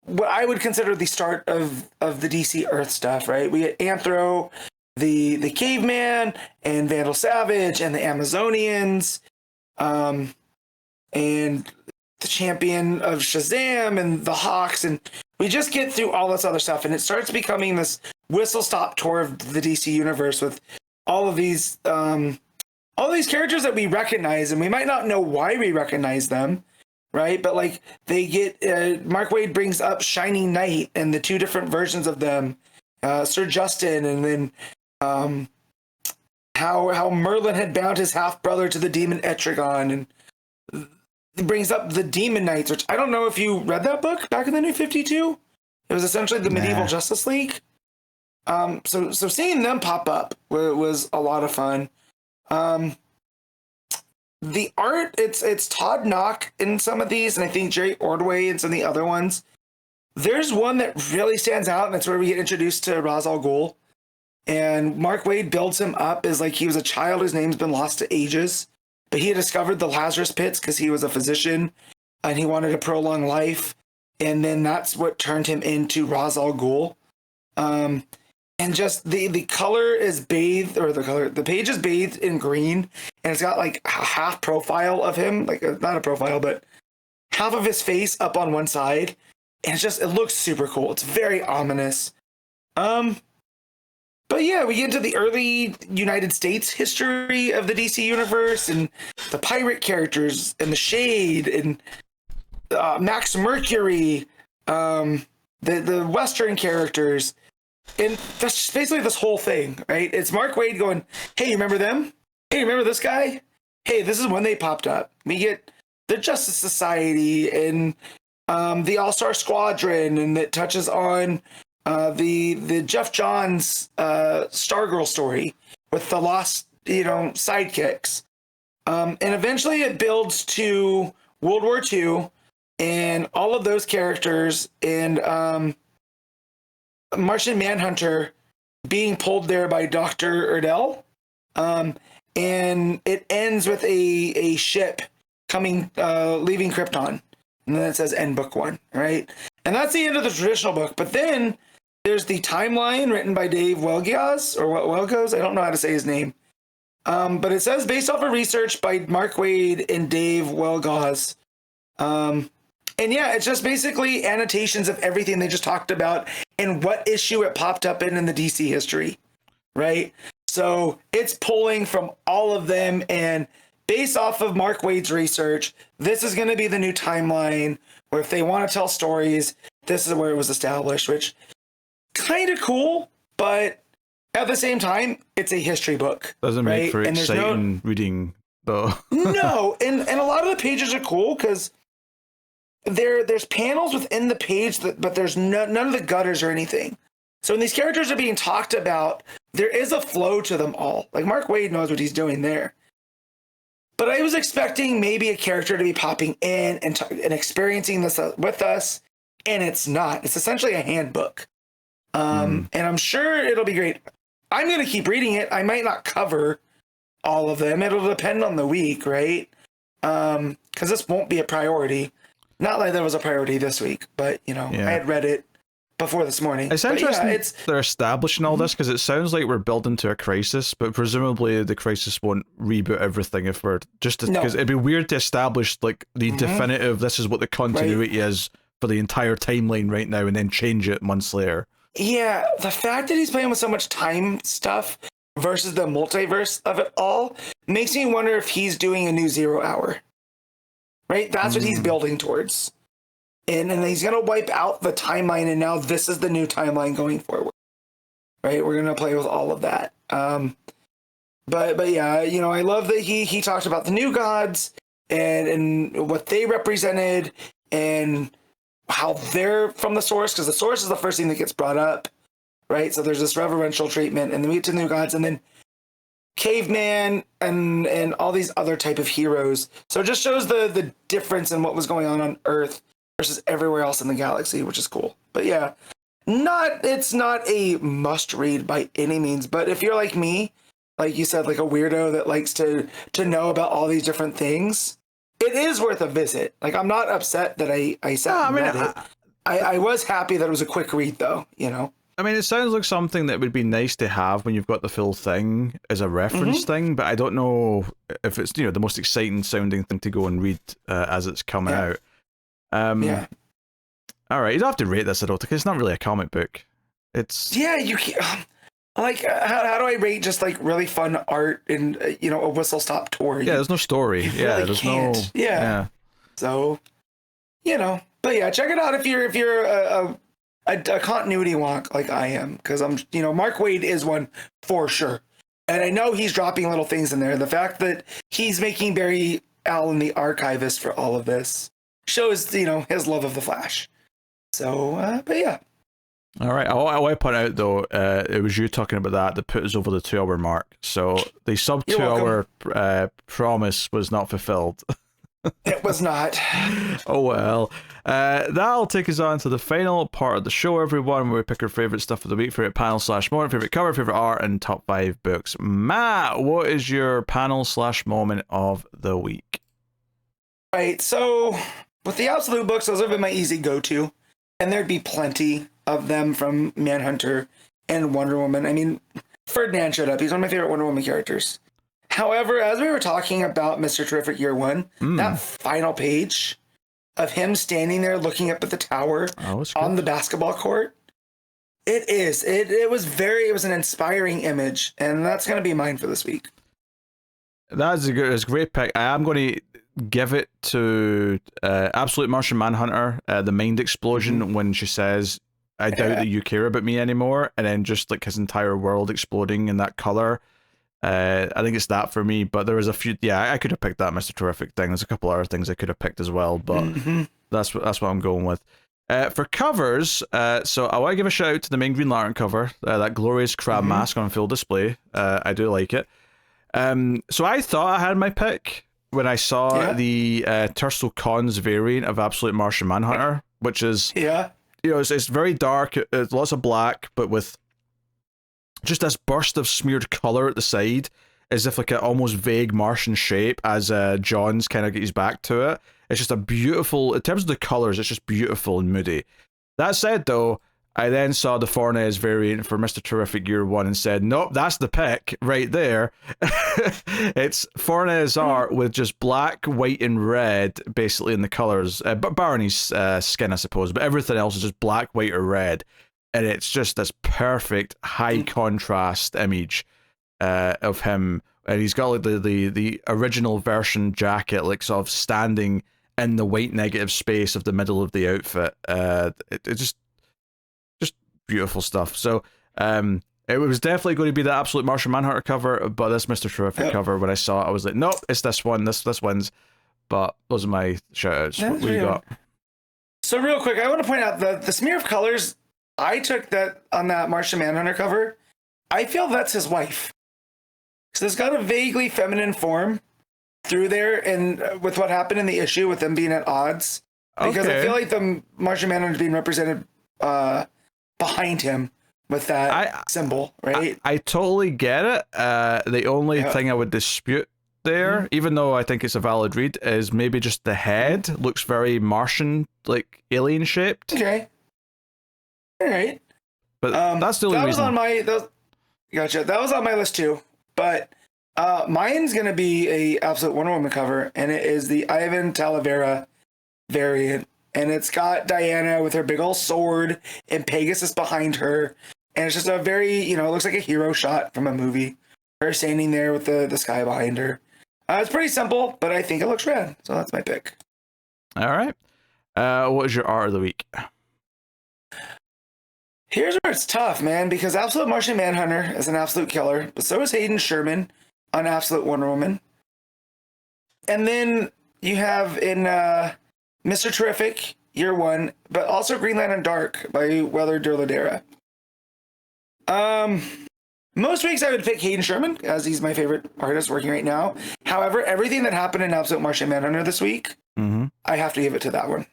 what I would consider the start of the DC Earth stuff, right? We get Anthro, the Caveman, and Vandal Savage, and the Amazonians, and the Champion of Shazam, and the Hawks, and we just get through all this other stuff, and it starts becoming this whistle-stop tour of the DC universe with all these characters that we recognize, and we might not know why we recognize them, right? But like, they get Mark Waid brings up Shining Knight and the two different versions of them, Sir Justin, and then how Merlin had bound his half brother to the demon Etrigan, and he brings up the Demon Knights, which I don't know if you read that book back in the New 52. It was essentially the medieval Justice League. So seeing them pop up was a lot of fun. The art, it's Todd Knock in some of these, and I think Jerry Ordway in some of the other ones. There's one that really stands out, and it's where we get introduced to Ra's al Ghul. And Mark Waid builds him up as like he was a child whose name's been lost to ages, but he had discovered the Lazarus Pits because he was a physician, and he wanted to prolong life. And then that's what turned him into Ra's al Ghul. And just the color is bathed, or the page is bathed in green, and it's got like a half profile of him, like not a profile, but half of his face up on one side. And it looks super cool. It's very ominous. But yeah, we get into the early United States history of the DC universe, and the pirate characters, and the Shade, and Max Mercury, the Western characters. And that's basically this whole thing, right? It's Mark Waid going, hey, you remember them? Hey, remember this guy? Hey, this is when they popped up. We get the Justice Society and the All-Star Squadron, and it touches on the Jeff Johns Stargirl story with the lost, sidekicks. And eventually it builds to World War II and all of those characters, and Martian Manhunter being pulled there by Dr. Erdell. And it ends with a ship coming, leaving Krypton. And then it says end book 1, right? And that's the end of the traditional book. But then there's the timeline written by Dave Welgos, or Welgos, I don't know how to say his name. But it says based off of research by Mark Waid and Dave Welgos. And yeah, it's just basically annotations of everything they just talked about and what issue it popped up in the DC history, right? So it's pulling from all of them, and based off of Mark Waid's research, this is going to be the new timeline where if they want to tell stories, this is where it was established, which kind of cool, but at the same time, it's a history book. Doesn't right? make for exciting reading, though. No, and a lot of the pages are cool because there's panels within the page, but there's none of the gutters or anything. So when these characters are being talked about, there is a flow to them all. Like Mark Waid knows what he's doing there. But I was expecting maybe a character to be popping in and experiencing this with us, and it's not. It's essentially a handbook. And I'm sure it'll be great. I'm going to keep reading it. I might not cover all of them. It'll depend on the week, right? Because this won't be a priority. Not like that was a priority this week, but, I had read it before this morning. It's interesting they're establishing all this because it sounds like we're building to a crisis, but presumably the crisis won't reboot everything if we're because it'd be weird to establish like the definitive, this is what the continuity is for the entire timeline right now and then change it months later. Yeah, the fact that he's playing with so much time stuff versus the multiverse of it all makes me wonder if he's doing a new 0 hour. Right? That's what he's building towards. And he's going to wipe out the timeline, and now this is the new timeline going forward. Right? We're going to play with all of that. But yeah, I love that he talked about the new gods and what they represented and how they're from the source, because the source is the first thing that gets brought up, right? So there's this reverential treatment, and then we get to the new gods, and then caveman and all these other type of heroes. So it just shows the difference in what was going on Earth versus everywhere else in the galaxy, which is cool. But yeah, it's not a must read by any means, but if you're like me, like you said, like a weirdo that likes to know about all these different things, it is worth a visit. Like, I'm not upset that I sat and read it. I was happy that it was a quick read, though, I mean, it sounds like something that would be nice to have when you've got the full thing as a reference thing, but I don't know if it's, the most exciting sounding thing to go and read as it's coming out. Yeah. All right, you don't have to rate this at all because it's not really a comic book. It's you can't. Like, how do I rate just like really fun art and a whistle stop tour? Yeah, there's no story. There's can't. No. Yeah. So, but yeah, check it out if you're a continuity wonk like I am, because I'm Mark Waid is one for sure, and I know he's dropping little things in there. The fact that he's making Barry Allen the archivist for all of this shows his love of the Flash. So, but yeah. All right. I want to point out though, it was you talking about that put us over the 2 hour mark. So the sub 2 hour promise was not fulfilled. It was not. Oh well. That'll take us on to the final part of the show, everyone, where we pick our favorite stuff of the week, favorite panel / moment, favorite cover, favorite art, and top 5 books. Matt, what is your panel / moment of the week? Right. So with the absolute books, those have been my easy go-to, and there'd be plenty of them from Manhunter and Wonder Woman. I mean, Ferdinand showed up. He's one of my favorite Wonder Woman characters. However, as we were talking about Mr. Terrific Year 1, that final page of him standing there looking up at the tower on the basketball court, it was an inspiring image, and that's going to be mine for this week. That's a great pick. I am going to give it to Absolute Martian Manhunter, the mind explosion when she says, I doubt that you care about me anymore, and then just like his entire world exploding in that color. I think it's that for me, but there was a few. Yeah, I could have picked that Mr. Terrific thing. There's a couple other things I could have picked as well, but that's what I'm going with. For covers, so I want to give a shout out to the main Green Lantern cover, that glorious crab mask on full display. I do like it. So I thought I had my pick when I saw the Tersto Cons variant of Absolute Martian Manhunter, which is it's very dark, it's lots of black, but with just this burst of smeared color at the side, as if like an almost vague Martian shape as John's kind of gets his back to it. It's just a beautiful, in terms of the colors, it's just beautiful and moody. That said though, I then saw the Fornes variant for Mr. Terrific Year 1 and said, nope, that's the pick right there. It's Fornes art with just black, white, and red basically in the colors, but Barney's skin, I suppose, but everything else is just black, white, or red. And it's just this perfect high contrast image of him, and he's got like the original version jacket, like sort of standing in the white negative space of the middle of the outfit. It just beautiful stuff. So it was definitely going to be the absolute Martian Manhunter cover, but this Mr. Terrific cover, when I saw it, I was like, nope, it's this one. This wins. But those are my shout-outs. What do you got? So real quick, I want to point out the smear of colors I took that on that Martian Manhunter cover. I feel that's his wife. So it's got a vaguely feminine form through there, and with what happened in the issue with them being at odds. Because I feel like the Martian Manhunter is being represented behind him with that symbol, right? I totally get it. The only thing I would dispute there, even though I think it's a valid read, is maybe just the head looks very Martian, like alien shaped. Okay. All right. But that's the only reason. Gotcha. That was on my list too. But mine's going to be a absolute Wonder Woman cover, and it is the Ivan Talavera variant. And it's got Diana with her big old sword and Pegasus behind her. And it's just a very, it looks like a hero shot from a movie. Her standing there with the sky behind her. It's pretty simple, but I think it looks rad. So that's my pick. All right. What is your art of the week? Here's where it's tough, man, because Absolute Martian Manhunter is an absolute killer, but so is Hayden Sherman on Absolute Wonder Woman. And then you have in Mr. Terrific, Year One, but also Green Lantern Dark by Werther Dell'Edera. Most weeks I would pick Hayden Sherman, as he's my favorite artist working right now. However, everything that happened in Absolute Martian Manhunter this week, I have to give it to that one.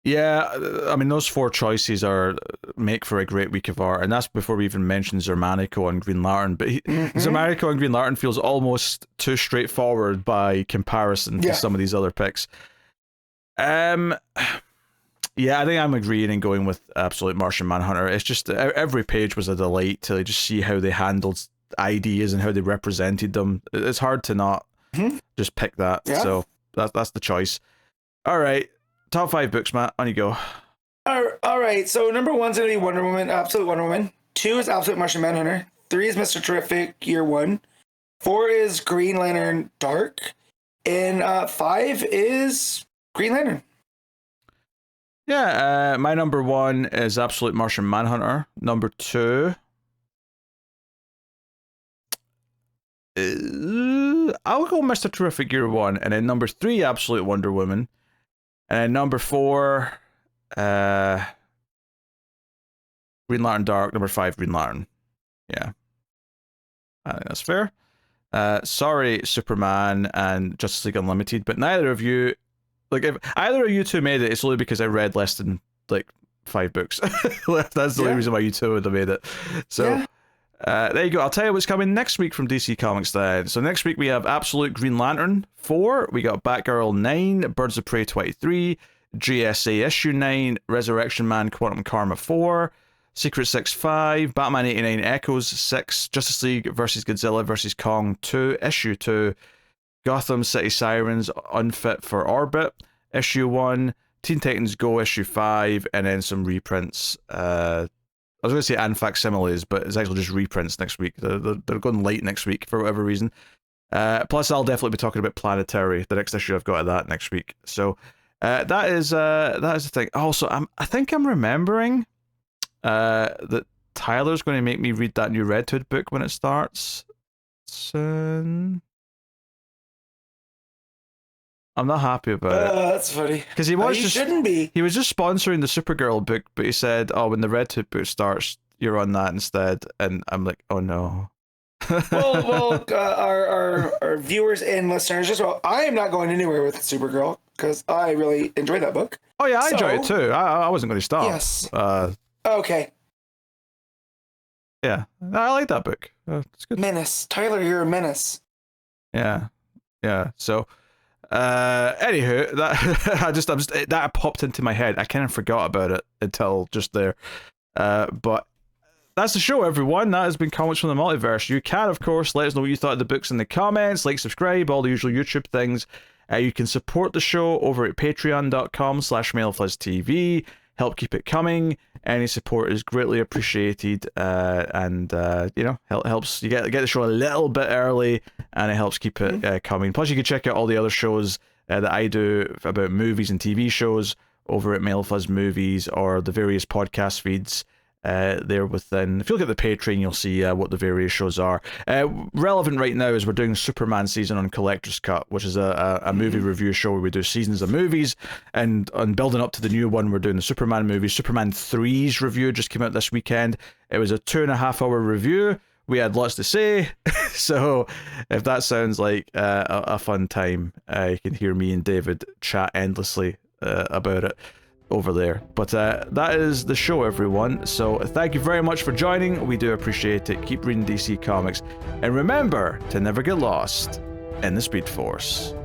Yeah, I mean, those four choices make for a great week of art, and that's before we even mention Xermanico and Green Lantern. But Xermanico and Green Lantern feels almost too straightforward by comparison to some of these other picks. Yeah, I think I'm agreeing and going with Absolute Martian Manhunter. It's just every page was a delight to just see how they handled ideas and how they represented them. It's hard to not just pick that. Yeah. So that's the choice. All right. Top 5 books, Matt. On you go. All right. So number 1's going to be Wonder Woman, Absolute Wonder Woman. 2 is Absolute Martian Manhunter. 3 is Mr. Terrific, Year One. 4 is Green Lantern Dark. And 5 is Green Lantern. Yeah, my number 1 is Absolute Martian Manhunter. Number 2... I'll go Mr. Terrific Year One. And then number 3, Absolute Wonder Woman. And number 4, Green Lantern Dark. Number 5, Green Lantern. Yeah. I think that's fair. Sorry, Superman and Justice League Unlimited, but neither of you... Like, if either of you two made it, it's only because I read less than, 5 books. That's the only reason why you two would have made it. So... there you go. I'll tell you what's coming next week from DC Comics then. So next week we have Absolute Green Lantern 4, we got Batgirl 9, Birds of Prey 23, GSA issue 9, Resurrection Man Quantum Karma 4, Secret 6 5, Batman 89 Echoes 6, Justice League vs. Godzilla vs. Kong 2, issue 2, Gotham City Sirens Unfit for Orbit, issue 1, Teen Titans Go issue 5, and then some reprints. I was going to say and facsimiles, but it's actually just reprints next week. They're going late next week for whatever reason. Plus, I'll definitely be talking about Planetary, the next issue I've got of that next week. So that is the thing. Also, I think I'm remembering that Tyler's going to make me read that new Red Hood book when it starts soon. I'm not happy about it. That's funny. Because he shouldn't be. He was just sponsoring the Supergirl book, but he said, "Oh, when the Red Hood book starts, you're on that instead." And I'm like, "Oh no." well, our viewers and listeners as well. I am not going anywhere with Supergirl because I really enjoyed that book. Oh yeah, I enjoyed it too. I wasn't going to stop. Yes. Okay. Yeah, I like that book. It's good. Menace, Tyler, you're a menace. Yeah. So. Anywho, that popped into my head. I kind of forgot about it until just there. But that's the show, everyone. That has been Comics from the Multiverse. You can, of course, let us know what you thought of the books in the comments, subscribe, all the usual YouTube things. You can support the show over at patreon.com/MailFuzzTV. Help keep it coming. Any support is greatly appreciated, and helps you get the show a little bit early, and it helps keep it coming. Plus, you can check out all the other shows that I do about movies and TV shows over at Mail Fuzz Movies, or the various podcast feeds there within. If you look at the Patreon, you'll see what the various shows are. Relevant right now is we're doing Superman season on Collector's Cut, which is a movie review show where we do seasons of movies, and on building up to the new one, we're doing the Superman movie. Superman 3's review just came out this weekend. It was a 2.5-hour review. We had lots to say, so if that sounds like a fun time, you can hear me and David chat endlessly about it over there. But that is the show, everyone. So thank you very much for joining. We do appreciate it. Keep reading DC Comics. And remember to never get lost in the Speed Force.